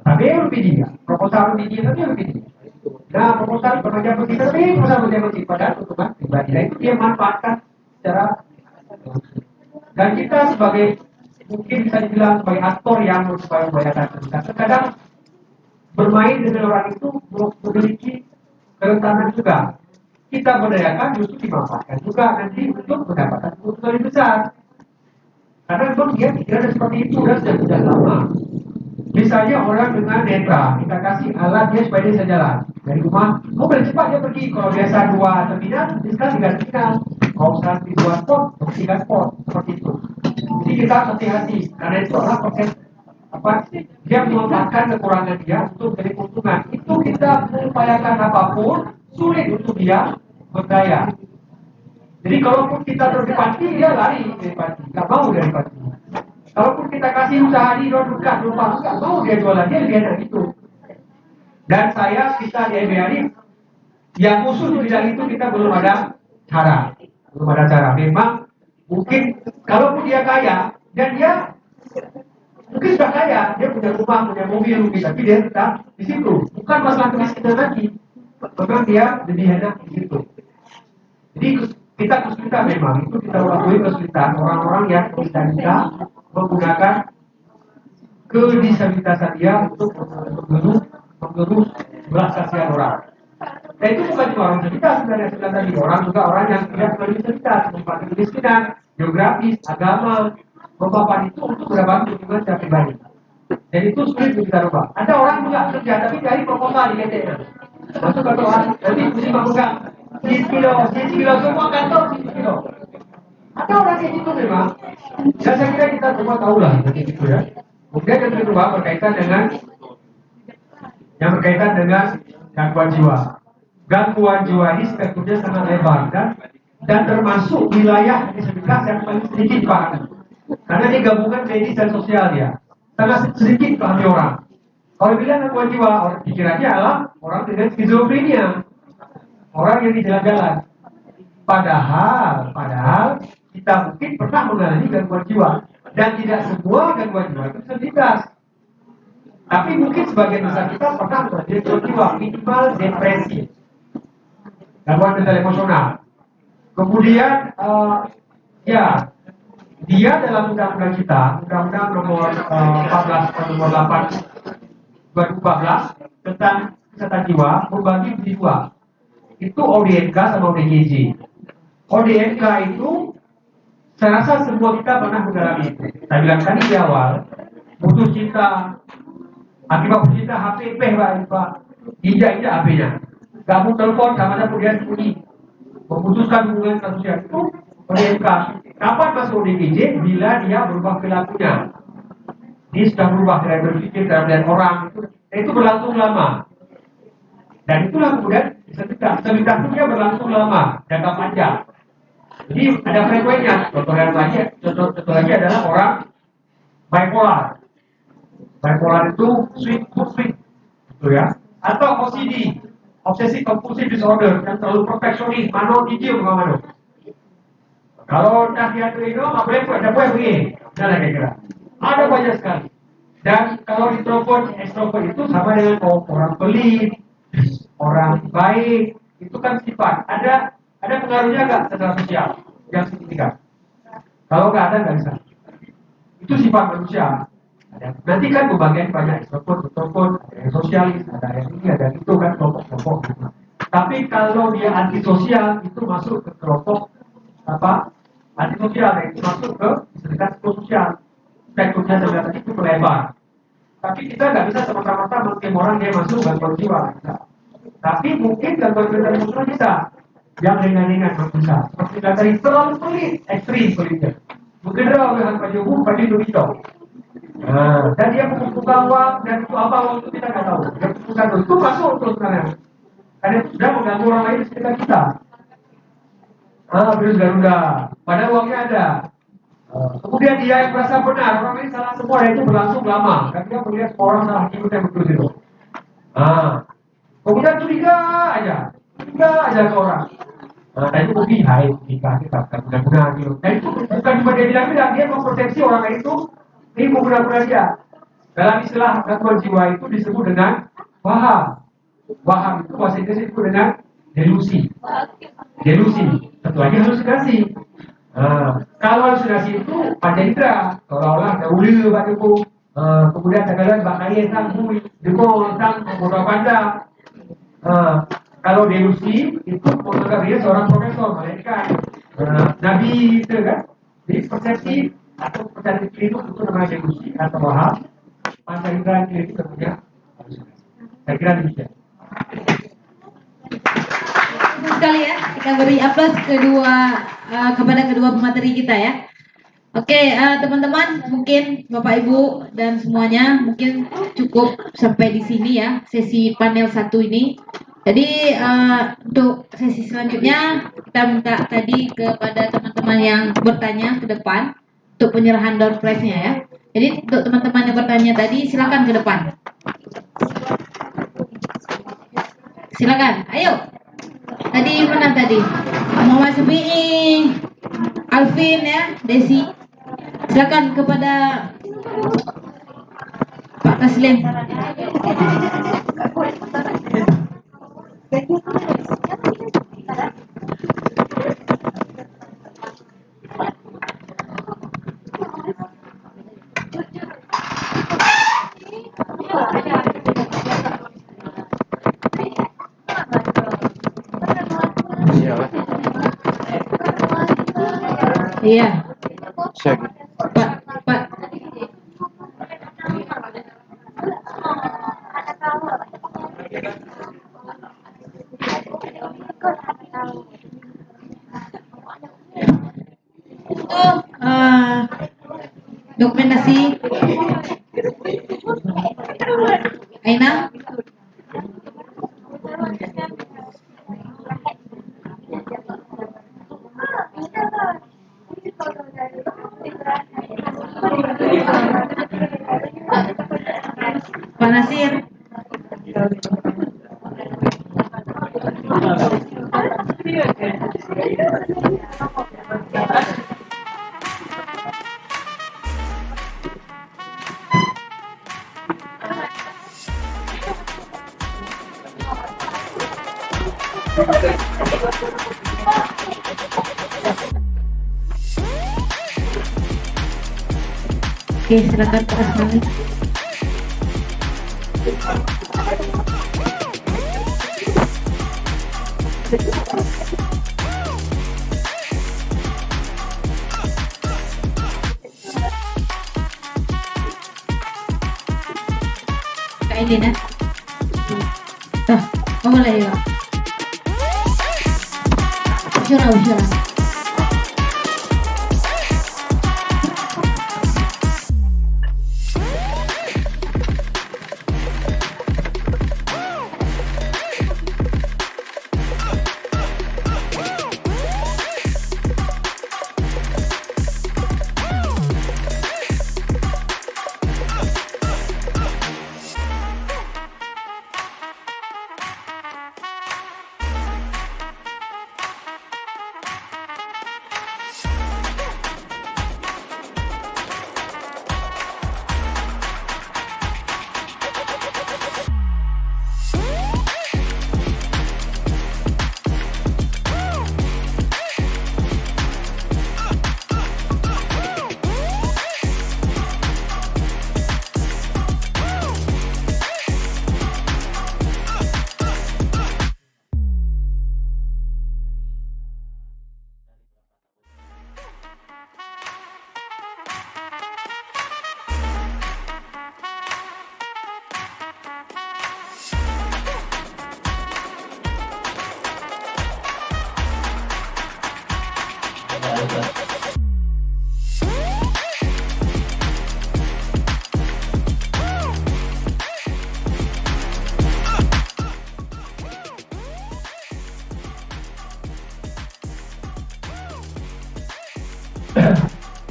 Tapi UPD ya, proposal UPD tapi UPD. Nah, proposal pekerja bersih tapi proposal pekerja bersih padahal keuntungan pribadi. Nah, itu dia manfaatkan secara dan kita sebagai mungkin bisa dibilang sebagai aktor yang membahayakan kita. Terkadang bermain dengan orang itu memiliki kerentanan juga. Kita berdayakan justru dimanfaatkan juga nanti untuk mendapatkan keuntungan yang besar. Karena memang dia pikiran seperti itu sudah lama. Misalnya orang dengan netra, kita kasih alat dia supaya dia bisa jalan dari rumah. Mobil cepat dia pergi. Kalau biasa 2 terminal, dia sekarang 3 terminal. Kalau sekarang 2 spot, 3 spot seperti itu. Jadi kita hati-hati karena itu adalah proses dia memanfaatkan kekurangan dia untuk jadi keuntungan. Itu kita mengupayakan apapun sulit untuk dia berdaya. Jadi kalaupun kita terus dipati, dia lari dari pati, nggak mau dari pati. Kalaupun kita kasih usaha di dekat rumah, nggak mau dia jualan, dia lebih enak gitu. Dan kita di MBRI yang khusus di bidang itu kita belum ada cara. Memang mungkin kalaupun dia kaya dan dia mungkin sudah kaya, dia punya rumah, punya mobil mungkin, tapi dia tetap di situ. Bukan masalah kemiskinan lagi, memang dia lebih enak di situ. Jadi kita kesulitan memang itu kita akui kesulitan orang-orang yang bisa menggunakan kedisabilitasan dia untuk menggerus belas kasihan orang. Dan itu bukan cuma orang disabilitas sebenarnya tadi orang juga orang yang tidak berdisabilitas, menyebabkan kemiskinan, geografis, agama, bapak itu untuk berbantu juga secara pribadi. Dan itu sulit untuk kita rubah. Ada orang juga kerja tapi dari proposal di KTN. Masuk ke orang, nanti mesti memegang 10 kilo semua kantor 10 kilo. Ada orang kayak gitu memang. Dan saya kira kita semua tahu lah seperti itu ya. Kemudian yang kedua berkaitan dengan gangguan jiwa. Gangguan jiwa ini spektrumnya sangat lebar dan termasuk wilayah disabilitas yang paling sedikit paham. Karena dia gabungan medis dan sosial dia. Sangat sedikit pahami orang. Kalau bilang gangguan jiwa, orang pikirannya adalah orang dengan skizofrenia. Orang yang di jalan-jalan. Padahal kita mungkin pernah mengalami gangguan jiwa. Dan tidak semua gangguan jiwa itu disabilitas. Tapi mungkin sebagian besar kita pernah mengalami gangguan jiwa. Minimal depresi. Gangguan mental emosional. Kemudian, dia dalam undang-undang kita, undang-undang nomor 14 nomor 8 2014 tentang kesehatan jiwa membagi menjadi 2. Itu ODNK sama ODGJ. ODNK itu saya rasa semua kita pernah mengalami itu. Saya bilang tadi di awal, putus cinta, akibat putus cinta HP Pak, injak HP-nya. Kamu telepon sama ada kemudian bunyi, memutuskan hubungan sosial itu ODNK. Kapan masuk ODGJ? Bila dia berubah perilakunya. Dia sudah berubah cara berpikir, cara melihat orang itu berlangsung lama. Dan itulah kemudian disabilitas itu dia berlangsung lama, jangka panjang. Jadi ada frekuensinya. Contoh lagi adalah orang bipolar. Bipolar itu swing, gitu ya. Atau OCD, obsessive compulsive disorder, yang terlalu perfeksionis, mano cicil mano. Kalau nasihat itu nggak boleh ada begini, jangan kira-kira. Ada banyak sekali. Dan kalau extrovert itu sama dengan orang pelit, orang baik, itu kan sifat. Ada pengaruhnya nggak secara sosial yang signifikan? Kalau nggak ada nggak bisa. Itu sifat manusia. Nanti kan pembagian banyak introvert, ada yang sosialis, ada yang ini, ada yang itu kan kelompok-kelompok. Gitu. Tapi kalau dia antisosial itu masuk ke kelompok antisosial, itu masuk ke disabilitas psikososial. Spektrumnya sebenarnya itu melebar. Tapi kita nggak bisa semata-mata mengklaim orang dia masuk gangguan jiwa. Tapi mungkin gangguan mental emosional bisa. Yang ringan-ringan bisa. Seperti tadi terlalu pelit, ekstrim pelitnya. Mungkin dengan Pak Jokowi, Pak Jokowi. Dan dia mengumpulkan uang dan itu apa uang itu kita nggak tahu. Dia mengumpulkan itu masuk terus sebenarnya. Karena itu sudah mengganggu orang lain di sekitar kita. Virus Garuda. Padahal uangnya ada. Kemudian dia yang merasa benar, orang lain salah semua, dan itu berlangsung lama. Dan dia melihat semua orang salah ikutnya betul itu. Kemudian curiga aja ke orang. Tadi itu lihai, kita guna-guna gitu. Dan itu bukan cuma dia bilang, dia memproteksi orang lain itu, ini menggunakan dia. Dalam istilah gangguan jiwa itu disebut dengan waham. Waham itu bahasa Inggris disebut dengan delusi. Delusi, satu lagi halusinasi. Kalau halusinasi itu pada indera, seolah-olah ada uli pada itu. Kemudian kadang-kadang bakaya sang bui, jempol sang bodoh pandang. Kalau delusi itu menganggap dia seorang profesor, malaikat, nabi, gitu kan? Jadi persepsi atau persepsi itu namanya delusi atau waham. Panca indera itu tentunya halusinasi. Saya kira demikian. Bagus sekali ya, kita beri aplaus kepada kedua pemateri kita ya. Oke, teman-teman, mungkin Bapak Ibu dan semuanya mungkin cukup sampai di sini ya sesi panel 1 ini. Jadi untuk sesi selanjutnya kita minta tadi kepada teman-teman yang bertanya ke depan untuk penyerahan door prize-nya ya. Jadi untuk teman-teman yang bertanya tadi silakan ke depan. Silakan, ayo. Tadi mana tadi? Muhammad Syafi'i, Alvin ya, Desi. Silakan kepada Pak Taslim. Iya. Pak. Dokumentasi Aina. Pak Nasir. Oke, silakan Pak Asmani. Kak Elina. Boleh ya. Usyara.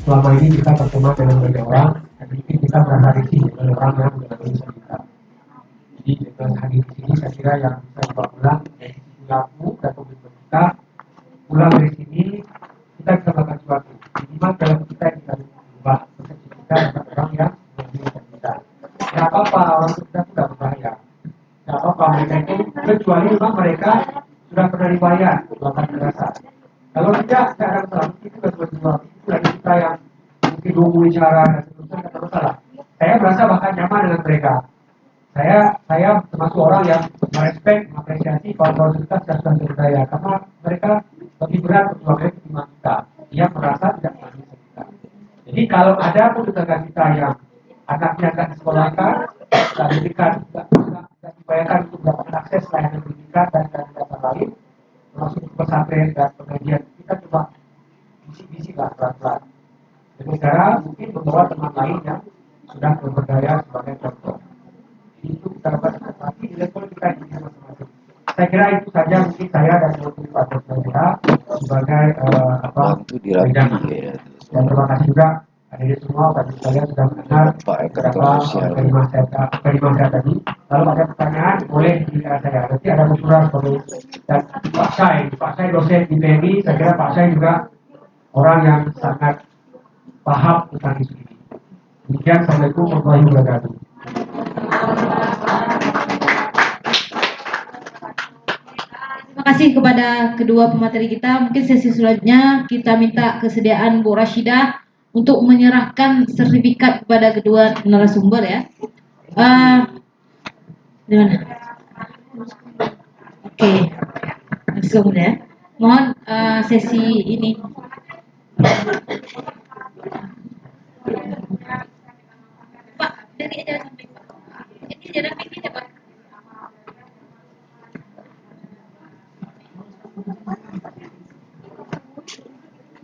Selama ini kita berteman dengan banyak orang, dan ini kita merasa risih dengan orang yang dengan urusan kita. Jadi dengan hadir di sini, saya kira yang bisa Bapak ulang dari sisi perilaku dan komitmen kita pulang dari sini kita bisa melakukan sesuatu. Minimal dalam kita bisa berubah persepsi kita dengan orang yang menginginkan kita. Tidak apa-apa orang kita sudah berbahaya. Tidak apa-apa mereka itu, kecuali memang mereka sudah pernah dibayar melakukan kekerasan. Kalau tidak ada masalah. Itu kedua-dua. Itu lagi kita yang mungkin nunggu bicara dan seterusnya, tidak ada masalah. Saya merasa bahkan nyaman dengan mereka. Saya termasuk orang yang merespek, mengapresiasi kawan-kawan kita sudah berdaya karena mereka lebih berat perjuangannya ketimbang kita. Dia merasa tidak bisa kita. Jadi kalau ada pun tetangga kita yang anaknya akan disekolahkan, pendidikan tidak dibayarkan untuk mendapatkan akses layanan pendidikan dan data lain, termasuk pesantren dan pengajian, kita coba bisi-bisi lah pelan-pelan. Dengan cara mungkin membawa teman lain yang sudah berberdaya sebagai contoh. Itu kita dapat sesuatu di level kita ini masing-masing. Saya kira itu saja mungkin saya dan mewakili Pak Dr. sebagai bidang. Dan terima kasih juga hadirin semua bagi saya sudah mendengar kalimat saya tadi. Kalau ada pertanyaan boleh di saya. Nanti ada usulan sebagai dan Pak Sai dosen di PMI. Saya kira Pak Sai juga orang yang sangat paham tentang isu ini. Demikian, Assalamualaikum warahmatullahi wabarakatuh. Terima kasih kepada kedua pemateri kita. Mungkin sesi selanjutnya kita minta kesediaan Bu Rashidah untuk menyerahkan sertifikat kepada kedua narasumber ya. Di mana? Oke, langsung ya. Mohon sesi ini. Pak, dari aja sampai Pak. Ini jalan pikirnya Pak.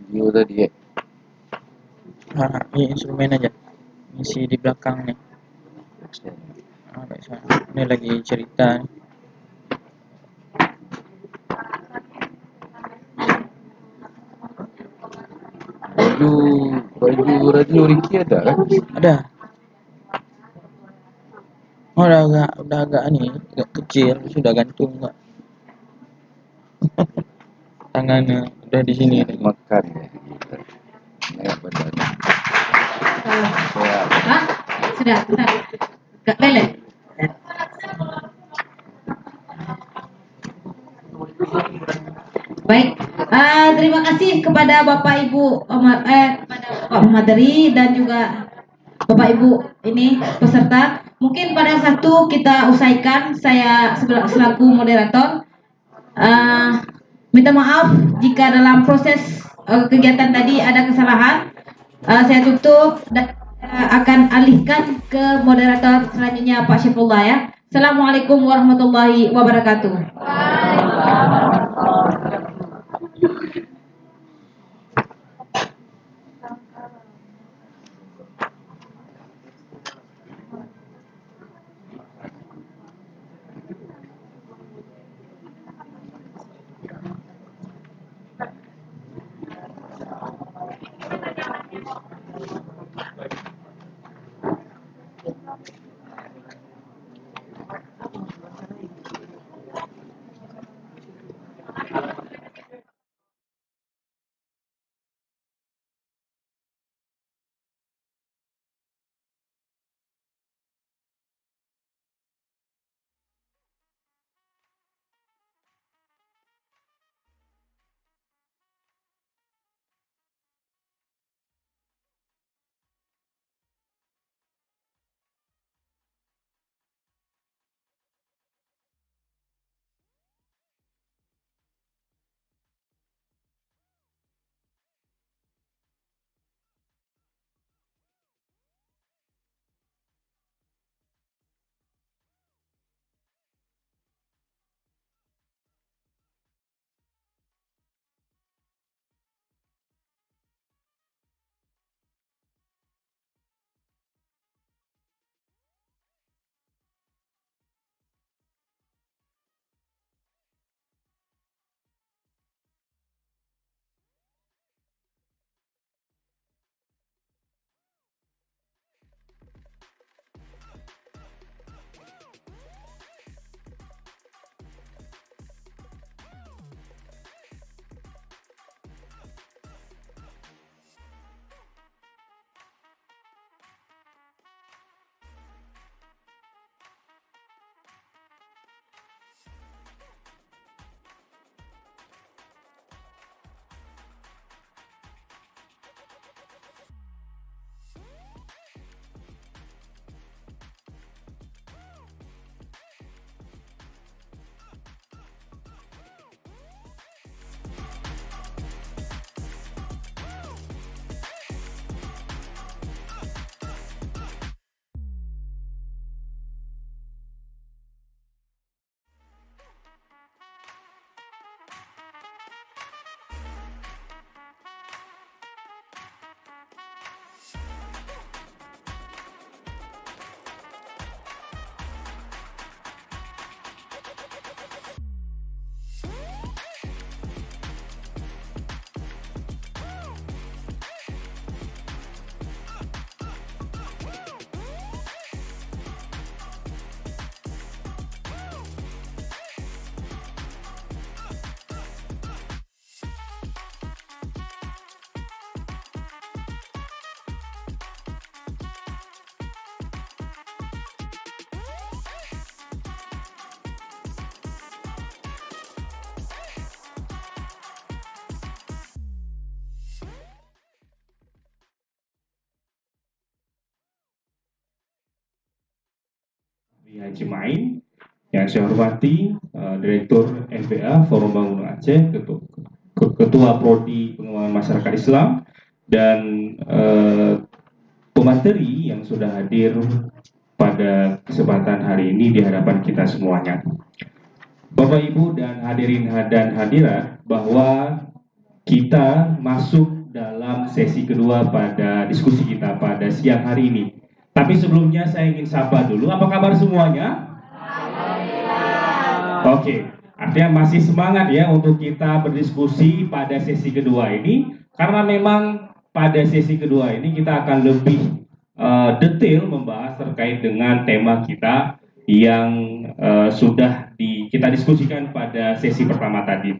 Video tadi ya. Ini instrumen aja. Isi di belakang nih. Ini lagi cerita nih. Baju radio Ricky ada kan? Ada. Oh, udah agak nih, agak kecil, sudah gantung enggak? Tangannya udah di sini. Makan ya. Naik badan. Hah? Sudah, bentar. Gak lele. Baik, terima kasih kepada Bapak Ibu kepada Bapak Materi dan juga Bapak Ibu ini peserta. Mungkin pada satu kita usaikan, saya selaku moderator minta maaf jika dalam proses kegiatan tadi ada kesalahan. Saya tutup dan akan alihkan ke moderator selanjutnya Pak Syifullah ya. Assalamualaikum warahmatullahi wabarakatuh. dan Cimain. Yang saya hormati Direktur FBA Forum Bangun Aceh, Ketua Prodi Pengembangan Masyarakat Islam, dan pemateri yang sudah hadir pada kesempatan hari ini di hadapan kita semuanya. Bapak Ibu dan hadirin dan hadirat, bahwa kita masuk dalam sesi kedua pada diskusi kita pada siang hari ini. Tapi sebelumnya saya ingin sapa dulu, apa kabar semuanya? Oke, artinya masih semangat ya untuk kita berdiskusi pada sesi kedua ini, karena memang pada sesi kedua ini kita akan lebih detail membahas terkait dengan tema kita yang sudah kita diskusikan pada sesi pertama tadi.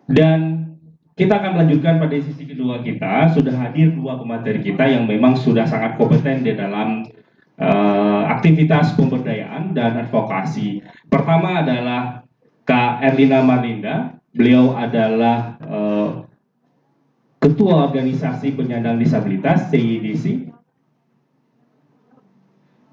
Dan kita akan melanjutkan pada sesi kedua kita. Sudah hadir dua pemateri kita yang memang sudah sangat kompeten di dalam aktivitas pemberdayaan dan advokasi. Pertama adalah Kak Erlina Marlinda. Beliau adalah Ketua Organisasi Penyandang Disabilitas CIDC,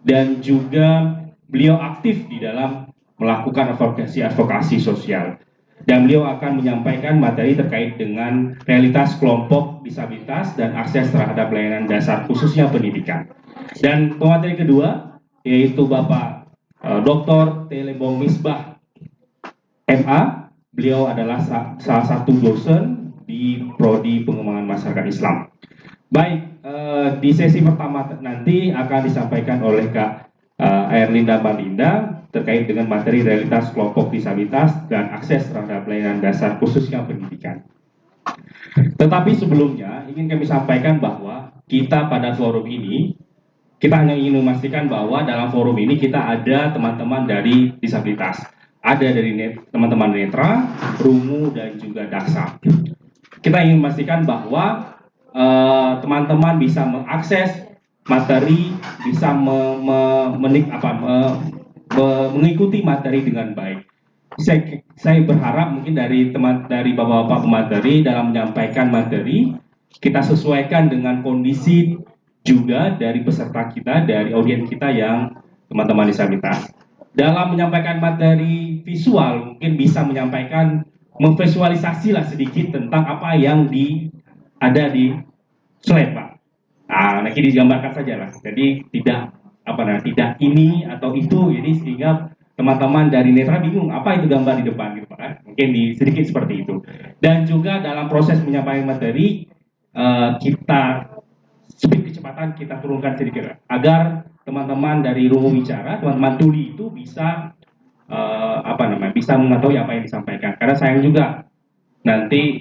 dan juga beliau aktif di dalam melakukan advokasi sosial. Dan beliau akan menyampaikan materi terkait dengan realitas kelompok disabilitas dan akses terhadap pelayanan dasar khususnya pendidikan. Dan pemateri kedua yaitu Bapak Dr. Telebong Misbah MA. Beliau adalah salah satu dosen di Prodi Pengembangan Masyarakat Islam. Baik, di sesi pertama nanti akan disampaikan oleh Kak Erlinda Marlinda terkait dengan materi realitas kelompok disabilitas dan akses terhadap pelayanan dasar khususnya pendidikan. Tetapi sebelumnya ingin kami sampaikan bahwa kita pada forum ini, kita hanya ingin memastikan bahwa dalam forum ini kita ada teman-teman dari disabilitas. Ada dari teman-teman netra, rungu, dan juga daksa. Kita ingin memastikan bahwa teman-teman bisa mengakses materi, bisa mengikuti materi dengan baik. Saya berharap mungkin dari bapak-bapak pemateri dalam menyampaikan materi, kita sesuaikan dengan kondisi juga dari peserta kita, dari audiens kita yang teman-teman disabilitas. Dalam menyampaikan materi visual, mungkin bisa memvisualisasilah sedikit tentang apa yang ada di slide, Pak. Nanti digambarkan saja lah. Jadi tidak ini atau itu, jadi sehingga teman-teman dari netra bingung apa itu gambar di depan gitu, Pak. Mungkin sedikit seperti itu. Dan juga dalam proses menyampaikan materi kita speed kecepatan kita turunkan sedikit agar teman-teman dari rungu bicara, teman-teman tuli itu bisa bisa mengetahui apa yang disampaikan. Karena sayang juga nanti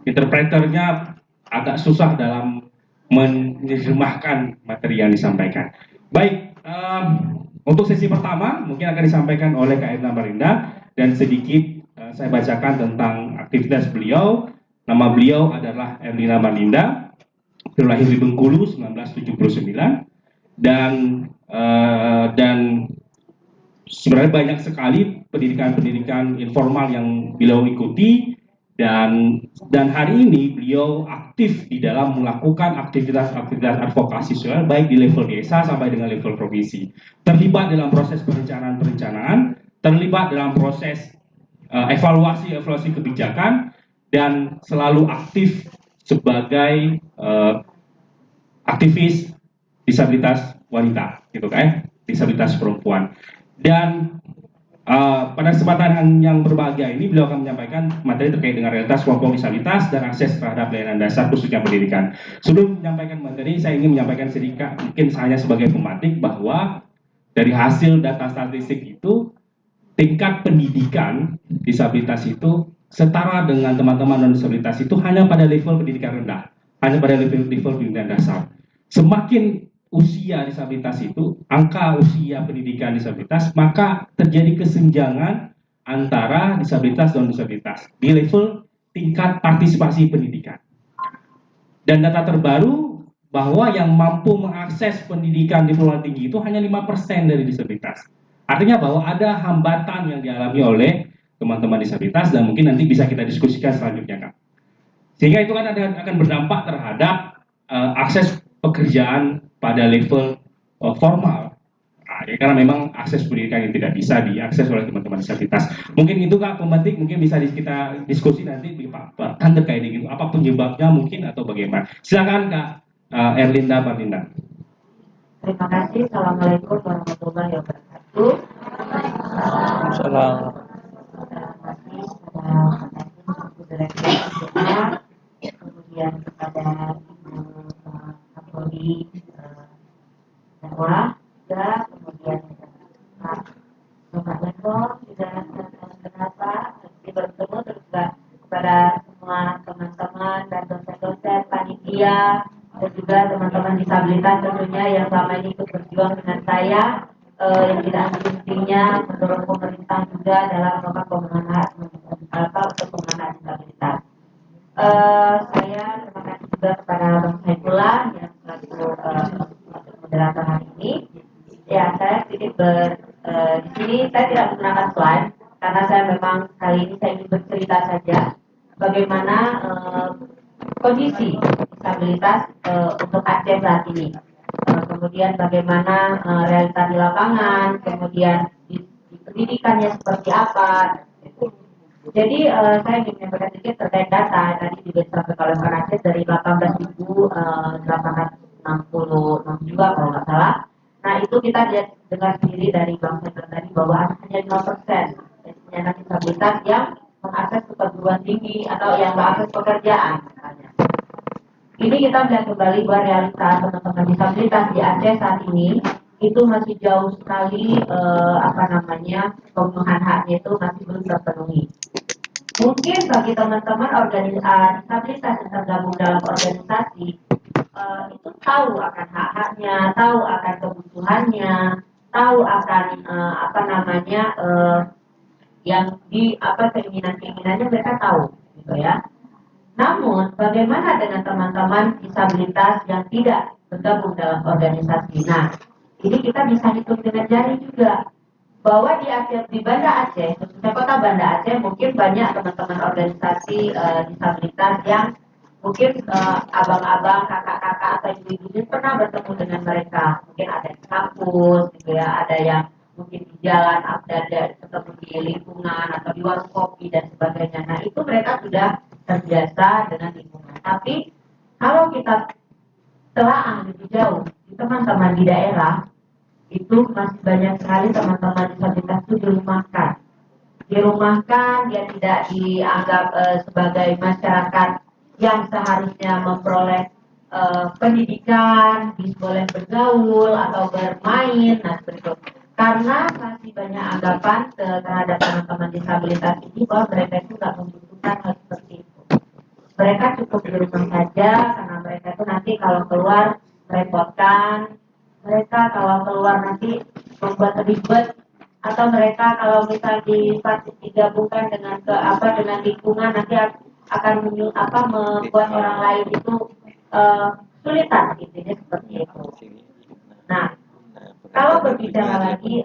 interpreternya agak susah dalam menerjemahkan materi yang disampaikan. Baik, untuk sesi pertama mungkin akan disampaikan oleh Kak Erlina Marlinda, dan sedikit saya bacakan tentang aktivitas beliau. Nama beliau adalah Erlina Marlinda, terlahir di Bengkulu 1979, dan sebenarnya banyak sekali pendidikan informal yang beliau ikuti. Dan hari ini beliau aktif di dalam melakukan aktivitas advokasi sosial baik di level desa sampai dengan level provinsi. Terlibat dalam proses perencanaan, terlibat dalam proses evaluasi kebijakan, dan selalu aktif sebagai aktivis disabilitas wanita, gitu kan? Disabilitas perempuan. Dan pada kesempatan yang berbahagia ini, beliau akan menyampaikan materi terkait dengan realitas kelompok disabilitas dan akses terhadap pelayanan dasar khususnya pendidikan. Sebelum menyampaikan materi, saya ingin menyampaikan sedikit, mungkin hanya sebagai pematik, bahwa dari hasil data statistik itu, tingkat pendidikan disabilitas itu setara dengan teman-teman non disabilitas itu hanya pada level pendidikan rendah, hanya pada level pendidikan dasar. Semakin usia disabilitas itu, angka usia pendidikan disabilitas, maka terjadi kesenjangan antara disabilitas dan non-disabilitas di level tingkat partisipasi pendidikan. Dan data terbaru bahwa yang mampu mengakses pendidikan di perguruan tinggi itu hanya 5% dari disabilitas. Artinya bahwa ada hambatan yang dialami oleh teman-teman disabilitas, dan mungkin nanti bisa kita diskusikan selanjutnya, Kak. Sehingga itu kan akan berdampak terhadap akses pekerjaan pada level formal ya, karena memang akses pendidikan yang tidak bisa diakses oleh teman-teman disabilitas. Mungkin itu Kak pemetik, mungkin bisa kita diskusi nanti di Pak terkait dengan itu, apa penyebabnya mungkin atau bagaimana. Silakan Kak Erlinda Parlinda. Terima kasih. Assalamualaikum warahmatullahi wabarakatuh. Salam. Kemudian kepada Ibu Kapolri dakwah juga, kemudian Bapak Menko juga kenapa bertemu, terus juga kepada semua teman-teman dan dosen-dosen, panitia, dan juga teman-teman disabilitas tentunya yang selama ini ikut berjuang dengan saya, yang tidak henti-hentinya mendorong pemerintah juga dalam melakukan pemenuhan untuk pemenuhan disabilitas. Saya terima kasih juga kepada Bang Saifullah yang selaku moderator hari ini. Ya, saya sedikit di sini saya tidak menggunakan slide karena saya memang kali ini saya ingin bercerita saja bagaimana kondisi disabilitas untuk Aceh saat ini. Kemudian bagaimana realita di lapangan, kemudian di pendidikannya seperti apa. Jadi saya ingin menyampaikan sedikit terkait data tadi juga disampaikan oleh Pak Aceh dari 18.862 kalau nggak salah. Nah itu kita lihat dengar sendiri dari Bang Hendra tadi bahwa hanya 5% penyandang disabilitas yang mengakses ke perguruan tinggi atau yang mengakses pekerjaan misalnya. Ini kita melihat kembali bahwa realita teman-teman disabilitas di Aceh saat ini itu masih jauh sekali pemenuhan haknya itu masih belum terpenuhi. Mungkin bagi teman-teman disabilitas yang tergabung dalam organisasi itu tahu akan hak-haknya, tahu akan kebutuhannya, tahu akan keinginan-keinginannya mereka tahu, gitu ya. Namun, bagaimana dengan teman-teman disabilitas yang tidak bergabung dalam organisasi? Nah, ini kita bisa hitung dengan jari juga. Bahwa di Aceh, di Banda Aceh, khususnya kota Banda Aceh, mungkin banyak teman-teman organisasi disabilitas yang mungkin abang-abang, kakak-kakak atau ibu-ibu pernah bertemu dengan mereka. Mungkin ada di kampus, gitu ya, ada yang mungkin di jalan, ada ketemu di lingkungan atau di warung kopi dan sebagainya. Nah itu mereka sudah terbiasa dengan lingkungan. Tapi kalau kita telaah lebih jauh di teman-teman di daerah, itu masih banyak sekali teman-teman disabilitas itu dirumahkan, dia tidak dianggap sebagai masyarakat yang seharusnya memperoleh pendidikan, boleh bergaul atau bermain, nah seperti itu. Karena masih banyak anggapan terhadap teman-teman disabilitas ini bahwa mereka itu nggak membutuhkan hal seperti itu. Mereka cukup di rumah saja karena mereka itu nanti kalau keluar merepotkan. Mereka kalau keluar nanti membuat ribet, atau mereka kalau misal digabungkan dengan dengan lingkungan nanti akan membuat orang lain itu kesulitan, intinya seperti itu. Nah, kalau berbicara lagi,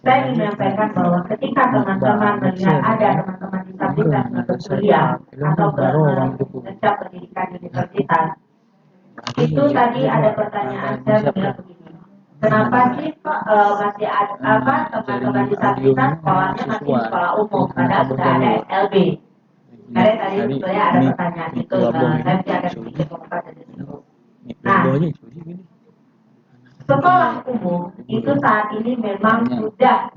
saya ingin menyampaikan bahwa ketika teman-teman melihat ada teman-teman disabilitas yang berkuliah atau mencap pendidikan universitas, itu tadi ada pertanyaan saya bilang begini, kenapa sih masih ada teman-teman disabilitas sekolahnya masih sekolah umum padahal sudah ada SLB? Karena tadi sebenarnya ada pertanyaan itu, saya akan sedikit mengungkap dari situ. Nah, sekolah umum itu saat ini memang sudah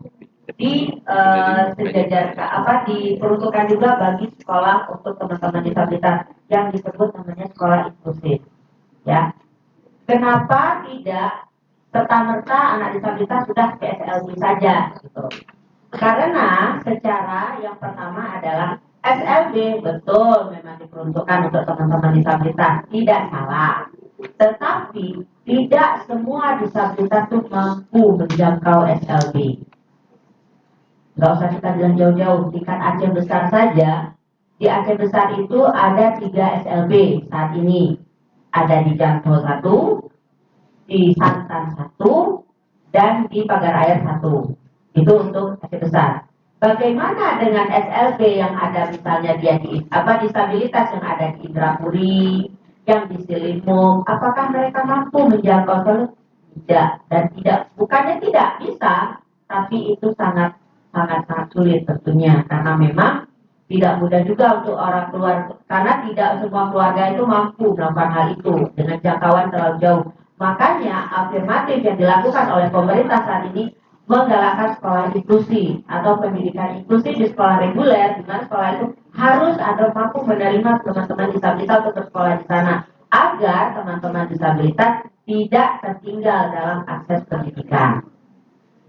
diperuntukkan juga bagi sekolah untuk teman-teman disabilitas yang disebut namanya sekolah inklusif. Ya, kenapa tidak serta-merta anak disabilitas sudah ke SLB saja? Gitu. Karena secara yang pertama adalah SLB betul memang diperuntukkan untuk teman-teman disabilitas, tidak salah. Tetapi tidak semua disabilitas itu mampu menjangkau SLB. Nggak usah kita bilang jauh-jauh, di Aceh besar saja, di Aceh besar itu ada 3 SLB saat ini. Ada di Jampol 1, di Santan 1, dan di Pagar Air 1. Itu untuk Aceh besar. Bagaimana dengan SLB yang ada misalnya dia di disabilitas yang ada di Indrapuri, yang di Silimung, apakah mereka mampu menjangkau? tidak, dan tidak, bukannya tidak bisa, tapi itu sangat sulit tentunya, karena memang tidak mudah juga untuk orang keluarga, karena tidak semua keluarga itu mampu melakukan hal itu dengan jangkauan terlalu jauh. Makanya afirmatif yang dilakukan oleh pemerintah saat ini menggalakkan sekolah inklusi atau pendidikan inklusi di sekolah reguler, di mana sekolah itu harus ada mampu menerima teman-teman disabilitas untuk bersekolah di sana, agar teman-teman disabilitas tidak tertinggal dalam akses pendidikan.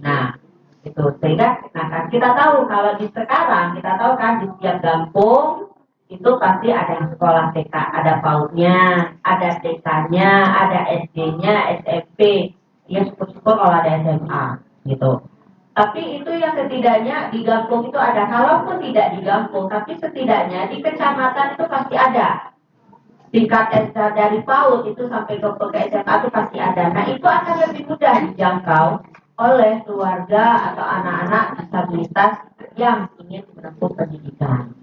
Nah, itu sehingga kan kita tahu kalau di sekarang kita tahu kan di setiap kampung itu pasti ada yang sekolah TK, ada PAUD-nya, ada TK-nya, ada SD-nya, SMP, ya syukur-syukur kalau ada SMA gitu. Tapi itu yang setidaknya di kampung itu ada, kalaupun tidak di kampung, tapi setidaknya di kecamatan itu pasti ada. Tingkat dari PAUD itu sampai ke SMA itu pasti ada. Nah, itu akan lebih mudah dijangkau oleh keluarga atau anak-anak disabilitas yang ingin menempuh pendidikan.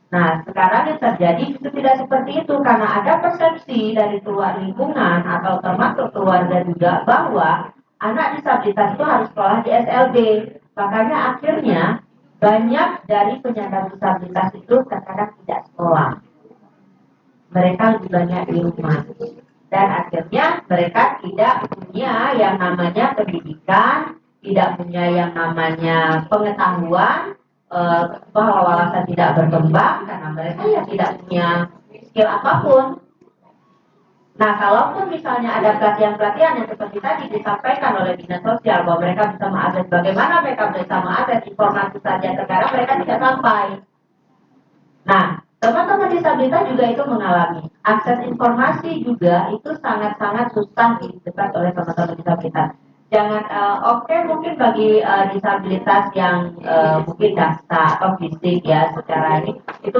Nah, sekarang yang terjadi itu tidak seperti itu, karena ada persepsi dari keluar lingkungan atau termasuk keluarga juga bahwa anak disabilitas itu harus sekolah di SLB. Makanya akhirnya banyak dari penyandang disabilitas itu terkadang tidak sekolah. Mereka lebih banyak di rumah. Dan akhirnya mereka tidak punya yang namanya pendidikan, tidak punya yang namanya pengetahuan, bahwa wawasan tidak berkembang karena mereka ya tidak punya skill apapun. Nah, kalaupun misalnya ada pelatihan-pelatihan yang seperti tadi disampaikan oleh Dinas Sosial bahwa mereka bisa mengakses, bagaimana mereka bisa mengakses informasi saja, terkadang mereka tidak sampai. Nah, teman-teman disabilitas juga itu mengalami akses informasi juga itu sangat-sangat susah didapat oleh teman-teman disabilitas. Jangan oke, mungkin bagi disabilitas yang mungkin daksa atau fisik ya secara ini itu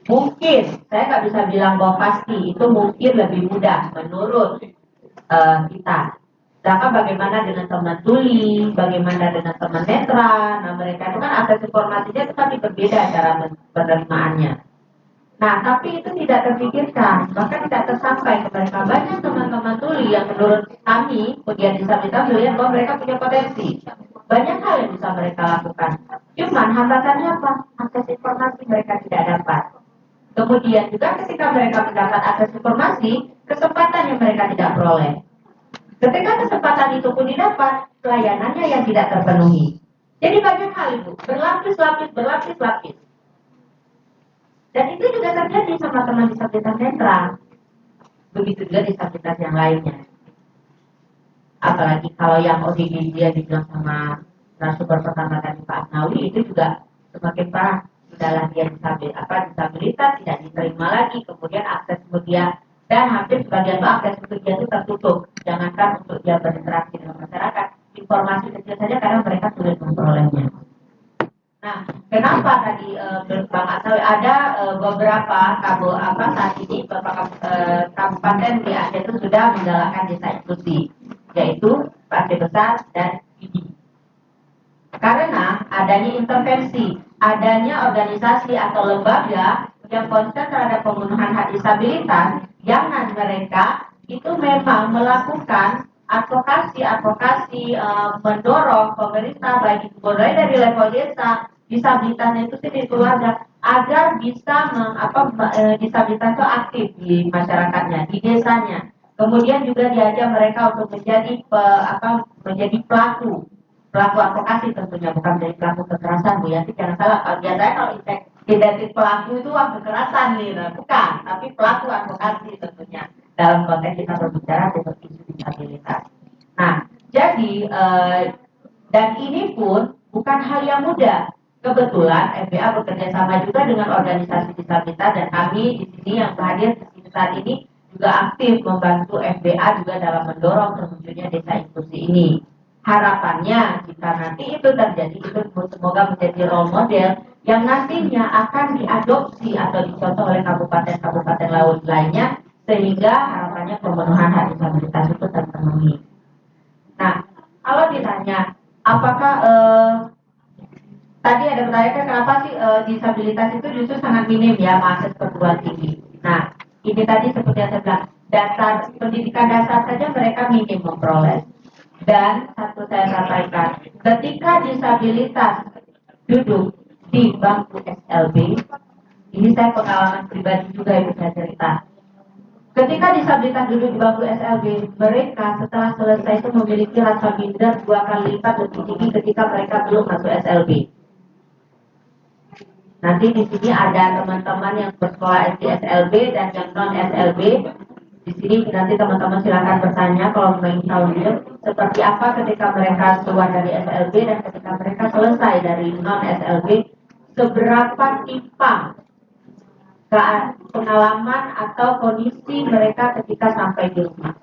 mungkin saya nggak bisa bilang bahwa pasti itu mungkin lebih mudah menurut kita. Sedangkan bagaimana dengan teman tuli, bagaimana dengan teman netra, nah mereka itu kan akses informasinya itu kan berbeda cara penerimaannya. Nah, tapi itu tidak terpikirkan, bahkan tidak tersampai ke mereka. Banyak teman-teman tuli yang menurut kami, pegiat disabilitas melihat bahwa mereka punya potensi. Banyak hal yang bisa mereka lakukan. Cuman hambatannya apa? Akses informasi mereka tidak dapat. Kemudian juga ketika mereka mendapat akses informasi, kesempatan yang mereka tidak peroleh. Ketika kesempatan itu pun didapat, pelayanannya yang tidak terpenuhi. Jadi banyak hal itu, berlapis-lapis. Dan itu juga terjadi sama teman disabilitas netra. Begitu juga disabilitas yang lainnya. Apalagi kalau yang ODGJ dia dibilang sama narasumber pertama tadi Pak Asnawi, itu juga semakin parah. Sudahlah dia disabilitas tidak diterima lagi, kemudian akses media dan hampir sebagian akses media itu tertutup. Jangankan untuk dia berinteraksi dengan masyarakat, informasi kecil saja karena mereka sulit memperolehnya. Nah, kenapa tadi Bang Asnawi ada beberapa saat ini beberapa kabupaten di Aceh itu sudah menggalakkan desa inklusi, yaitu Aceh Besar dan Pidi. Karena adanya intervensi, adanya organisasi atau lembaga yang konsen terhadap pemenuhan hak disabilitas, yang mereka itu memang melakukan advokasi mendorong pemerintah baik itu mulai dari level desa, disabilitasnya itu sendiri keluarga agar bisa disabilitas itu aktif di masyarakatnya, di desanya. Kemudian juga diajak mereka untuk menjadi pelaku advokasi, tentunya bukan menjadi pelaku kekerasan, Bu Yanti jangan salah. Biasanya kalau identik pelaku itu kekerasan nih, bukan, tapi pelaku advokasi tentunya dalam konteks kita berbicara tentang isu disabilitas. Nah, jadi dan ini pun bukan hal yang mudah. Kebetulan FBA bekerja sama juga dengan organisasi disabilitas, dan kami di sini yang hadir di sini saat ini juga aktif membantu FBA juga dalam mendorong terwujudnya desa inklusi ini. Harapannya jika nanti itu terjadi, itu semoga menjadi role model yang nantinya akan diadopsi atau dicontoh oleh kabupaten-kabupaten lainnya, sehingga harapannya pemenuhan hak disabilitas itu terpenuhi. Nah, kalau ditanya apakah tadi ada pertanyaan kenapa sih disabilitas itu justru sangat minim ya akses perguruan tinggi. Nah, ini tadi seperti yang saya bilang, pendidikan dasar saja mereka minim memperoleh. Dan satu saya sampaikan, ketika disabilitas duduk di bangku SLB, ini saya pengalaman pribadi juga yang saya cerita. Ketika disabilitas duduk di bangku SLB, mereka setelah selesai itu memiliki rasa minder 2 kali lipat lebih tinggi ketika mereka belum masuk SLB. Nanti di sini ada teman-teman yang bersekolah di SLB dan yang non SLB. Di sini nanti teman-teman silakan bertanya kalau ingin tahu seperti apa ketika mereka keluar dari SLB dan ketika mereka selesai dari non SLB, seberapa timpang pengalaman atau kondisi mereka ketika sampai di rumah.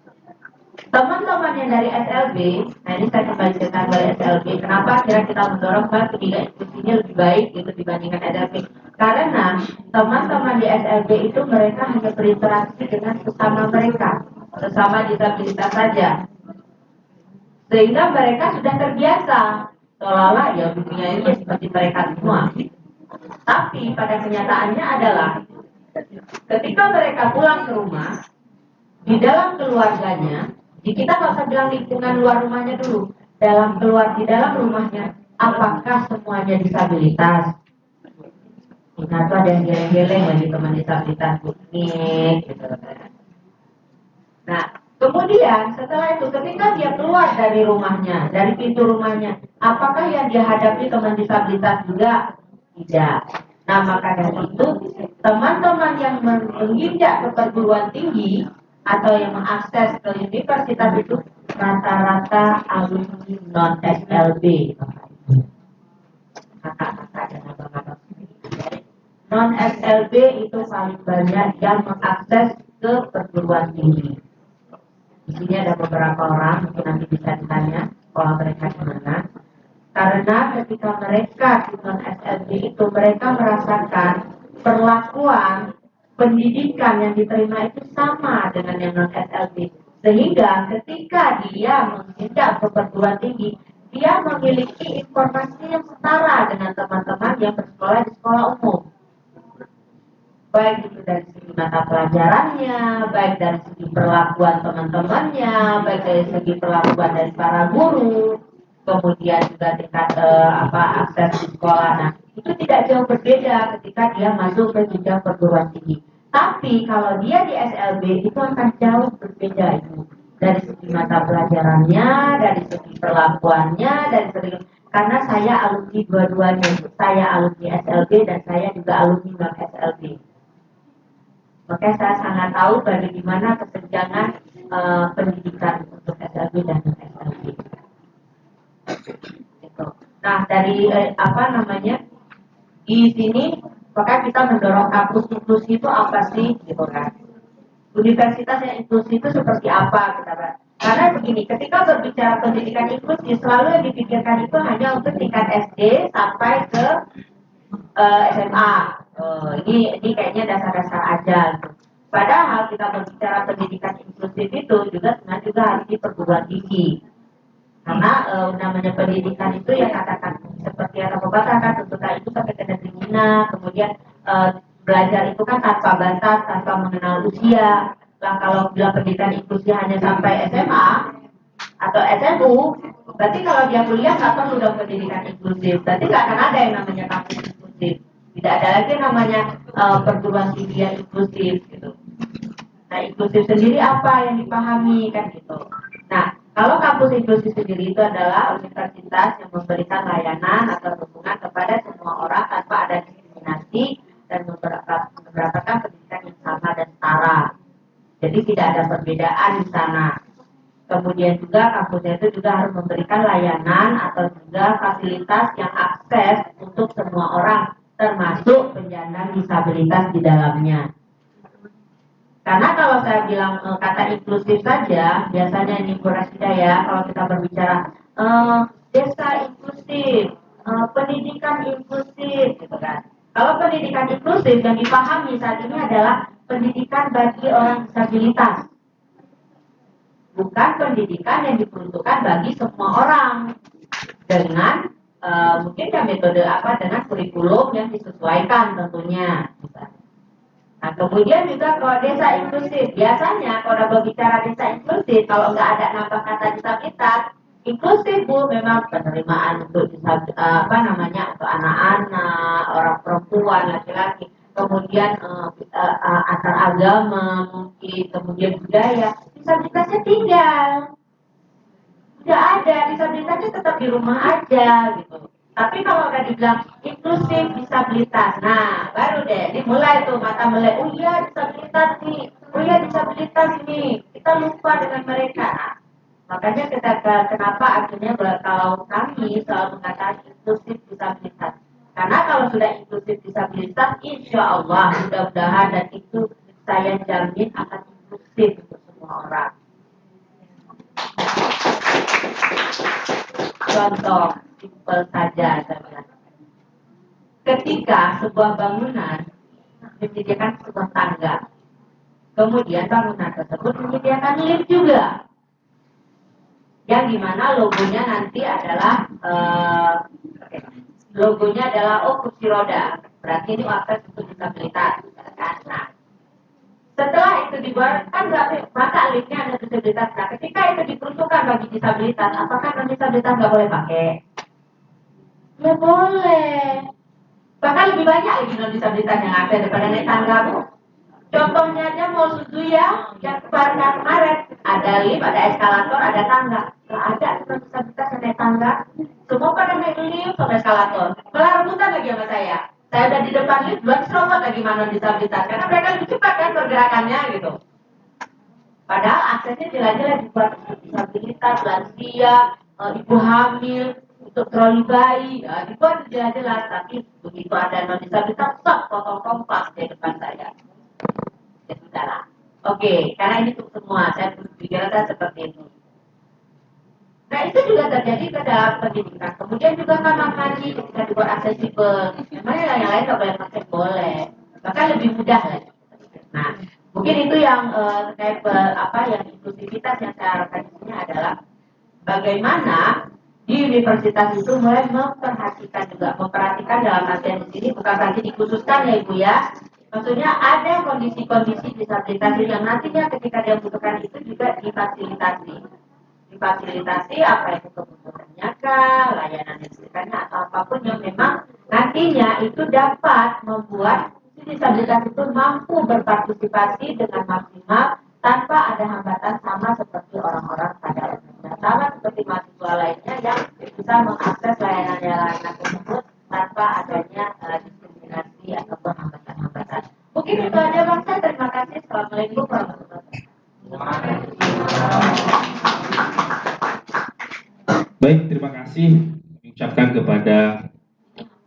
Teman-teman yang dari SLB, nah ini saya kembali cerita dari SLB, kenapa kira kita mendorong pendidikan inklusinya lebih baik gitu dibandingkan SLB? Karena teman-teman di SLB itu mereka hanya berinteraksi dengan sesama mereka, sesama disabilitas saja, sehingga mereka sudah terbiasa seolah-olah ya dunia ini seperti mereka semua. Tapi pada kenyataannya adalah ketika mereka pulang ke rumah, di dalam keluarganya, kita nggak usah bilang lingkungan luar rumahnya dulu, di dalam rumahnya, apakah semuanya disabilitas? Ingat tuh ada yang geleng-geleng lagi teman disabilitas kuning, gitu. Nah, kemudian setelah itu ketika dia keluar dari rumahnya, dari pintu rumahnya, apakah yang dia hadapi teman disabilitas juga? Tidak. Nah, maka dari itu teman-teman yang menginjak ke perguruan tinggi atau yang mengakses ke universitas itu rata-rata alumni non SLB. Non SLB itu paling banyak yang mengakses ke perguruan tinggi. Di sini ada beberapa orang, mungkin nanti bisa ditanya sekolah mereka di mana. Karena ketika mereka di non SLB itu mereka merasakan perlakuan pendidikan yang diterima itu sama dengan yang non SLB, sehingga ketika dia menginjak ke perguruan tinggi, dia memiliki informasi yang setara dengan teman-teman yang bersekolah di sekolah umum, baik itu dari segi mata pelajarannya, baik dari segi perlakuan teman-temannya, baik dari segi perlakuan dari para guru, kemudian juga tingkat akses di sekolah. Nah, itu tidak jauh berbeda ketika dia masuk ke jenjang perguruan tinggi. Tapi kalau dia di SLB itu akan jauh berbeda itu dari segi mata pelajarannya, dari segi perlakuannya, dari segi karena saya alumni dua-duanya, saya alumni SLB dan saya juga alumni non SLB. Maka saya sangat tahu bagaimana kesenjangan pendidikan untuk SLB dan non SLB. Nah, dari di sini maka kita mendorong kampus inklusi itu apa sih, gitu kan? Universitas yang inklusi itu seperti apa, kita bahas. Karena begini, ketika berbicara pendidikan inklusi selalu yang dipikirkan itu hanya untuk tingkat SD sampai ke SMA. Ini kayaknya dasar-dasar aja. Gitu. Padahal kita berbicara pendidikan inklusif itu juga sebenarnya juga harus di perguruan tinggi. Karena namanya pendidikan itu ya katakan seperti yang aku katakan, tuntutan itu sampai ke negeri Cina, kemudian belajar itu kan tanpa batas, tanpa mengenal usia. Lah kalau bila pendidikan inklusi hanya sampai SMA atau SMU, berarti kalau dia kuliah nggak perlu dong pendidikan inklusif. Berarti nggak akan ada yang namanya kampus inklusif. Tidak ada lagi namanya perguruan tinggi yang inklusif gitu. Nah, inklusif sendiri apa yang dipahami kan gitu. Nah, kalau kampus inklusif sendiri itu adalah universitas yang memberikan layanan atau dukungan kepada semua orang tanpa ada diskriminasi dan mendapatkan pendidikan yang sama dan setara. Jadi tidak ada perbedaan di sana. Kemudian juga kampusnya itu juga harus memberikan layanan atau juga fasilitas yang akses untuk semua orang, termasuk penyandang disabilitas di dalamnya. Karena kalau saya bilang kata inklusif saja, biasanya ini Bu Rasida ya, kalau kita berbicara desa inklusif, pendidikan inklusif, gitu kan. Kalau pendidikan inklusif yang dipahami saat ini adalah pendidikan bagi orang disabilitas, bukan pendidikan yang diperuntukkan bagi semua orang dengan mungkin ya metode dengan kurikulum yang disesuaikan tentunya. Nah, kemudian juga kalau desa inklusif, biasanya kalau berbicara desa inklusif, kalau nggak ada nambah kata disabilitas, inklusif Bu, memang penerimaan untuk untuk anak-anak, orang perempuan, laki-laki, kemudian antar agama mungkin, kemudian budaya, disabilitasnya tinggal, udah ada, disabilitasnya tetap di rumah aja gitu. Tapi kalau udah dibilang inklusif disabilitas, nah baru deh dimulai tuh mata melek, oh iya disabilitas nih, oh iya disabilitas ini, kita lupa dengan mereka. Nah, makanya kenapa akhirnya kalau kami selalu mengatakan inklusif disabilitas, karena kalau sudah inklusif disabilitas, insya Allah mudah-mudahan dan itu saya jamin akan inklusif untuk semua orang. Contoh simpel saja, ketika sebuah bangunan menyediakan sebuah tangga, kemudian bangunan tersebut menyediakan lift juga, yang dimana logonya nanti adalah kursi roda, berarti ini akses untuk disabilitas. Nah, setelah itu dibuat kan berarti maka liftnya ada disabilitas. Nah, ketika itu diperuntukkan bagi disabilitas, apakah non disabilitas nggak boleh pakai? Ya boleh. Bahkan lebih banyak lagi non disabilitas yang ada daripada naik tangga Bu. Contohnya aja mau Suzuya yang kemarin ada lift, ada eskalator, ada tangga. Nggak ada non disabilitas yang naik tangga. Semua pada naik lift sama eskalator. Malah rebutan lagi sama saya. Saya udah di depan lift, buat serobot lagi non disabilitas karena mereka lebih cepat kan pergerakannya gitu. Padahal aksesnya jelas-jelas dibuat disabilitas, lansia, ibu hamil, untuk troli bayi, ya, dibuat jelas-jelas. Tapi begitu ada non disabilitas, stop, potong kompas di depan saya. Ya sudahlah. Oke, karena ini untuk semua, saya berpikiran seperti itu. Nah itu juga terjadi ke dalam pendidikan. Kemudian juga kamar mandi ketika dibuat aksesibel. Memangnya yang lain nggak boleh pakai, boleh. Bahkan lebih mudah lagi. Nah mungkin itu yang terkait yang inklusivitas yang saya harapkan di sini adalah bagaimana di universitas itu mulai memperhatikan dalam artian di sini bukan berarti dikhususkan ya Ibu ya. Maksudnya ada kondisi-kondisi disabilitas yang nantinya ketika dia butuhkan itu juga difasilitasi apa itu kebutuhannya kah, layanan yang diberikannya atau apapun yang memang nantinya itu dapat membuat disabilitas itu mampu berpartisipasi dengan maksimal tanpa ada hambatan sama seperti orang-orang pada umumnya, sama seperti mahasiswa lainnya yang bisa mengakses layanan-layanan tersebut tanpa adanya diskriminasi ataupun hambatan-hambatan. Mungkin itu aja Bang Saya. Terima kasih. Assalamualaikum warahmatullahi wabarakatuh. Baik, terima kasih mengucapkan kepada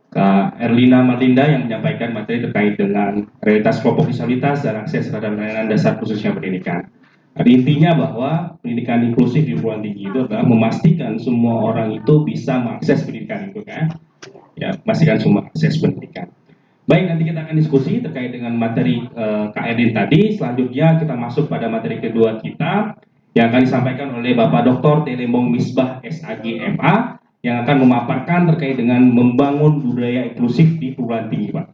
Kak Erlina Marlinda yang menyampaikan materi terkait dengan realitas kelompok disabilitas dan akses terhadap layanan dasar khususnya pendidikan. Jadi intinya bahwa pendidikan inklusif di perguruan tinggi itu adalah memastikan semua orang itu bisa mengakses pendidikan itu kan, ya memastikan semua akses pendidikan. Baik, nanti kita akan diskusi terkait dengan materi Kak Erlin tadi. Selanjutnya kita masuk pada materi kedua kita yang akan disampaikan oleh Bapak Dr. Telembong Misbah SAG MA yang akan memaparkan terkait dengan membangun budaya inklusif di perguruan tinggi, Pak.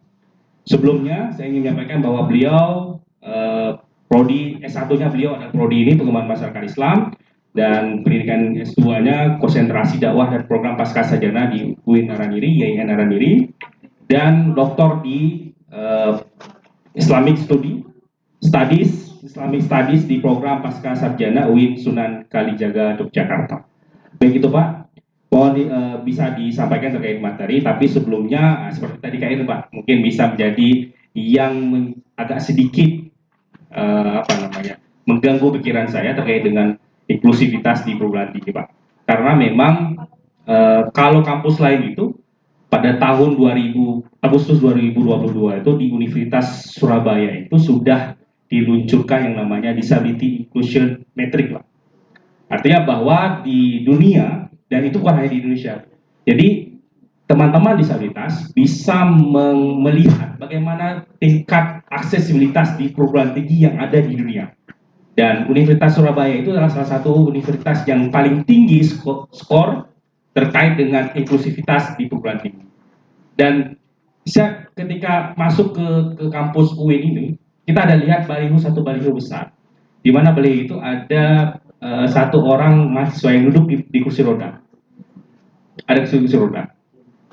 Sebelumnya saya ingin menyampaikan bahwa beliau prodi S1-nya beliau adalah prodi ini pengembangan masyarakat Islam dan pendidikan S2-nya konsentrasi dakwah dan program pascasarjana di UIN Araniri, YIN Araniri, dan doktor di Islamic Studies di program pascasarjana UIN Sunan Kalijaga Yogyakarta. Baik itu Pak, mohon bisa disampaikan terkait materi, tapi sebelumnya seperti tadi Kak Irin Pak, mungkin bisa menjadi yang agak sedikit mengganggu pikiran saya terkait dengan inklusivitas di perguruan tinggi Pak. Karena memang kalau kampus lain itu pada tahun Agustus 2022 itu di Universitas Surabaya itu sudah diluncurkan yang namanya Disability Inclusion Metric Pak. Artinya bahwa di dunia, dan itu bukan hanya di Indonesia, jadi teman-teman disabilitas bisa melihat bagaimana tingkat aksesibilitas di perguruan tinggi yang ada di dunia. Dan Universitas Surabaya itu adalah salah satu universitas yang paling tinggi skor terkait dengan inklusivitas di perguruan tinggi. Dan saya ketika masuk ke kampus UIN ini, kita ada lihat satu baliho besar, di mana baliho itu ada satu orang mahasiswa yang duduk di kursi roda, ada kursi roda.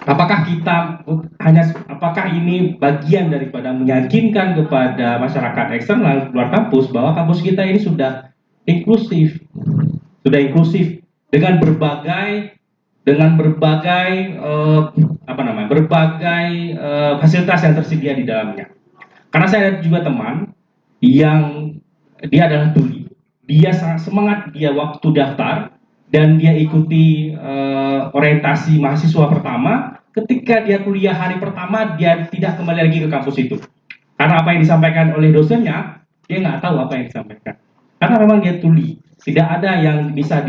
Apakah ini bagian daripada meyakinkan kepada masyarakat eksternal luar kampus bahwa kampus kita ini sudah inklusif dengan berbagai fasilitas yang tersedia di dalamnya. Karena saya ada juga teman yang dia adalah tuli, dia sangat semangat dia waktu daftar dan dia ikuti orientasi mahasiswa pertama. Ketika dia kuliah hari pertama, dia tidak kembali lagi ke kampus itu, karena apa yang disampaikan oleh dosennya dia nggak tahu apa yang disampaikan, karena memang dia tuli, tidak ada yang bisa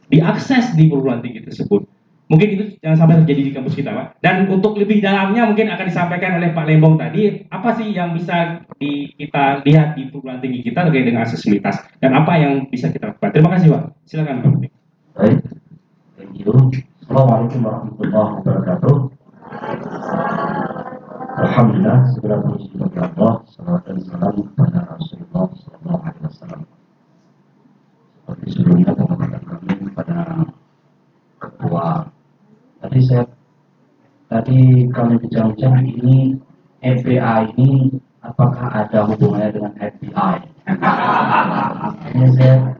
diakses di perguruan tinggi tersebut. Mungkin itu jangan sampai terjadi di kampus kita, Pak. Dan untuk lebih dalamnya mungkin akan disampaikan oleh Pak Lembong tadi, apa sih yang bisa kita lihat di perguruan tinggi kita terkait dengan aksesibilitas dan apa yang bisa kita lakukan. Terima kasih, Pak. Silakan, Pak. Baik, thank you. Assalamualaikum warahmatullahi wabarakatuh. Alhamdulillah, segala puji bagi Allah, salawat dan salam kepada Rasulullah SAW. Seperti sebelumnya pengumuman kami kepada ketua. Tadi kami bincang-bincang ini FBI ini apakah ada hubungannya dengan FBI? Ini saya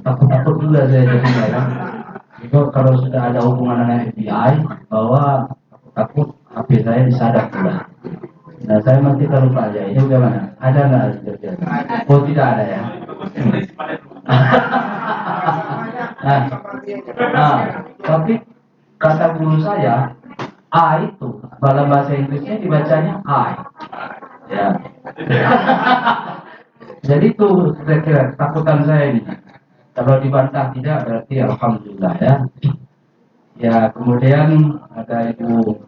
takut juga saya jadi ya. Itu kalau sudah ada hubungan dengan FBI, bahwa takut HP saya disadap pula. Nah saya masih terlupa aja. Ini bagaimana? Ada nggak? Oh tidak ada ya. Tapi kata guru saya, A itu dalam bahasa Inggrisnya dibacanya I. Ya. Jadi itu kira-kira takutan saya ini. Kalau dibantah tidak berarti alhamdulillah ya. Ya kemudian ada Ibu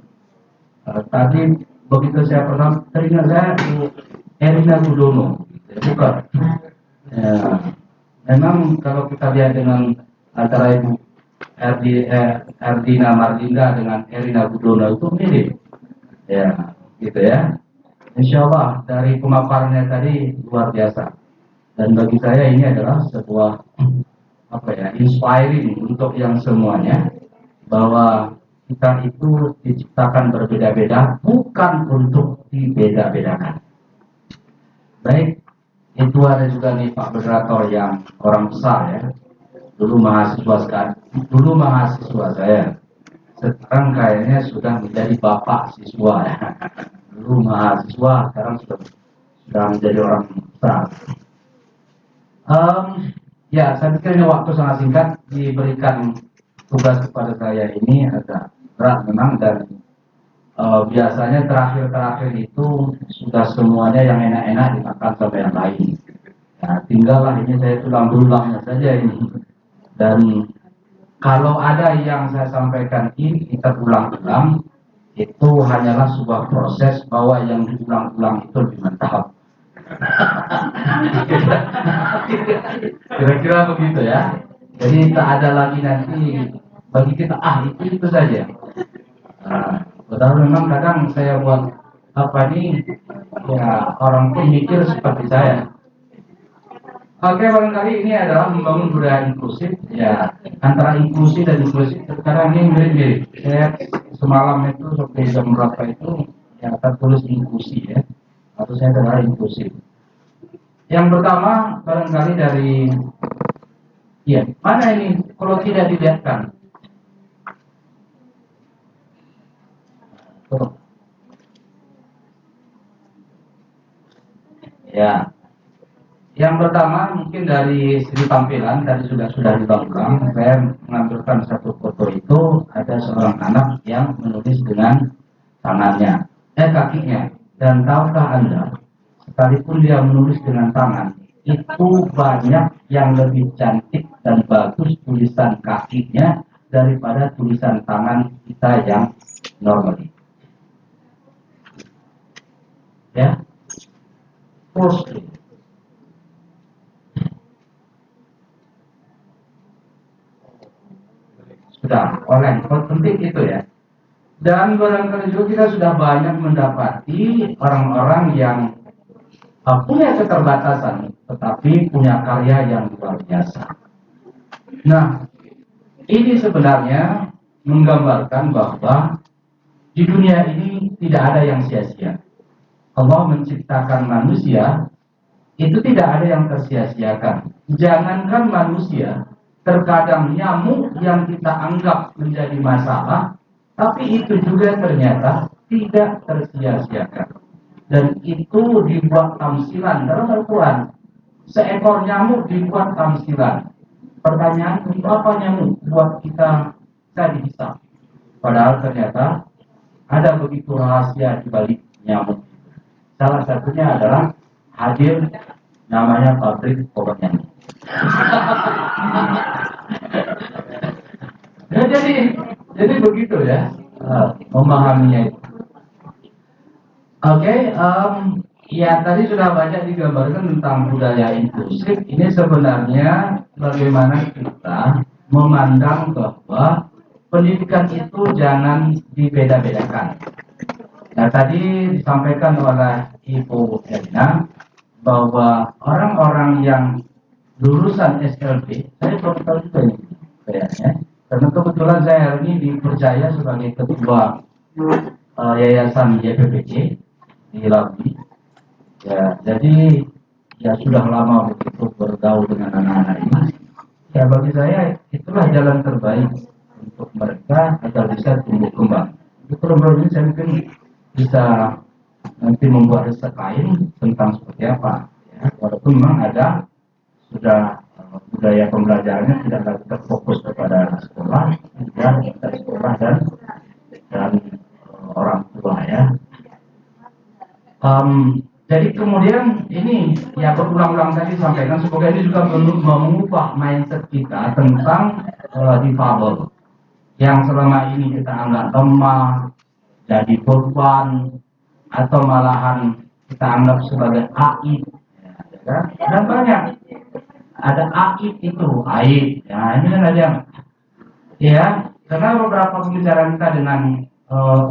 tadi begitu saya pernah teringat saya Ibu Erina Gudono, bukan? Ya, memang kalau kita lihat dengan antara Ibu Erdina Marlinda dengan Erina Gudono itu mirip, ya, gitu ya. Insya Allah dari pemaparannya tadi luar biasa. Dan bagi saya ini adalah sebuah inspiring untuk yang semuanya, bahwa kita itu diciptakan berbeda-beda bukan untuk dibeda-bedakan. Baik, itu ada juga nih Pak moderator yang orang besar ya. Dulu mahasiswa saya, sekarang kayaknya sudah menjadi bapak siswa ya. Dulu mahasiswa, sekarang sudah menjadi orang besar. Ya, saya pikir ini waktu sangat singkat, diberikan tugas kepada saya ini agak berat memang, dan biasanya terakhir itu sudah semuanya yang enak-enak dimakan sama yang lain. Ya, tinggallah ini saya tulang belulangnya saja ini. Dan kalau ada yang saya sampaikan ini terulang-ulang, itu hanyalah sebuah proses bahwa yang diulang-ulang itu lebih mantap. Kira-kira begitu ya. Jadi tak ada lagi nanti bagi kita itu saja. Padahal memang kadang saya buat orang pun mikir seperti saya. Oke, barangkali ini adalah membangun budaya inklusif. Ya, antara inklusi dan inklusif sekarang ini mirip-mirip. Saya semalam itu sampai jam berapa itu ya tertulis inklusi ya. Atau saya adalah inklusif. Yang pertama barangkali dari mana ini kalau tidak dilihatkan. Ya. Yang pertama mungkin dari segi tampilan tadi sudah diulang-ulang. Saya mengambilkan satu foto itu, ada seorang anak yang menulis dengan tangannya, kakinya. Dan tahukah Anda, sekalipun dia menulis dengan tangan, itu banyak yang lebih cantik dan bagus tulisan kakinya daripada tulisan tangan kita yang normal. Ya, first. Sudah online, penting itu ya. Dan barangkali juga kita sudah banyak mendapati orang-orang yang punya keterbatasan, tetapi punya karya yang luar biasa. Nah, ini sebenarnya menggambarkan bahwa di dunia ini tidak ada yang sia-sia. Allah menciptakan manusia, itu tidak ada yang tersia-siakan. Jangankan manusia, terkadang nyamuk yang kita anggap menjadi masalah, tapi itu juga ternyata tidak tersia-siakan. Dan itu dibuat tamsilan dalam Al-Quran. Seekor nyamuk dibuat tamsilan. Pertanyaan, untuk apa nyamuk buat kita dihisap? Padahal ternyata ada begitu rahasia di balik nyamuk. Salah satunya adalah hadir namanya pabrik obat nyamuk. Ya, jadi begitu ya, memahaminya itu. Oke, ya tadi sudah banyak digambarkan tentang budaya inklusif. Ini sebenarnya bagaimana kita memandang bahwa pendidikan itu jangan dibeda-bedakan. Nah, tadi disampaikan oleh Ibu Elina bahwa orang-orang yang lulusan SLB, saya belum tahu juga ini kayaknya, karena kebetulan saya hari ini dipercaya sebagai ketua Yayasan YPPC di Labi. Ya, jadi ya sudah lama begitu bergaul dengan anak-anak ini. Ya, bagi saya itulah jalan terbaik untuk mereka agar bisa tumbuh kembang. Itu program ini saya mungkin bisa nanti membuat riset lain tentang seperti apa. Ya, walaupun memang ada sudah budaya pembelajarannya tidak lagi terfokus kepada sekolah, dari sekolah dan orang tua ya. Jadi kemudian ini ya berulang-ulang tadi sampaikan, semoga ini juga mengubah mindset kita tentang difabel yang selama ini kita anggap lemah, jadi beban, atau malahan kita anggap sebagai aib, ya, dan banyak ada aib itu aib. Ya, ini kan ada yang ya, karena beberapa pembicaraan kita dengan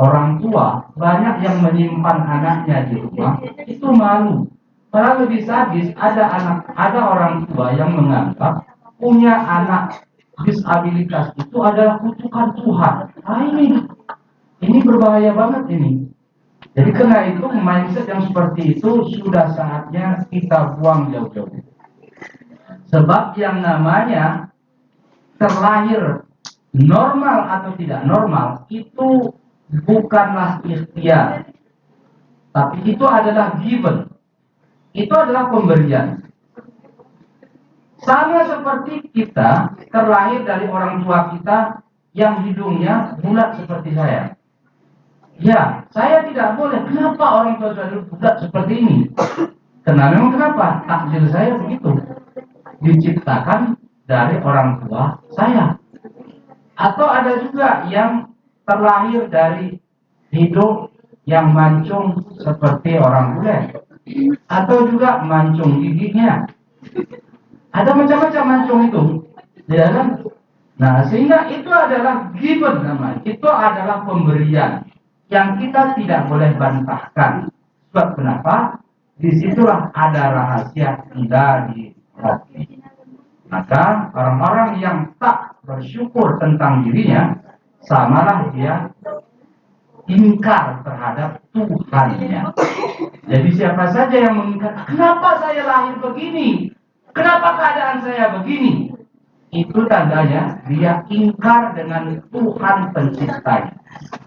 orang tua, banyak yang menyimpan anaknya di rumah itu malu. Padahal lebih sadis, ada orang tua yang menganggap punya anak disabilitas itu adalah kutukan Tuhan. Nah, ini berbahaya banget ini. Jadi karena itu mindset yang seperti itu sudah saatnya kita buang jauh-jauh. Sebab yang namanya terlahir normal atau tidak normal itu bukanlah ikhtiar, tapi itu adalah given. Itu adalah pemberian. Sama seperti kita terlahir dari orang tua kita yang hidungnya bulat seperti saya. Ya, saya tidak boleh. Kenapa orang tua saya bulat seperti ini? Karena memang kenapa? Takdir saya begitu. Diciptakan dari orang tua saya. Atau ada juga yang terlahir dari hidung yang mancung seperti orang bule, atau juga mancung giginya. Ada macam-macam mancung itu, ya kan? Nah, sehingga itu adalah given namanya. Itu adalah pemberian yang kita tidak boleh bantahkan. Sebab kenapa? Disitulah ada rahasia kita di hati. Maka orang-orang yang tak bersyukur tentang dirinya, samalah dia ingkar terhadap Tuhannya. Jadi siapa saja yang mengingkar, kenapa saya lahir begini? Kenapa keadaan saya begini? Itu tandanya dia ingkar dengan Tuhan penciptanya.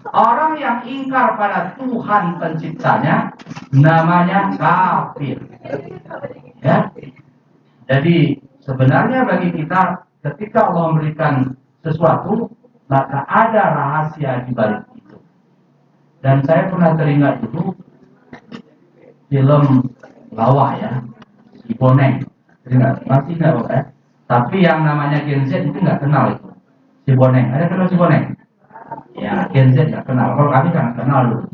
Orang yang ingkar pada Tuhan penciptanya namanya kafir. Ya. Jadi sebenarnya bagi kita ketika Allah memberikan sesuatu, maka ada rahasia di balik itu. Dan saya pernah teringat dulu film Lawa ya, si Boneng. Teringat? Masih nggak ya? Tapi yang namanya Gen Z itu nggak kenal itu. Si Boneng. Ada kenal si Boneng? Ya, Gen Z nggak kenal. Kalau kami kan kenal dulu.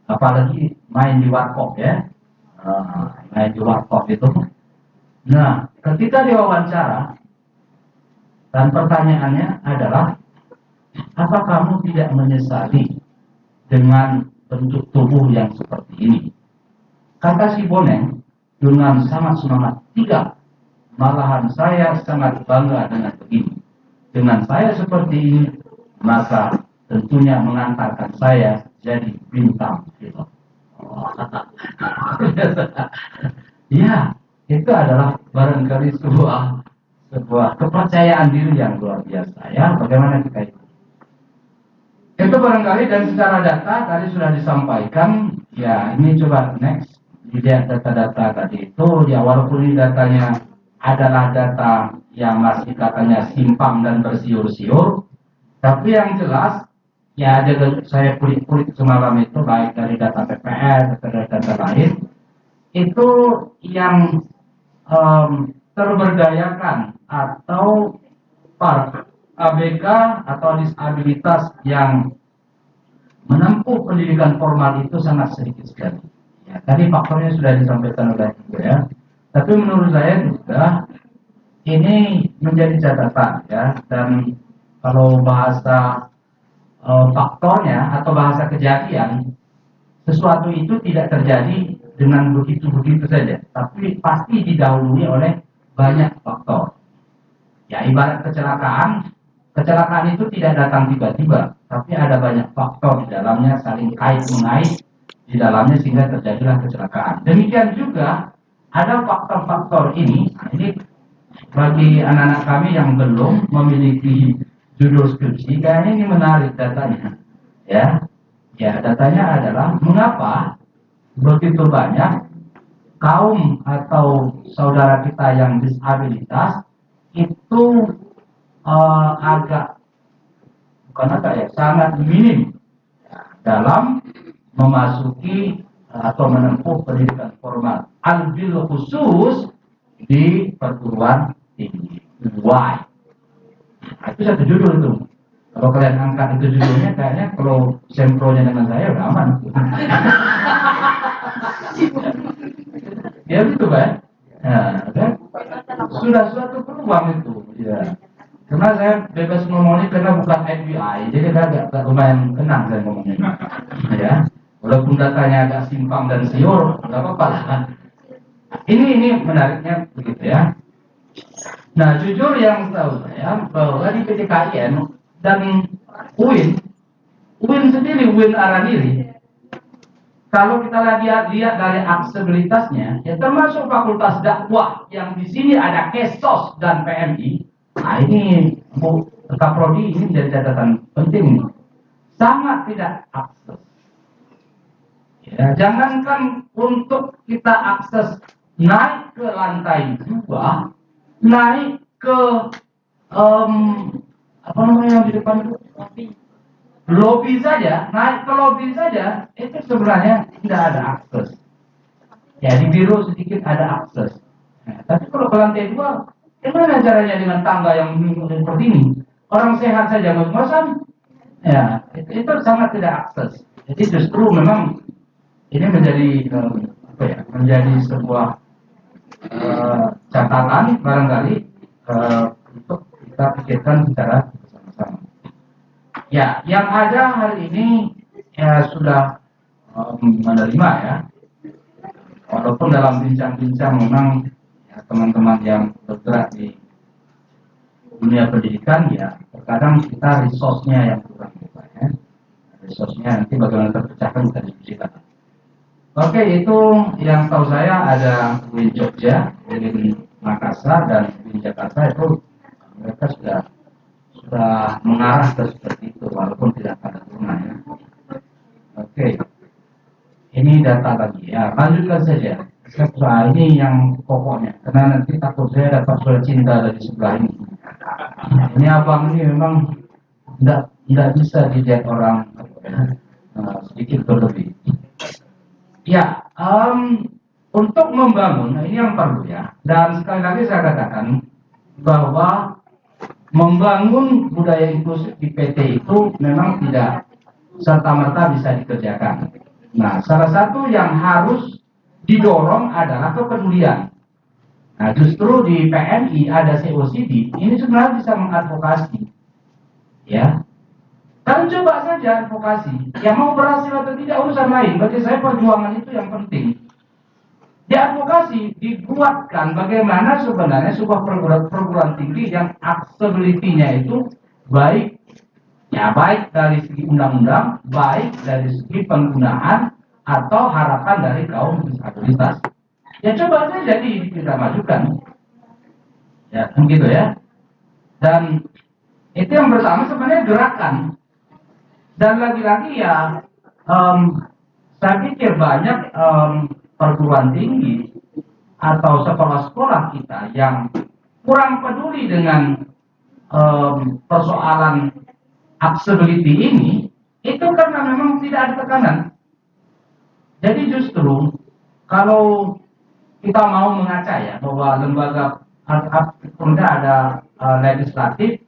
Apalagi main di warkop ya. Main di warkop itu. Nah, ketika diwawancara dan pertanyaannya adalah, apa kamu tidak menyesali dengan bentuk tubuh yang seperti ini? Kata si Boneng, dengan sangat semangat. Tidak, malahan saya sangat bangga dengan begini. Dengan saya seperti ini, maka tentunya mengantarkan saya jadi bintang film. Ya, itu adalah barangkali sebuah kepercayaan diri yang luar biasa. Ya, bagaimana kita itu barangkali, dan secara data tadi sudah disampaikan. Ya, ini coba next. Dilihat data-data tadi itu, ya walaupun ini datanya adalah data yang masih katanya simpang dan bersiur-siur, tapi yang jelas, ya saya kulik-kulik semalam itu, baik dari data PPS atau dari data lain, itu yang terberdayakan atau ABK atau disabilitas yang menempuh pendidikan formal itu sangat sedikit sekali. Ya, tadi faktornya sudah disampaikan oleh Ibu ya. Tapi menurut saya juga ini menjadi catatan ya. Dan kalau bahasa faktornya atau bahasa kejadian, sesuatu itu tidak terjadi dengan begitu-begitu saja, tapi pasti didahului oleh banyak faktor. Ya, ibarat kecelakaan itu tidak datang tiba-tiba, tapi ada banyak faktor di dalamnya, saling kait-mengait di dalamnya sehingga terjadilah kecelakaan. Demikian juga ada faktor-faktor ini bagi anak-anak kami yang belum memiliki judul skripsi, kayaknya ini menarik datanya. Ya, datanya adalah mengapa begitu banyak kaum atau saudara kita yang disabilitas itu sangat minim dalam memasuki atau menempuh pendidikan formal. Albil khusus di perguruan tinggi. Why? Nah, itu satu judul itu. Kalau kalian angkat itu judulnya, kayaknya kalau sempronya dengan saya udah aman. Ya gitu Pak. Nah, kan? Sudah suatu peluang itu. Ya. Karena saya bebas ngomongnya karena bukan FBI, jadi agak lumayan tenang saya ngomongnya. Ya. Walaupun datanya agak simpang dan siur, nggak apa-apa lah. Ini menariknya begitu ya. Nah, jujur yang tahu saya bahwa di PTKIN dan UIN sendiri, UIN Araniri, kalau kita lihat dari aksesibilitasnya, ya termasuk fakultas dakwah yang di sini ada KESOS dan PMI. Nah ini Kaprodi ini menjadi catatan penting, sangat tidak akses. Ya, jangankan untuk kita akses naik ke lantai 2, naik ke apa namanya yang di depan itu? Lobby saja, naik ke lobby saja, itu sebenarnya tidak ada akses. Ya di biro sedikit ada akses. Nah, tapi kalau ke lantai 2, gimana caranya dengan tangga yang seperti ini? Orang sehat saja ngos-ngosan, ya itu sangat tidak akses. Jadi justru memang ini menjadi menjadi sebuah catatan barangkali untuk kita pikirkan secara bersama-sama. Ya, yang ada hari ini ya sudah menerima ya. Walaupun dalam bincang-bincang memang ya, teman-teman yang bergerak di dunia pendidikan ya terkadang kita resource-nya yang kurang ya. Resource-nya nanti bagaimana terpecahkan kita diskusikan. Oke, itu yang tahu saya ada UIN Jogja, UIN Makassar dan UIN Jakarta itu mereka sudah mengarah ke seperti itu walaupun tidak pada tunai ya. Oke. Ini data lagi ya, lanjutkan saja. Soal ini yang pokoknya karena nanti takut saya dapat surat cinta dari sebelah ini. Ini abang ini memang tidak bisa dilihat orang sedikit berlebih. Ya, untuk membangun, nah ini yang perlu ya. Dan sekali lagi saya katakan bahwa membangun budaya inklusif di PT itu memang tidak serta-merta bisa dikerjakan. Nah, salah satu yang harus didorong adalah kepedulian. Nah, justru di PNI ada COCD, ini sebenarnya bisa mengadvokasi. Ya. Kalian coba saja advokasi. Yang mau berhasil atau tidak urusan lain. Bagi saya perjuangan itu yang penting. Di advokasi dibuatkan bagaimana sebenarnya sebuah perguruan tinggi yang accessibility-nya itu baik, ya baik dari segi undang-undang, baik dari segi penggunaan atau harapan dari kaum disabilitas. Ya coba saja kita majukan, ya begitu ya. Dan itu yang pertama sebenarnya gerakan. Dan lagi-lagi ya, saya pikir banyak perguruan tinggi atau sekolah-sekolah kita yang kurang peduli dengan persoalan accessibility ini, itu karena memang tidak ada tekanan. Jadi justru kalau kita mau mengaca ya bahwa lembaga ada legislatif,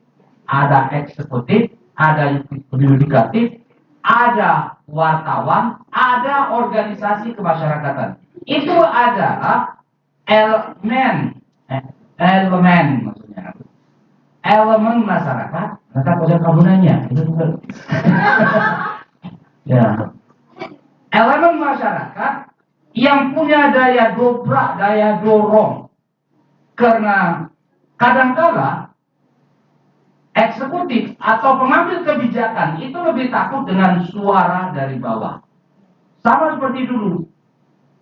ada eksekutif, ada yudikatif, ada wartawan, ada organisasi kemasyarakatan. Itu adalah elemen maksudnya. Elemen masyarakat, maka proses kabunannya itu betul. Ya. Elemen masyarakat yang punya daya dobrak, daya dorong. Karena kadangkala eksekutif atau pengambil kebijakan itu lebih takut dengan suara dari bawah. Sama seperti dulu,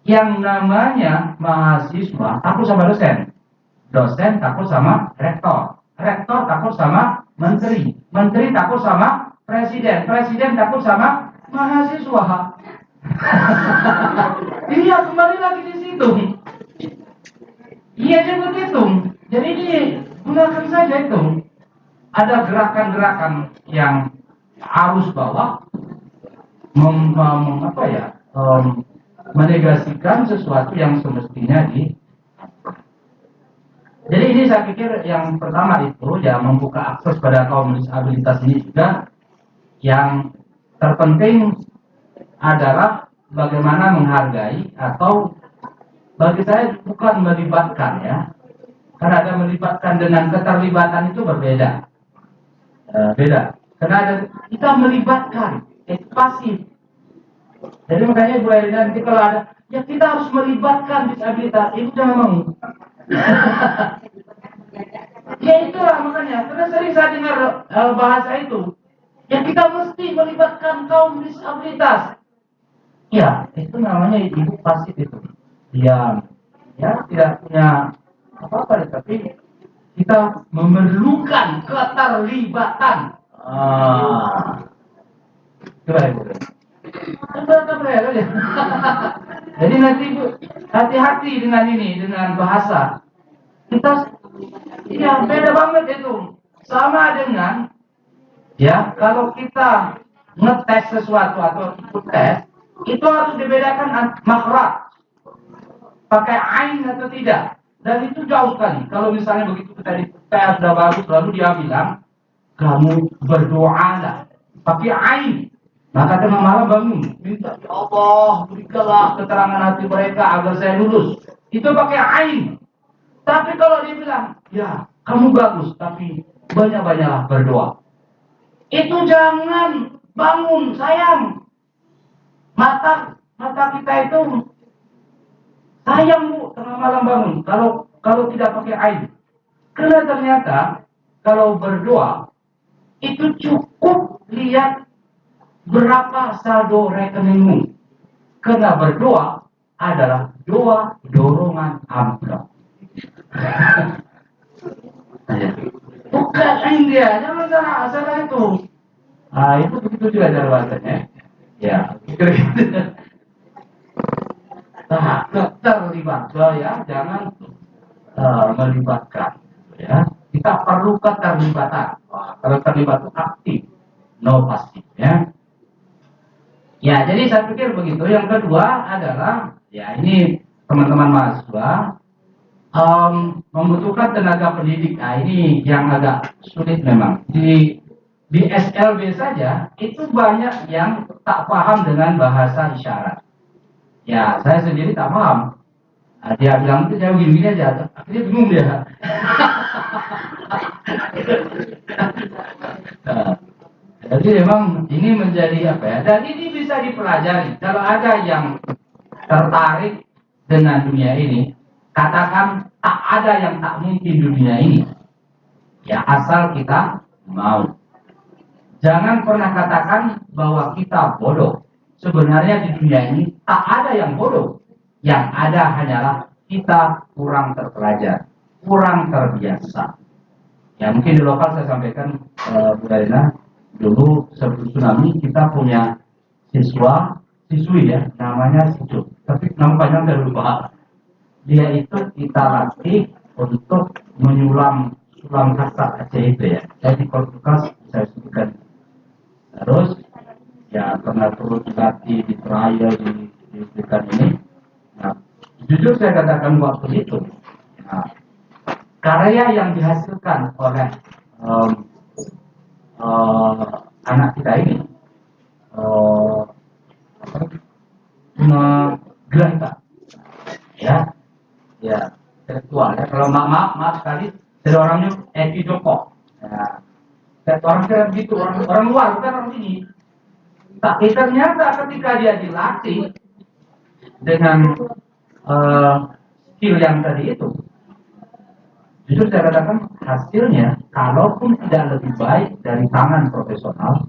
yang namanya mahasiswa takut sama dosen, dosen takut sama rektor, rektor takut sama menteri, menteri takut sama presiden, presiden takut sama mahasiswa. Iya, kembali lagi di situ. Iya juga begitu. Jadi gunakan saja itu. Ada gerakan-gerakan yang arus bawah menegasikan sesuatu yang semestinya di. Jadi ini saya pikir yang pertama itu ya membuka akses pada kaum disabilitas ini juga. Yang terpenting adalah bagaimana menghargai atau bagi saya bukan melibatkan ya. Karena ada melibatkan dengan keterlibatan itu berbeda. Beda. Karena kita melibatkan, itu pasif. Jadi makanya Bu Erina nanti kalau ada, ya kita harus melibatkan disabilitas, itu jangan mau. Ya itulah makanya, karena sering saya dengar bahasa itu. Ya kita mesti melibatkan kaum disabilitas. Ya, itu namanya ibu pasif itu. Diam. Ya, tidak punya apa-apa, tapi kita memerlukan keterlibatan. Itulah Ibu. Jadi nanti Bu, hati-hati dengan ini, dengan bahasa. Kita, ya beda banget itu. Sama dengan, ya kalau kita ngetes sesuatu atau ikut tes, itu harus dibedakan makhraj. Pakai ain atau tidak. Dan itu jauh sekali. Kalau misalnya begitu kita dites sudah bagus, lalu dia bilang, kamu berdoalah, pakai ain. Maka tengah malam bangun, minta ya Allah berikanlah keterangan hati mereka agar saya lulus. Itu pakai ain. Tapi kalau dia bilang, ya kamu bagus, tapi banyak-banyaklah berdoa. Itu jangan bangun, sayang. Mata kita itu sayang Bu, tengah malam bangun. Kalau tidak pakai ain. Karena ternyata kalau berdoa itu cukup lihat berapa saldo rekeningmu. Karena berdoa adalah doa dorongan amplop. Bukan ain dia, jangan salah itu. Itu begitu juga cara bahasanya. Ya, kira-kira. Nah, terlibat ya, jangan melibatkan. Ya, kita perlu keterlibatan. Kalau terlibat itu aktif, no pasif. Ya, jadi saya pikir begitu. Yang kedua adalah, ya ini teman-teman mahasiswa membutuhkan tenaga pendidik. Nah, ini yang agak sulit memang. Di SLB saja itu banyak yang tak paham dengan bahasa isyarat. Ya, saya sendiri tak paham. Dia bilang itu saya begini aja, akhirnya bingung dia. Jadi memang ini menjadi apa ya? Dan ini bisa dipelajari. Kalau ada yang tertarik dengan dunia ini, katakan tak ada yang tak mungkin di dunia ini. Ya, asal kita mau. Jangan pernah katakan bahwa kita bodoh. Sebenarnya di dunia ini tak ada yang bodoh. Yang ada hanyalah kita kurang terpelajar, kurang terbiasa. Ya, mungkin di lokal saya sampaikan, Bu Dalina, dulu sebelum tsunami kita punya siswi ya, namanya Sicu. Tapi nama panjang saya lupa. Dia itu kita latih untuk menyulam sulam kasta Aceh itu ya. Saya di Kortukas saya sebutkan. Terus ya pernah turut dilatih di trial di ini. Nah, jujur saya katakan waktu itu, nah, karya yang dihasilkan oleh anak kita ini menggerakkan, ya, intelektual. Ya. Kalau maaf sekali, dari orangnya Eki Joko. Ya. Orang kira begitu, orang luar bukan orang sini. Tapi ternyata ketika dia dilatih dengan skill yang tadi itu, jujur saya katakan hasilnya, kalaupun tidak lebih baik dari tangan profesional,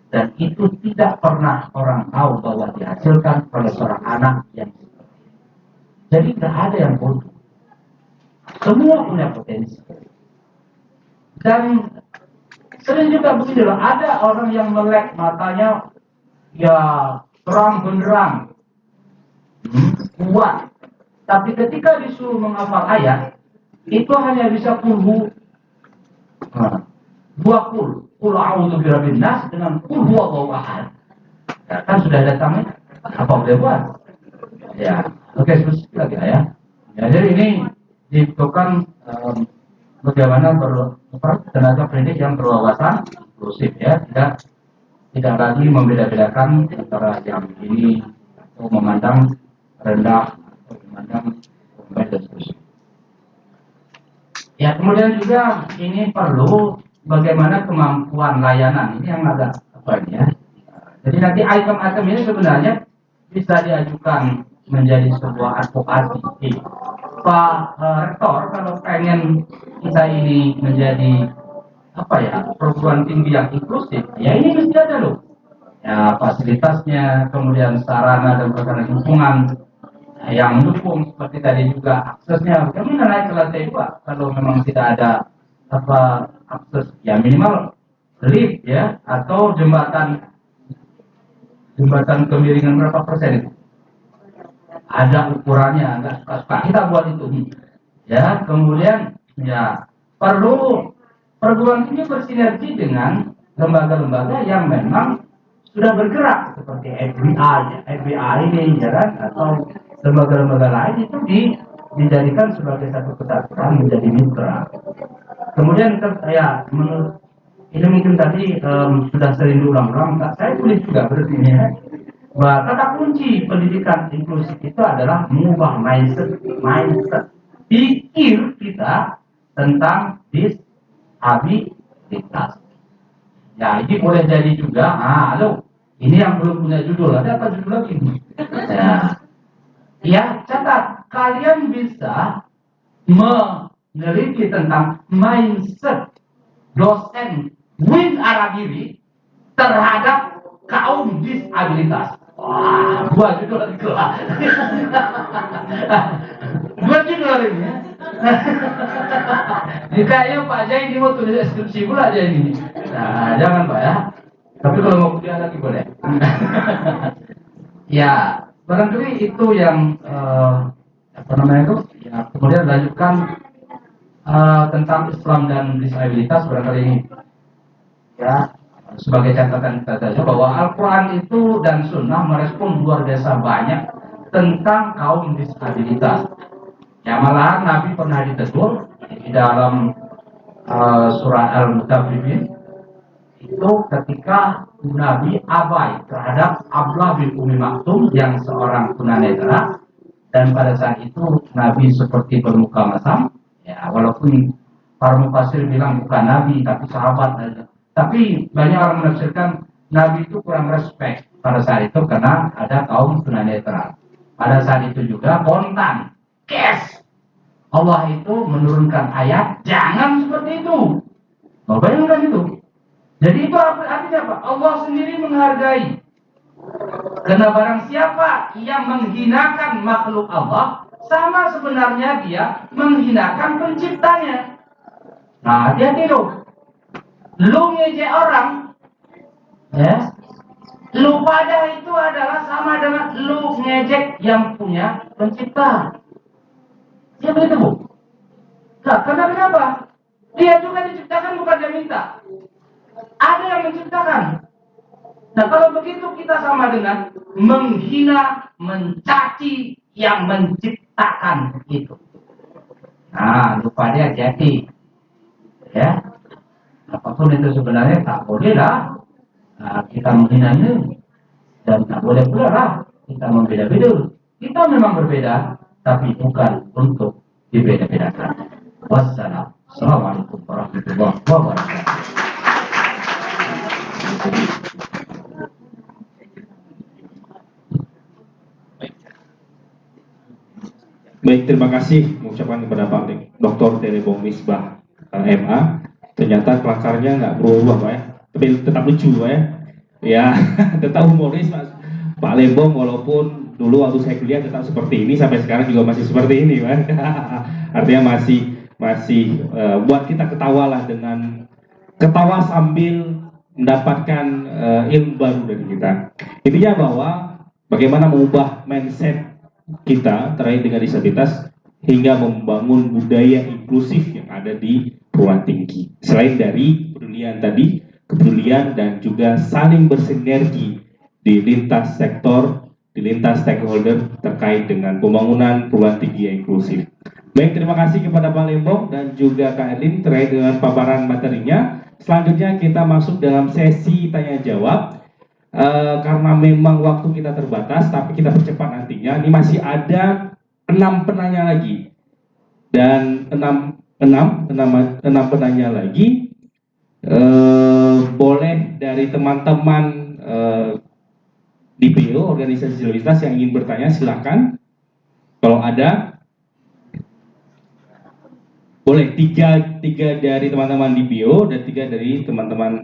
dan itu tidak pernah orang tahu bahwa dihasilkan oleh seorang anak yang seperti itu. Jadi tidak ada yang bodoh. Semua punya potensi. Dan sering juga begini loh, ada orang yang melek matanya, ya terang benderang, kuat. Tapi ketika disuruh menghafal ayat, itu hanya bisa kulhu, dua kul a'udzu birabbin nas dengan kul huwallahu ahad. Ya, kan sudah ada tamanya, apa boleh buat? Ya, oke, spesifik lagi ya. Ya, jadi ini dibutuhkan bagaimana tenaga pendidik yang berwawasan inklusif ya, tidak lagi membeda-bedakan antara yang ini atau memandang rendah atau memandang rendah dan seterusnya. Ya, kemudian juga ini perlu bagaimana kemampuan layanan ini yang agak apa ini ya. Jadi nanti item-item ini sebenarnya bisa diajukan menjadi sebuah advokasi. Pak Rektor kalau pengen kita ini menjadi apa ya, perguruan tinggi yang inklusif, ya ini mesti ada loh. Ya, fasilitasnya, kemudian sarana dan prasarana lingkungan yang mendukung, seperti tadi juga aksesnya. Kami naik ke lantai 2 kalau memang tidak ada apa akses, ya minimal lift ya, atau jembatan kemiringan berapa persen itu? Ada ukurannya, nggak suka-suka kita buat itu. Ya, kemudian ya perlu perguruan tinggi bersinergi dengan lembaga-lembaga yang memang sudah bergerak seperti FBI ini ya kan, atau lembaga-lembaga lain itu dijadikan sebagai satu kesatuan, menjadi mitra. Kemudian ya menurut ini mungkin tadi sudah sering diulang-ulang, saya tulis juga berarti ya, bahwa kata kunci pendidikan inklusif itu adalah mengubah mindset pikir kita tentang disabilitas. Ya, ini boleh jadi juga, ini yang belum punya judul, ada apa judul lagi? Ya, catat, kalian bisa meneliti tentang mindset dosen Win Arabiri terhadap kaum disabilitas. Wah, dua judul lagi keluar. Dua judul ini. Kayaknya Pak Jai ini mau tulis deskripsi pula aja ini. Nah, jangan Pak ya. Tapi kalau mau kuliah lagi boleh. Ya, barangkali itu yang apa namanya itu. Ya, kemudian lanjutkan tentang Islam dan disabilitas barangkali ini. Ya, sebagai catatan kita saja bahwa Al-Quran itu dan Sunnah merespon luar biasa banyak tentang kaum disabilitas. Ya, malahan Nabi pernah ditegur di dalam surah Al-Mutaffifin itu ketika Nabi abai terhadap Abdullah bin Umi Maktum yang seorang tunanetra, dan pada saat itu Nabi seperti bermuka masam. Ya, walaupun para mufassir bilang bukan Nabi tapi sahabat aja. Tapi banyak orang menafsirkan Nabi itu kurang respect pada saat itu karena ada kaum tunanetra. pada saat itu juga kontan, cash. Allah itu menurunkan ayat, jangan seperti itu. Mau bayangkan itu. Jadi itu artinya apa? Allah sendiri menghargai. Karena barang siapa yang menghinakan makhluk Allah, sama sebenarnya dia menghinakan penciptanya. Nah, hati-hati loh. Lu ngejek orang, ya, lu pada itu adalah sama dengan lu ngejek yang punya pencipta. Siapa itu, Bu? Nah, kenapa? Dia juga diciptakan bukan dia minta. Ada yang menciptakan. Nah, kalau begitu kita sama dengan menghina, mencaci yang menciptakan itu. Nah, lupa dia hati-hati. Ya. Apapun itu sebenarnya tak boleh lah. Nah, kita menghinanya dan tak boleh pula lah kita membeda-beda. Kita memang berbeda, tapi bukan untuk dibeda-bedakan. Wassalamualaikum warahmatullahi wabarakatuh. Baik, terima kasih mengucapkan kepada Pak Dr. Terebong Misbah MA. Ternyata kelakarnya nggak berubah Pak ya, tapi tetap lucu Pak ya. Ya, tetap humoris Pak Lembong, walaupun dulu waktu saya kuliah tetap seperti ini, sampai sekarang juga masih seperti ini Pak. Artinya masih buat kita ketawa lah, dengan ketawa sambil mendapatkan ilmu baru dari kita. Intinya bahwa bagaimana mengubah mindset kita terkait dengan disabilitas hingga membangun budaya inklusif yang ada di perguruan tinggi. Selain dari kepedulian tadi, kepedulian dan juga saling bersinergi di lintas sektor, di lintas stakeholder terkait dengan pembangunan perguruan tinggi yang inklusif. Baik, terima kasih kepada Pak Lembong dan juga Kak Erlin terkait dengan paparan materinya. Selanjutnya kita masuk dalam sesi tanya jawab. Karena memang waktu kita terbatas, tapi kita percepat nantinya. Ini masih ada 6 penanya lagi, dan 6 penanya lagi. Boleh dari teman-teman DPO, organisasi disabilitas yang ingin bertanya, silakan. Kalau ada, boleh tiga dari teman-teman DPO dan 3 dari teman-teman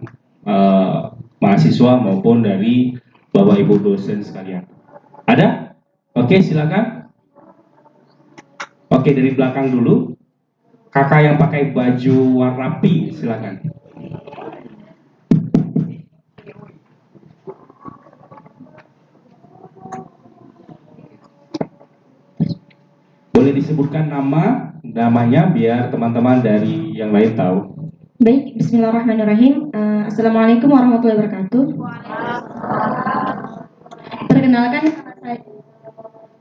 mahasiswa maupun dari Bapak Ibu dosen sekalian. Ada? Oke, silakan. Oke, dari belakang dulu. Kakak yang pakai baju warna pink, silakan. Boleh disebutkan namanya biar teman-teman dari yang lain tahu. Baik, bismillahirrahmanirrahim. Assalamualaikum warahmatullahi wabarakatuh.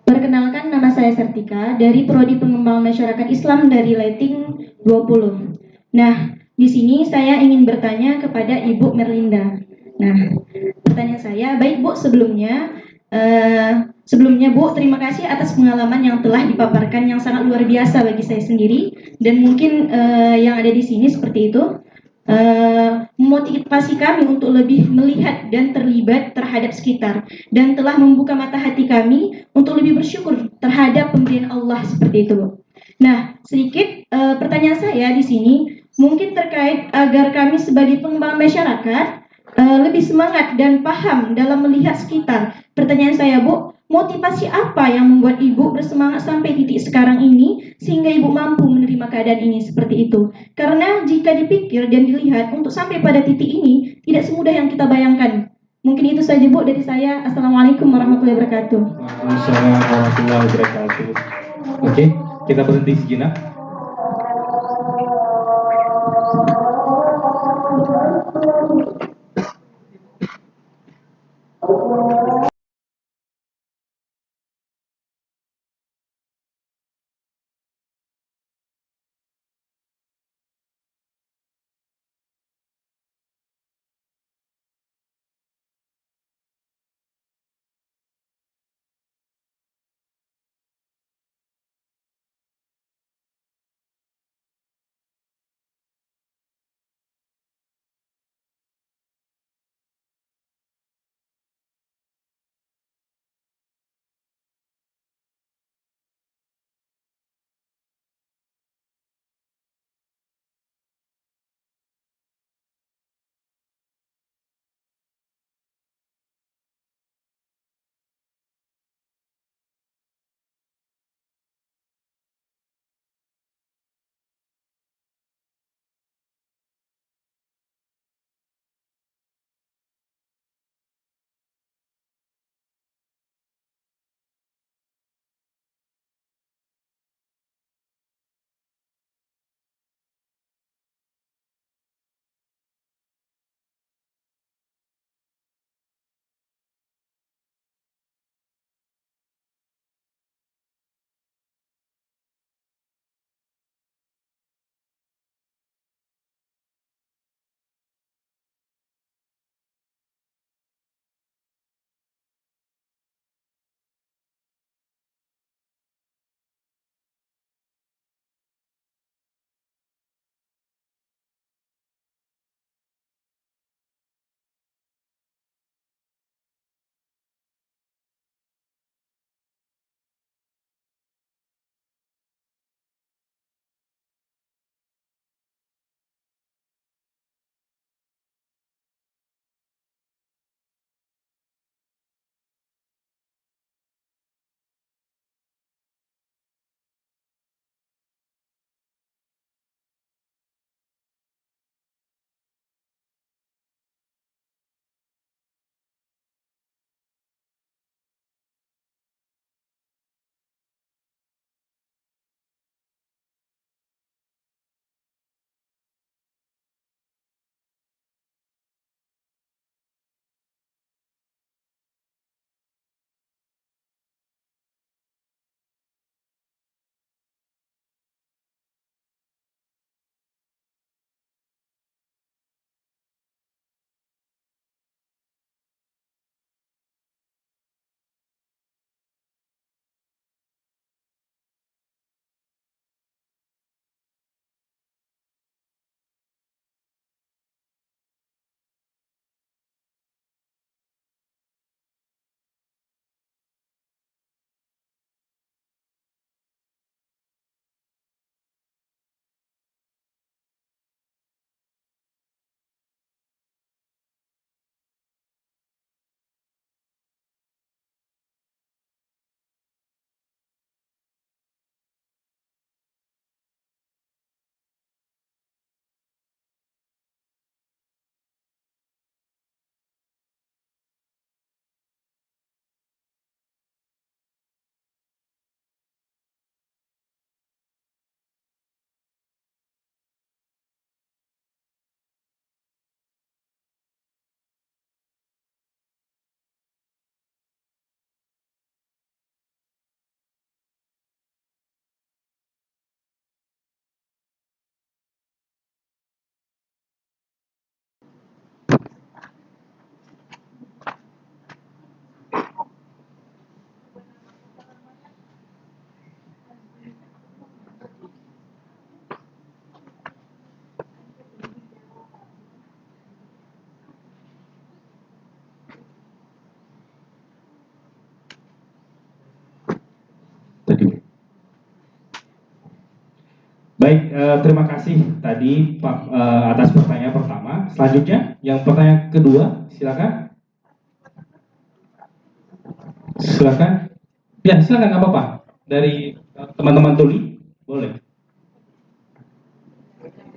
Perkenalkan nama saya Sertika dari Prodi Pengembangan Masyarakat Islam dari Lighting 20. Nah, di sini saya ingin bertanya kepada Ibu Merlinda. Nah, pertanyaan saya, baik Bu, sebelumnya Bu, terima kasih atas pengalaman yang telah dipaparkan yang sangat luar biasa bagi saya sendiri, dan mungkin yang ada di sini seperti itu memotivasi kami untuk lebih melihat dan terlibat terhadap sekitar, dan telah membuka mata hati kami untuk lebih bersyukur terhadap pemberian Allah seperti itu, Bu. Nah, sedikit pertanyaan saya di sini mungkin terkait agar kami sebagai pengembangan masyarakat lebih semangat dan paham dalam melihat sekitar. Pertanyaan saya, Bu, motivasi apa yang membuat Ibu bersemangat sampai titik sekarang ini sehingga Ibu mampu menerima keadaan ini seperti itu? Karena jika dipikir dan dilihat untuk sampai pada titik ini tidak semudah yang kita bayangkan. Mungkin itu saja, Bu, dari saya. Assalamualaikum warahmatullahi wabarakatuh. Waalaikumsalam warahmatullahi wabarakatuh. Oke, kita berhenti sejenak. Tadi. Baik, terima kasih tadi Pak atas pertanyaan pertama. Selanjutnya, yang pertanyaan kedua, silakan. Silakan. Ya, silakan, nggak apa-apa. Dari teman-teman tuli, boleh.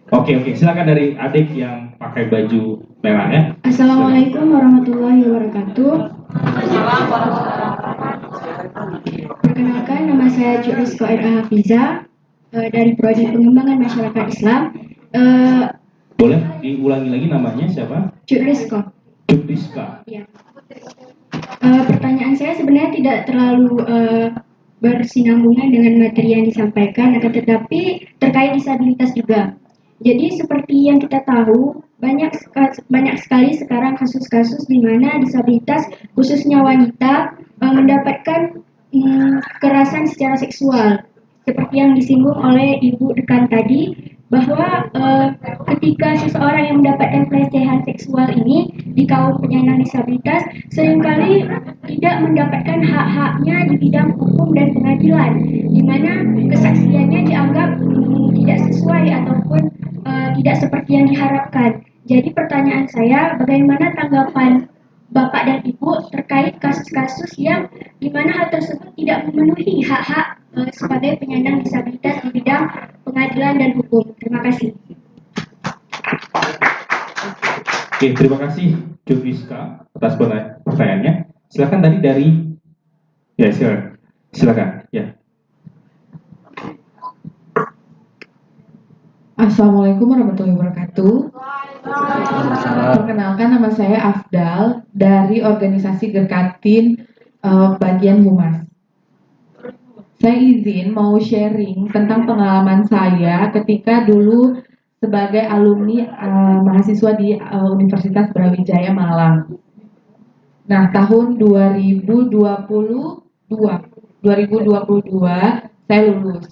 Oke, silakan dari adik yang pakai baju merah ya. Assalamualaikum warahmatullahi wabarakatuh. Perkenalkan, nama saya Jurisko R.A. Hafiza dari Prodi Pengembangan Masyarakat Islam. Boleh diulangi lagi namanya siapa? Jurisko. Juriska. Ya. Pertanyaan saya sebenarnya tidak terlalu bersinambungan dengan materi yang disampaikan, akan tetapi terkait disabilitas juga. Jadi seperti yang kita tahu, banyak sekali sekarang kasus-kasus di mana disabilitas, khususnya wanita, mendapatkan kekerasan secara seksual. Seperti yang disinggung oleh Ibu Dekan tadi, bahwa ketika seseorang yang mendapatkan pelecehan seksual ini di kaum penyandang disabilitas seringkali tidak mendapatkan hak-haknya di bidang hukum dan pengadilan, di mana kesaksiannya dianggap tidak sesuai ataupun tidak seperti yang diharapkan. Jadi pertanyaan saya, bagaimana tanggapan Bapak dan Ibu terkait kasus-kasus yang di mana hal tersebut tidak memenuhi hak-hak sebagai penyandang disabilitas di bidang pengadilan dan hukum. Terima kasih. Oke, terima kasih Juriska atas pertanyaannya. Silakan tadi dari, ya silakan. Ya. Assalamualaikum warahmatullahi wabarakatuh. Perkenalkan, nama saya Afdal dari organisasi Gerkatin bagian Humas. Saya izin mau sharing tentang pengalaman saya ketika dulu sebagai alumni mahasiswa di Universitas Brawijaya Malang. Nah, tahun 2022 saya lulus.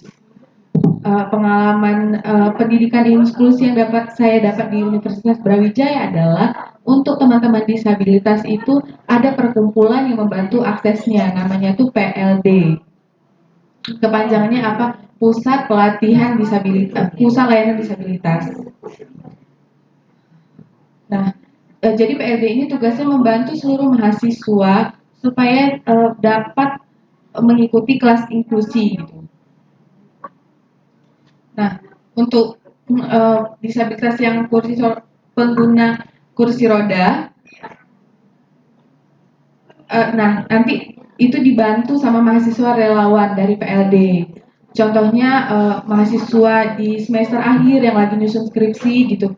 Pengalaman pendidikan inklusi yang saya dapat di Universitas Brawijaya adalah untuk teman-teman disabilitas itu ada perkumpulan yang membantu aksesnya, namanya tuh PLD. Kepanjangannya apa? Pusat Pelatihan Disabilitas, Pusat Layanan Disabilitas. Nah, jadi PLD ini tugasnya membantu seluruh mahasiswa supaya dapat mengikuti kelas inklusi gitu. Nah, untuk disabilitas yang pengguna kursi roda, nah nanti itu dibantu sama mahasiswa relawan dari PLD. Contohnya mahasiswa di semester akhir yang lagi nyusun skripsi gitu.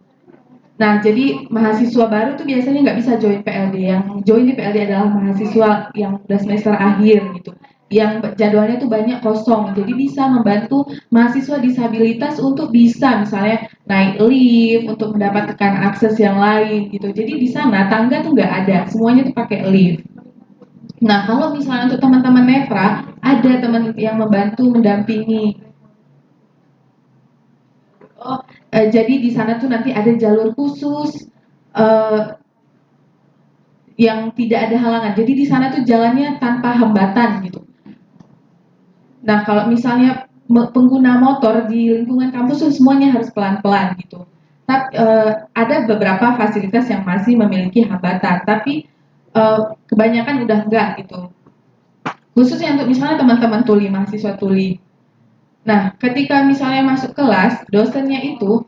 Nah, jadi mahasiswa baru tuh biasanya nggak bisa join PLD. Yang join di PLD adalah mahasiswa yang udah semester akhir gitu, yang jadwalnya tuh banyak kosong. Jadi bisa membantu mahasiswa disabilitas untuk bisa misalnya naik lift untuk mendapatkan akses yang lain gitu. Jadi di sana tangga tuh nggak ada, semuanya tuh pakai lift. Nah, kalau misalnya untuk teman-teman netra, ada teman yang membantu mendampingi. Jadi di sana tuh nanti ada jalur khusus yang tidak ada halangan. Jadi di sana tuh jalannya tanpa hambatan gitu. Nah, kalau misalnya pengguna motor di lingkungan kampus tuh semuanya harus pelan-pelan gitu. Tapi ada beberapa fasilitas yang masih memiliki hambatan, tapi kebanyakan udah enggak gitu. Khususnya untuk misalnya teman-teman tuli, mahasiswa tuli. Nah, ketika misalnya masuk kelas, dosennya itu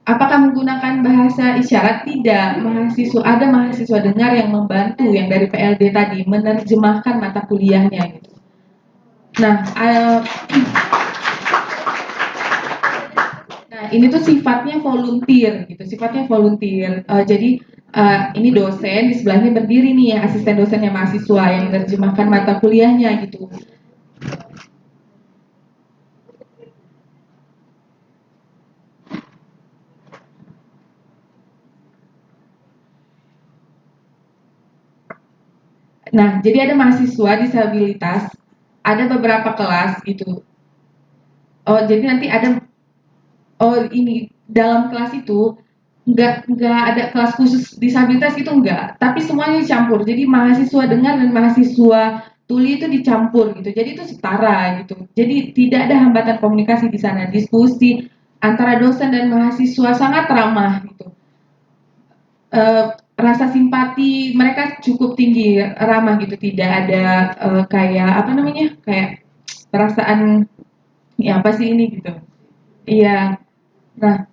apakah menggunakan bahasa isyarat? Tidak. Ada mahasiswa dengar yang membantu yang dari PLD tadi menerjemahkan mata kuliahnya gitu. Nah, ini tuh sifatnya volunteer gitu, sifatnya volunteer. Jadi ini dosen, di sebelahnya berdiri nih asisten dosennya mahasiswa yang menerjemahkan mata kuliahnya gitu. Nah, jadi ada mahasiswa disabilitas, ada beberapa kelas gitu. Oh, jadi nanti ada, ini dalam kelas itu nggak ada kelas khusus disabilitas itu enggak, tapi semuanya dicampur. Jadi mahasiswa dengar dan mahasiswa tuli itu dicampur gitu. Jadi itu setara gitu. Jadi tidak ada hambatan komunikasi di sana. Diskusi antara dosen dan mahasiswa sangat ramah gitu. Rasa simpati mereka cukup tinggi, ramah gitu. Tidak ada kayak apa namanya? Kayak perasaan ya apa sih ini gitu. Iya. Nah,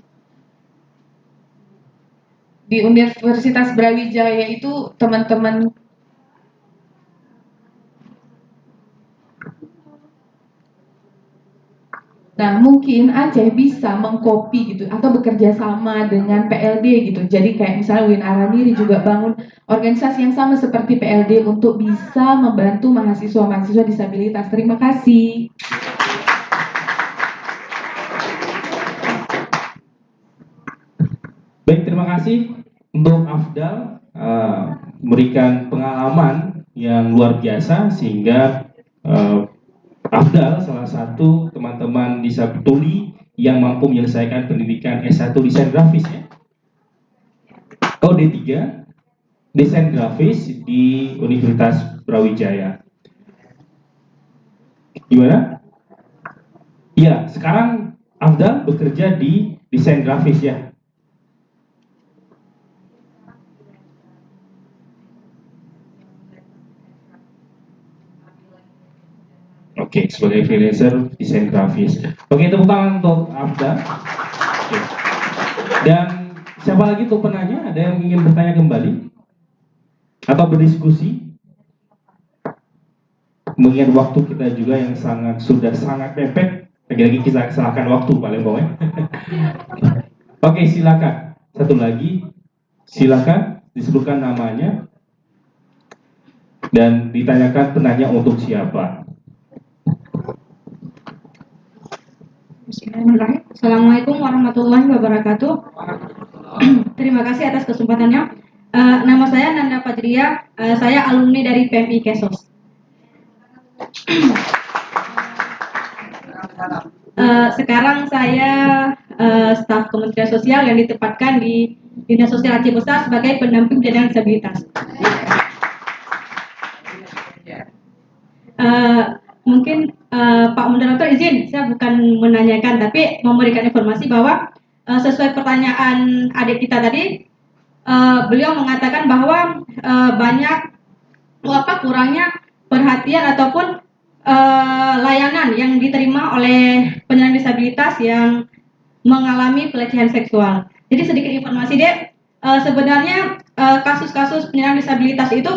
di Universitas Brawijaya itu teman-teman Nah, mungkin Aceh bisa mengcopy gitu atau bekerja sama dengan PLD gitu. Jadi kayak misalnya Win Araniri juga bangun organisasi yang sama seperti PLD untuk bisa membantu mahasiswa-mahasiswa disabilitas. Terima kasih. Baik, terima kasih untuk Afdal memberikan pengalaman yang luar biasa sehingga Afdal salah satu teman-teman disabilitas tuli yang mampu menyelesaikan pendidikan S1 desain grafis ya. Oh, D3 desain grafis di Universitas Brawijaya. Gimana? Iya, sekarang Afdal bekerja di desain grafis ya. Oke, sebagai freelancer desain grafis. Oke, tepuk tangan untuk Afda. Oke. Dan siapa lagi tuh penanya? Ada yang ingin bertanya kembali? Atau berdiskusi? Mengingat waktu kita juga yang sudah sangat mepet. Lagi-lagi kita serahkan waktu paling bawah. Oke, silakan. Satu lagi, silakan disebutkan namanya dan ditanyakan penanya untuk siapa. Bismillahirrahmanirrahim. Assalamualaikum warahmatullahi wabarakatuh. Terima kasih atas kesempatannya. Nama saya Nanda Fajria. Saya alumni dari PMI Kesos. Sekarang saya staf Kementerian Sosial yang ditempatkan di Dinas Sosial Aceh Besar sebagai pendamping penyandang disabilitas. Mungkin Pak Moderator izin, saya bukan menanyakan tapi memberikan informasi bahwa sesuai pertanyaan adik kita tadi, beliau mengatakan bahwa banyak kurangnya perhatian ataupun layanan yang diterima oleh penyandang disabilitas yang mengalami pelecehan seksual. Jadi sedikit informasi dek, sebenarnya kasus-kasus penyandang disabilitas itu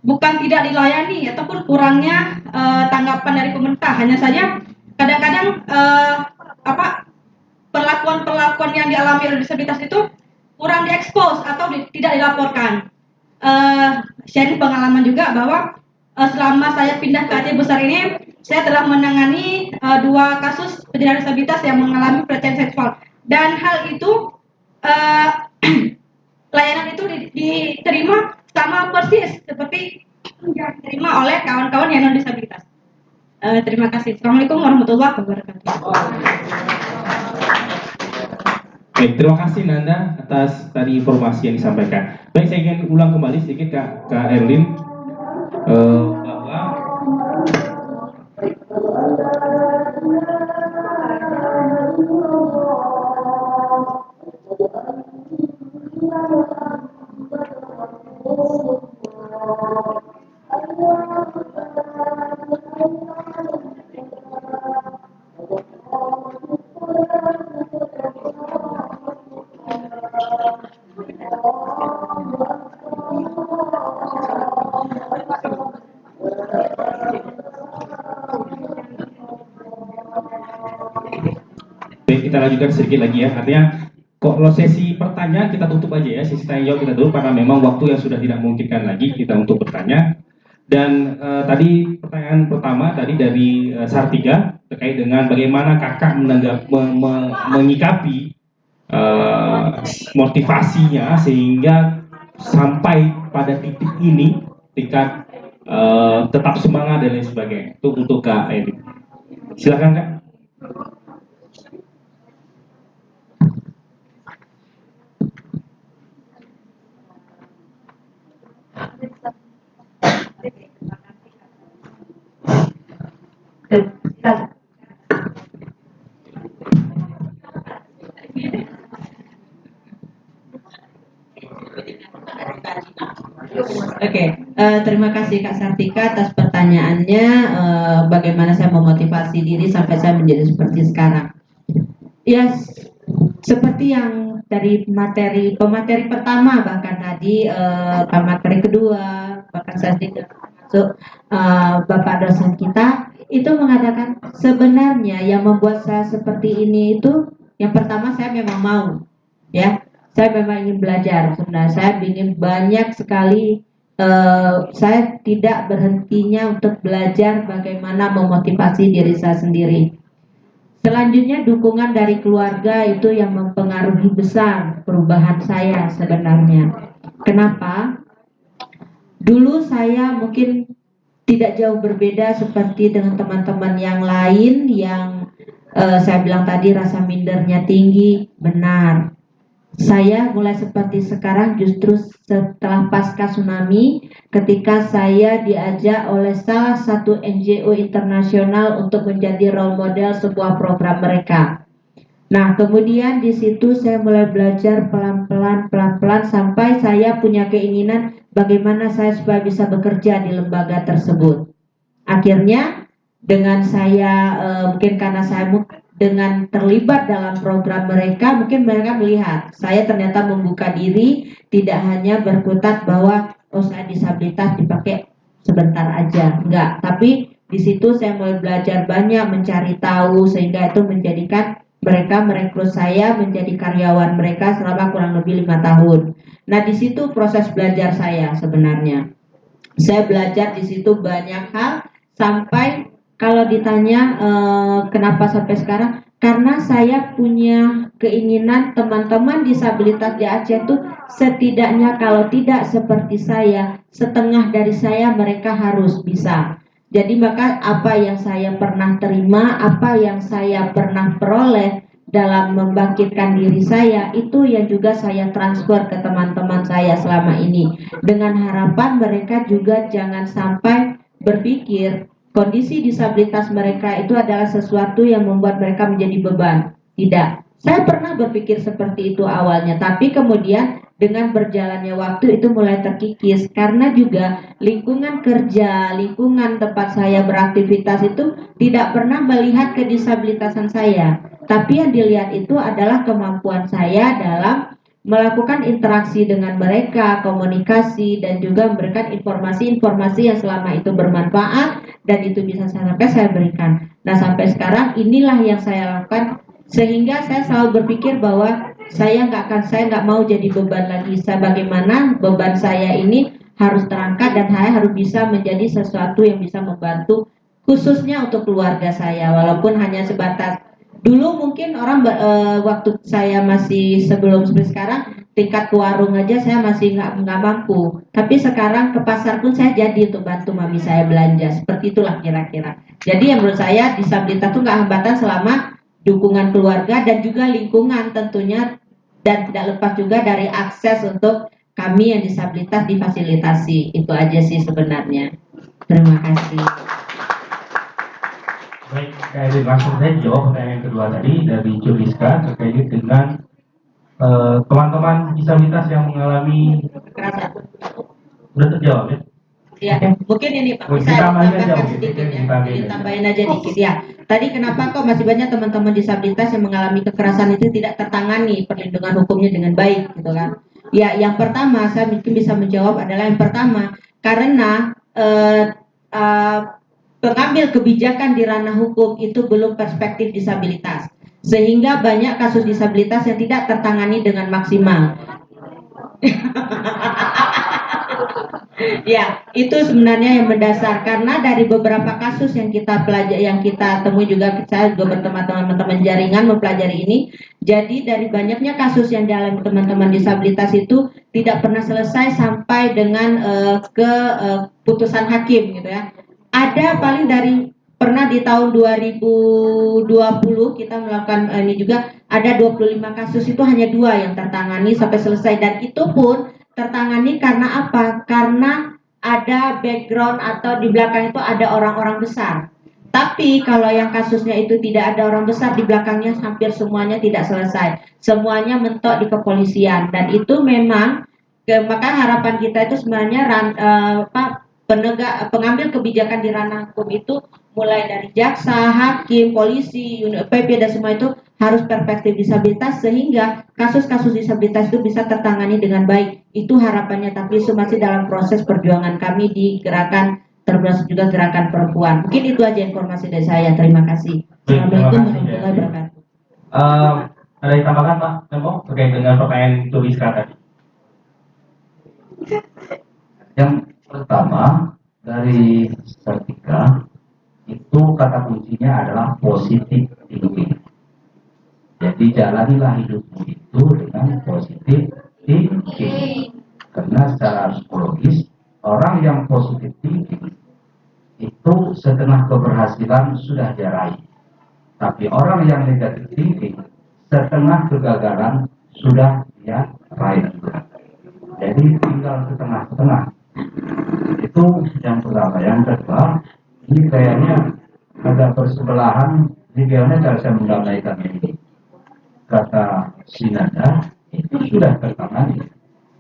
bukan tidak dilayani ataupun kurangnya tanggapan dari pemerintah, hanya saja kadang-kadang perlakuan-perlakuan yang dialami oleh disabilitas itu kurang diekspos atau tidak dilaporkan. Sharing pengalaman juga bahwa selama saya pindah ke Aceh Besar ini, saya telah menangani 2 kasus penyandang disabilitas yang mengalami pelecehan seksual, dan hal itu layanan itu diterima sama persis seperti yang diterima oleh kawan-kawan yang non disabilitas. Terima kasih. Assalamualaikum warahmatullahi wabarakatuh. Baik, terima kasih Nanda atas tadi informasi yang disampaikan. Baik, saya ingin ulang kembali sedikit Kak Erlin bahwa baik, kita lanjutkan sedikit lagi ya. Artinya kalau sesi pertanyaan kita tutup aja ya, sesi tanya jawab kita tutup karena memang waktu yang sudah tidak memungkinkan lagi kita untuk bertanya. Dan tadi pertanyaan pertama tadi dari Sartiga terkait dengan bagaimana kakak menyikapi motivasinya sehingga sampai pada titik ini, tingkat tetap semangat dan lain sebagainya. Itu untuk Kak Edi. Silakan Kak. Kita Oke, terima kasih Kak Sartika atas pertanyaannya. Bagaimana saya memotivasi diri sampai saya menjadi seperti sekarang? Ya, seperti yang dari pemateri pertama bahkan tadi, pemateri kedua, bahkan saya juga masuk Bapak dosen kita itu mengatakan sebenarnya yang membuat saya seperti ini itu yang pertama saya memang mau, ya. Saya memang ingin belajar. Sebenarnya saya ingin banyak sekali. Saya tidak berhentinya untuk belajar bagaimana memotivasi diri saya sendiri. Selanjutnya dukungan dari keluarga itu yang mempengaruhi besar perubahan saya sebenarnya. Kenapa? Dulu saya mungkin tidak jauh berbeda seperti dengan teman-teman yang lain yang saya bilang tadi rasa mindernya tinggi, benar. Saya mulai seperti sekarang justru setelah pasca tsunami ketika saya diajak oleh salah satu NGO internasional untuk menjadi role model sebuah program mereka. Nah, kemudian di situ saya mulai belajar pelan-pelan sampai saya punya keinginan bagaimana saya supaya bisa bekerja di lembaga tersebut. Akhirnya dengan saya mungkin karena saya dengan terlibat dalam program mereka, mungkin mereka melihat saya ternyata membuka diri, tidak hanya berkutat bahwa oh saya disabilitas dipakai sebentar aja, enggak. Tapi di situ saya mulai belajar banyak, mencari tahu sehingga itu menjadikan mereka merekrut saya menjadi karyawan mereka selama kurang lebih 5 tahun. Nah di situ proses belajar saya sebenarnya. Saya belajar di situ banyak hal sampai kalau ditanya kenapa sampai sekarang, karena saya punya keinginan teman-teman disabilitas di Aceh itu setidaknya kalau tidak seperti saya, setengah dari saya mereka harus bisa. Jadi maka apa yang saya pernah terima, apa yang saya pernah peroleh dalam membangkitkan diri saya, itu yang juga saya transfer ke teman-teman saya selama ini. Dengan harapan mereka juga jangan sampai berpikir kondisi disabilitas mereka itu adalah sesuatu yang membuat mereka menjadi beban. Tidak. Saya pernah berpikir seperti itu awalnya, tapi kemudian dengan berjalannya waktu itu mulai terkikis karena juga lingkungan kerja, lingkungan tempat saya beraktivitas itu tidak pernah melihat kedisabilitasan saya. Tapi yang dilihat itu adalah kemampuan saya dalam melakukan interaksi dengan mereka, komunikasi, dan juga memberikan informasi-informasi yang selama itu bermanfaat dan itu bisa sampai saya berikan. Nah sampai sekarang inilah yang saya lakukan sehingga saya selalu berpikir bahwa saya nggak mau jadi beban lagi. Saya bagaimana beban saya ini harus terangkat dan saya harus bisa menjadi sesuatu yang bisa membantu khususnya untuk keluarga saya walaupun hanya sebatas. Dulu mungkin orang waktu saya masih sebelum seperti sekarang tingkat ke warung aja saya masih nggak mampu. Tapi sekarang ke pasar pun saya jadi untuk bantu mami saya belanja. Seperti itulah kira-kira. Jadi yang menurut saya disabilitas itu nggak hambatan selama dukungan keluarga dan juga lingkungan tentunya dan tidak lepas juga dari akses untuk kami yang disabilitas difasilitasi. Itu aja sih sebenarnya. Terima kasih. Baik, langsung saya jawab pertanyaan kedua tadi dari Juliska terkait dengan teman-teman disabilitas yang mengalami kekerasan. Udah terjawab ya? Ya, mungkin ini Pak, bisa tambahkan sedikit ya, ditambahin aja dikit ya. Tadi kenapa kok masih banyak teman-teman disabilitas yang mengalami kekerasan itu tidak tertangani perlindungan hukumnya dengan baik gitu kan? Ya, yang pertama saya mungkin bisa menjawab adalah yang pertama karena pengambil kebijakan di ranah hukum itu belum perspektif disabilitas. Sehingga banyak kasus disabilitas yang tidak tertangani dengan maksimal. Ya, itu sebenarnya yang mendasar karena dari beberapa kasus yang kita pelajari, yang kita temui juga saya juga teman-teman jaringan mempelajari ini. Jadi dari banyaknya kasus yang dialami teman-teman disabilitas itu tidak pernah selesai sampai dengan putusan hakim gitu ya. Ada paling dari pernah di tahun 2020 kita melakukan ini juga ada 25 kasus itu hanya 2 yang tertangani sampai selesai dan itu pun tertangani karena apa? Karena ada background atau di belakang itu ada orang-orang besar. Tapi kalau yang kasusnya itu tidak ada orang besar di belakangnya, hampir semuanya tidak selesai. Semuanya mentok di kepolisian, dan itu memang maka harapan kita itu sebenarnya pengambil kebijakan di ranah hukum itu mulai dari jaksa, hakim, polisi, unit PP dan semua itu harus perspektif disabilitas sehingga kasus-kasus disabilitas itu bisa tertangani dengan baik. Itu harapannya, tapi itu masih dalam proses perjuangan kami di gerakan, termasuk juga gerakan perempuan. Mungkin itu aja informasi dari saya. Terima kasih. Assalamualaikum warahmatullahi wabarakatuh. Ada yang tambahkan Pak Tempo terkait dengan pertanyaan tulis tadi? Yang pertama dari Sartika itu kata kuncinya adalah positif thinking. Jadi jalanilah hidupmu itu dengan positif thinking. Karena secara psikologis orang yang positif thinking itu setengah keberhasilan sudah dia raih. Tapi orang yang negatif thinking setengah kegagalan sudah dia raih. Jadi tinggal setengah-setengah. Itu yang pertama. Yang kedua, ini kayaknya agak bersebelahan. Bagaimana cara saya mendamaikan ini? Kata Sinanda itu sudah tertangani.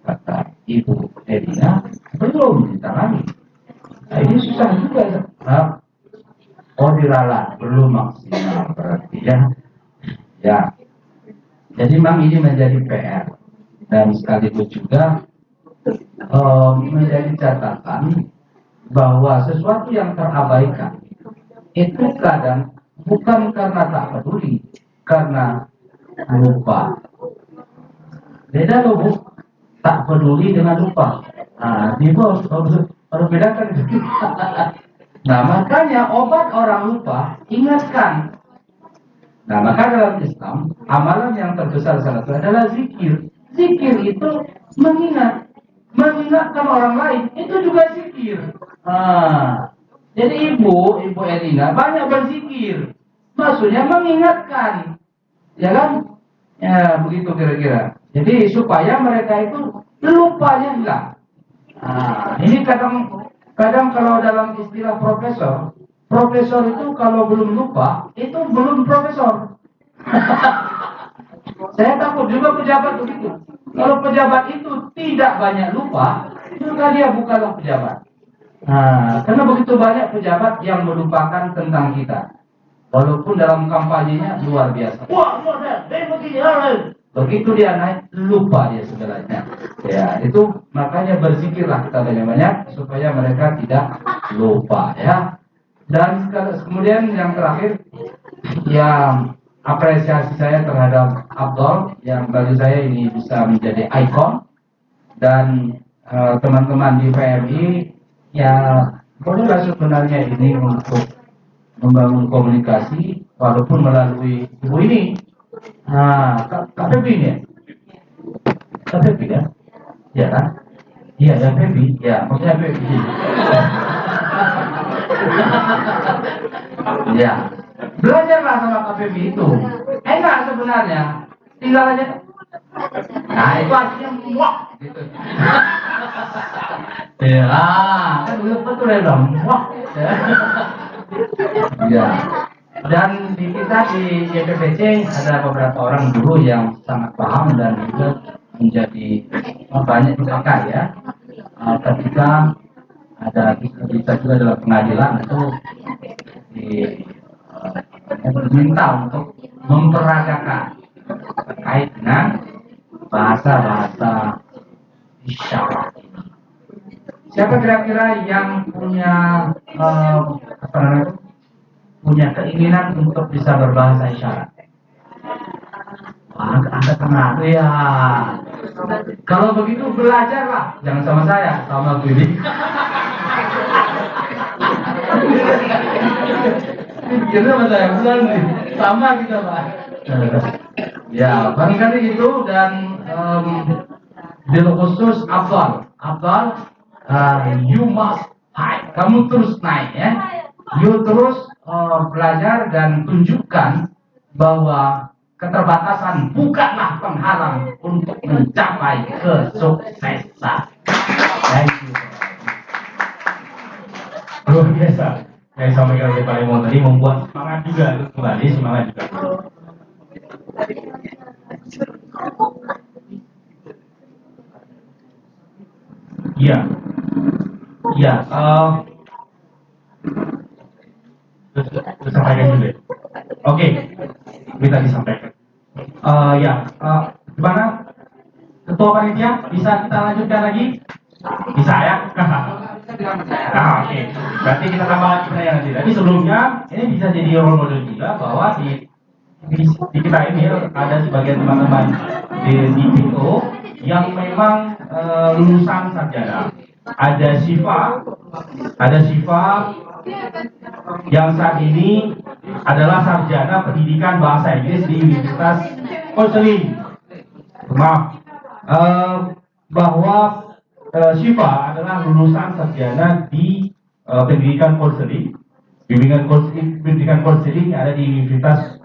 Kata Ibu Edina belum ditangani. Nah, ini susah juga. Oh diralat, belum maksimal berarti ya. Ya. Jadi memang ini menjadi PR dan sekaligus juga menjadi catatan bahwa sesuatu yang terabaikan itu kadang bukan karena tak peduli, karena lupa. Beda loh Bu, tak peduli dengan lupa. Nah, itu harus bedakan. Nah, makanya obat orang lupa, ingatkan. Nah, maka dalam Islam, amalan yang terbesar salah satu adalah zikir. Zikir itu mengingatkan orang lain, itu juga zikir. Jadi Ibu Erina banyak berzikir, maksudnya mengingatkan, ya kan? Ya begitu kira-kira. Jadi supaya mereka itu lupanya hilang. Ini kadang kalau dalam istilah profesor itu kalau belum lupa itu belum profesor. Saya takut juga pejabat begitu. Kalau pejabat itu tidak banyak lupa, maka dia bukanlah pejabat. Karena begitu banyak pejabat yang melupakan tentang kita. Walaupun dalam kampanyenya luar biasa. Wah, begitu dia naik, lupa dia segalanya. Ya, itu makanya berzikirlah kita banyak-banyak supaya mereka tidak lupa ya. Dan kemudian yang terakhir, yang apresiasi saya terhadap Abdul yang bagi saya ini bisa menjadi ikon, dan teman-teman di PMI ya bolehlah sebenarnya ini untuk membangun komunikasi walaupun melalui ibu ini. Kak Febi ini ya? Kak Febi ya? Iya kan? Iya ya Febi, ya maksudnya Febi. Ya, belajarlah sama Kak Febi itu. Enak sebenarnya, tinggal aja. Nah itu artinya muak gitu. Ya, kan betul ya dong, muak. Ya. Dan di kita di YPPC ada beberapa orang guru yang sangat paham dan juga menjadi banyak dipakai ya. Ketika ada kita juga dalam pengadilan itu diminta untuk memperagakan terkait dengan bahasa-bahasa isyarat. Siapa kira-kira yang punya punya keinginan untuk bisa berbahasa isyarat? Wah, Anda kenal ya. Kalau begitu belajarlah, jangan sama saya, sama Billy. Kita sama saya, bukan nih, sama kita Pak. Ya, barangkali itu dan bil khusus Abdul, you must high, kamu terus naik ya, you terus belajar dan tunjukkan bahwa keterbatasan bukanlah penghalang untuk mencapai kesuksesan. Thank you. Luar biasa. yang disampaikan oleh Pak Lemon tadi membuat semangat juga kembali semangat juga. Iya, iya. Sampaikan dulu. Oke, minta disampaikan. Gimana? Ketua panitia bisa kita lanjutkan lagi? Bisa ya? Oke. Berarti kita tambah lagi pertanyaan nanti. Tapi sebelumnya ini bisa jadi role model juga bahwa di kita ini ada sebagian teman-teman di PO yang memang lulusan sarjana. Ada Syifa yang saat ini adalah sarjana pendidikan bahasa Inggris di Universitas Konseling. Maaf, bahwa Syifa adalah lulusan sarjana di pendidikan konseling, pendidikan konseling yang ada di Universitas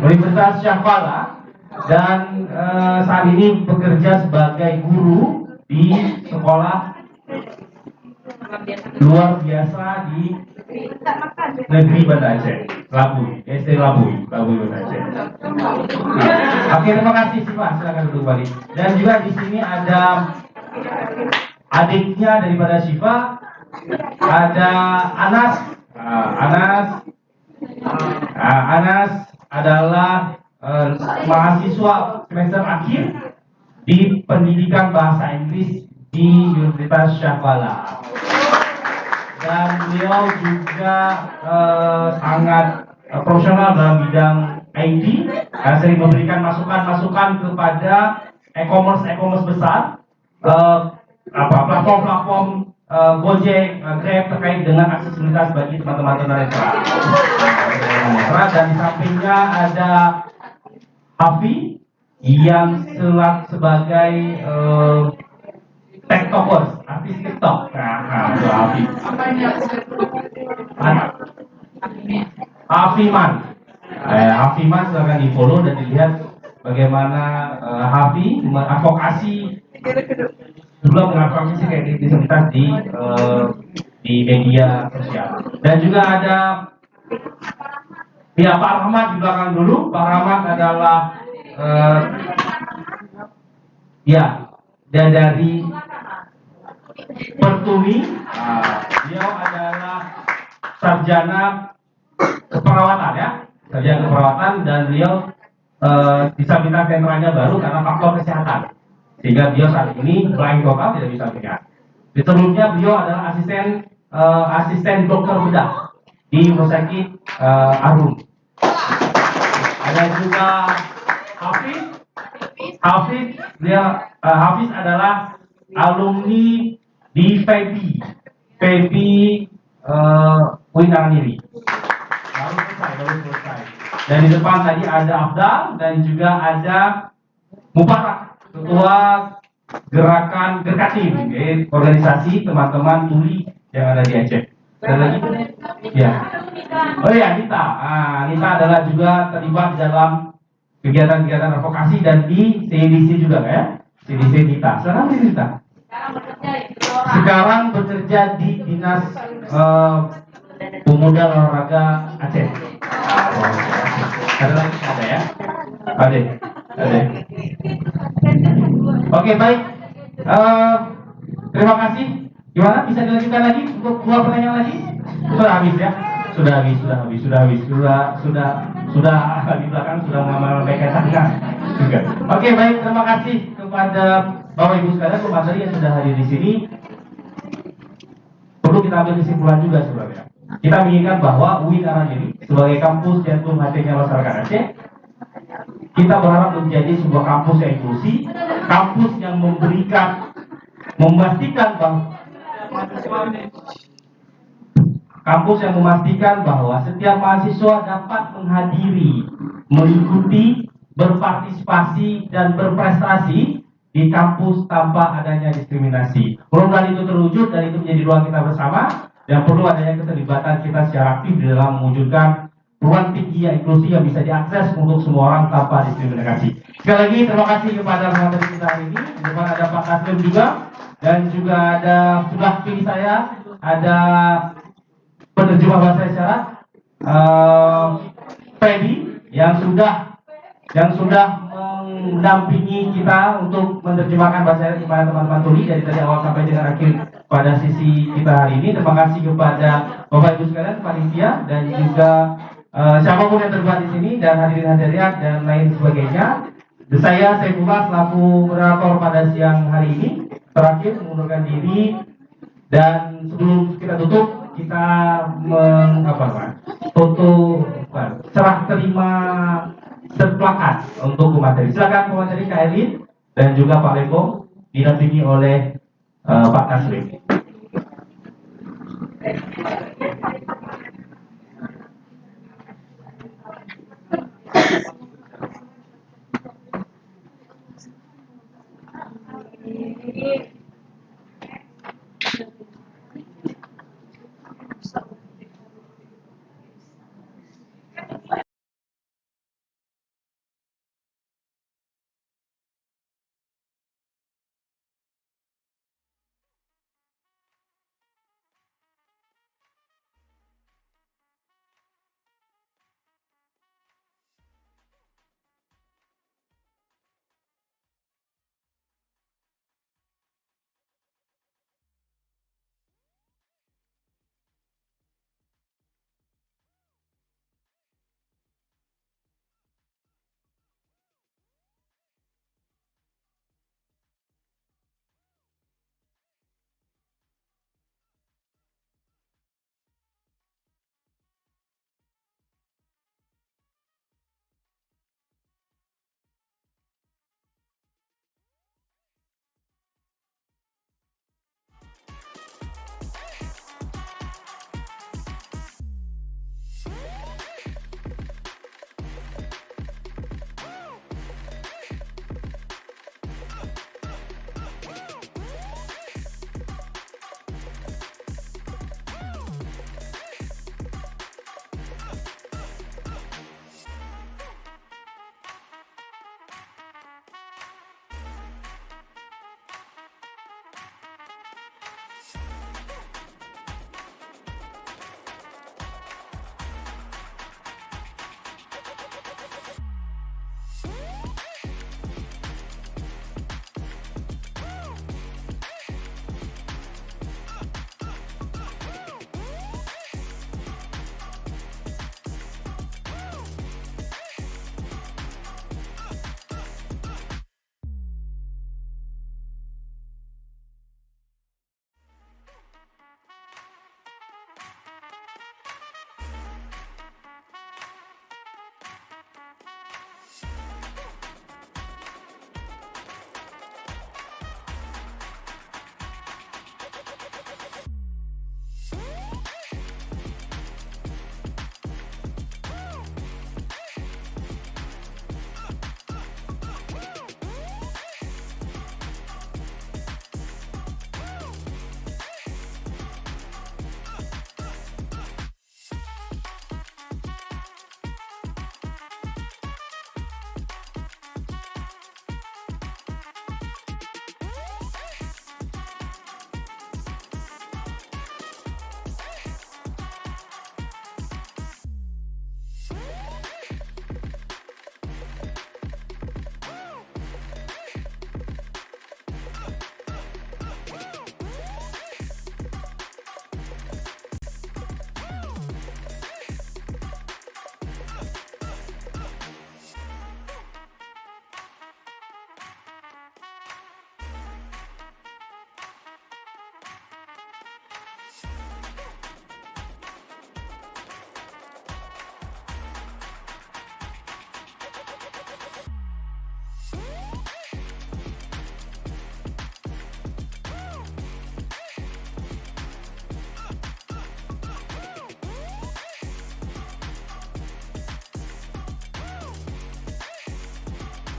Universitas Syahfala, dan saat ini bekerja sebagai guru di sekolah luar biasa di negeri Banda Aceh, Labuy, SD Labuy Banda Aceh. Oke, terima kasih Syifa, silakan duduk kembali. Dan juga di sini ada adiknya daripada Syifa, ada Anas. Anas adalah mahasiswa semester akhir di pendidikan bahasa Inggris di Universitas Syahfala. Dan beliau juga sangat profesional dalam bidang IT, sering memberikan masukan-masukan kepada e-commerce besar, platform-platform Gojek, Grab terkait dengan aksesibilitas bagi teman-teman tunanetra. Dan di sampingnya ada Hafi yang sebagai TikTokers, artis TikTok. Itu Hafi. Hafiman silahkan di follow dan dilihat bagaimana Hafi mengadvokasi kayak disabilitas di media sosial. Dan juga ada Pak Rahmat di belakang dulu. Pak Rahmat adalah dan dari Pertuni. Beliau adalah sarjana keperawatan dan beliau disabilitas sentralnya baru karena faktor kesehatan, sehingga beliau saat ini blind total, tidak bisa melihat. Sebelumnya beliau adalah asisten dokter bedah di Rumah Sakit Arum. Ada juga Hafiz adalah alumni di FEBI Winarniri. Baru selesai. Dan di depan tadi ada Afdal dan juga ada Mubarak, ketua gerakan Gerkatim, organisasi teman-teman tuli yang ada di Aceh. Ada lagi? Ya. Oh ya, Nita. Nita adalah juga terlibat dalam kegiatan-kegiatan advokasi dan di CDC juga ya. CDC Nita. Sekarang Nita. Sekarang bekerja di Dinas Pemuda Olahraga Aceh. Ada lagi? Ada ya? Ada. Oke, baik. Terima kasih. Gimana? Bisa dilanjutkan lagi untuk 2 pertanyaan lagi? Sudah habis ya? Sudah habis. Sudah di belakang sudah menyampaikan tanya juga. Oke, baik. Terima kasih kepada Bapak Ibu sekalian, pemateri yang sudah hadir di sini. Perlu kita ambil kesimpulan juga sebenarnya. Kita menginginkan bahwa UIN Arandiri sebagai kampus jantung hatinya masyarakat Aceh, kita berharap menjadi sebuah kampus yang inklusif, kampus yang memastikan bahwa setiap mahasiswa dapat menghadiri, mengikuti, berpartisipasi dan berprestasi di kampus tanpa adanya diskriminasi. Mudah-mudahan itu terwujud dan itu menjadi ruang kita bersama, dan perlu adanya keterlibatan kita secara aktif di dalam mewujudkan ruang tinggi yang inklusi yang bisa diakses untuk semua orang tanpa diskriminasi. Sekali lagi terima kasih kepada pemateri kita hari ini. Di depan ada Pak Kaslim juga, dan juga ada sebelah kiri saya ada penerjemah bahasa isyarat Freddy yang sudah mendampingi kita untuk menerjemahkan bahasa isyarat kepada teman-teman tuli dari awal sampai dengan akhir pada sisi kita hari ini. Terima kasih kepada Bapak Ibu sekalian, panitia dan juga siapapun yang terlibat di sini dan hadirin hadirat dan lain sebagainya. Saya Saifullah selaku moderator pada siang hari ini terakhir mengundurkan diri, dan sebelum kita tutup kita serah terima serplakat untuk pemateri. Silakan pemateri Kak Erlin dan juga Pak Lembong didampingi oleh Pak Taslim. Ini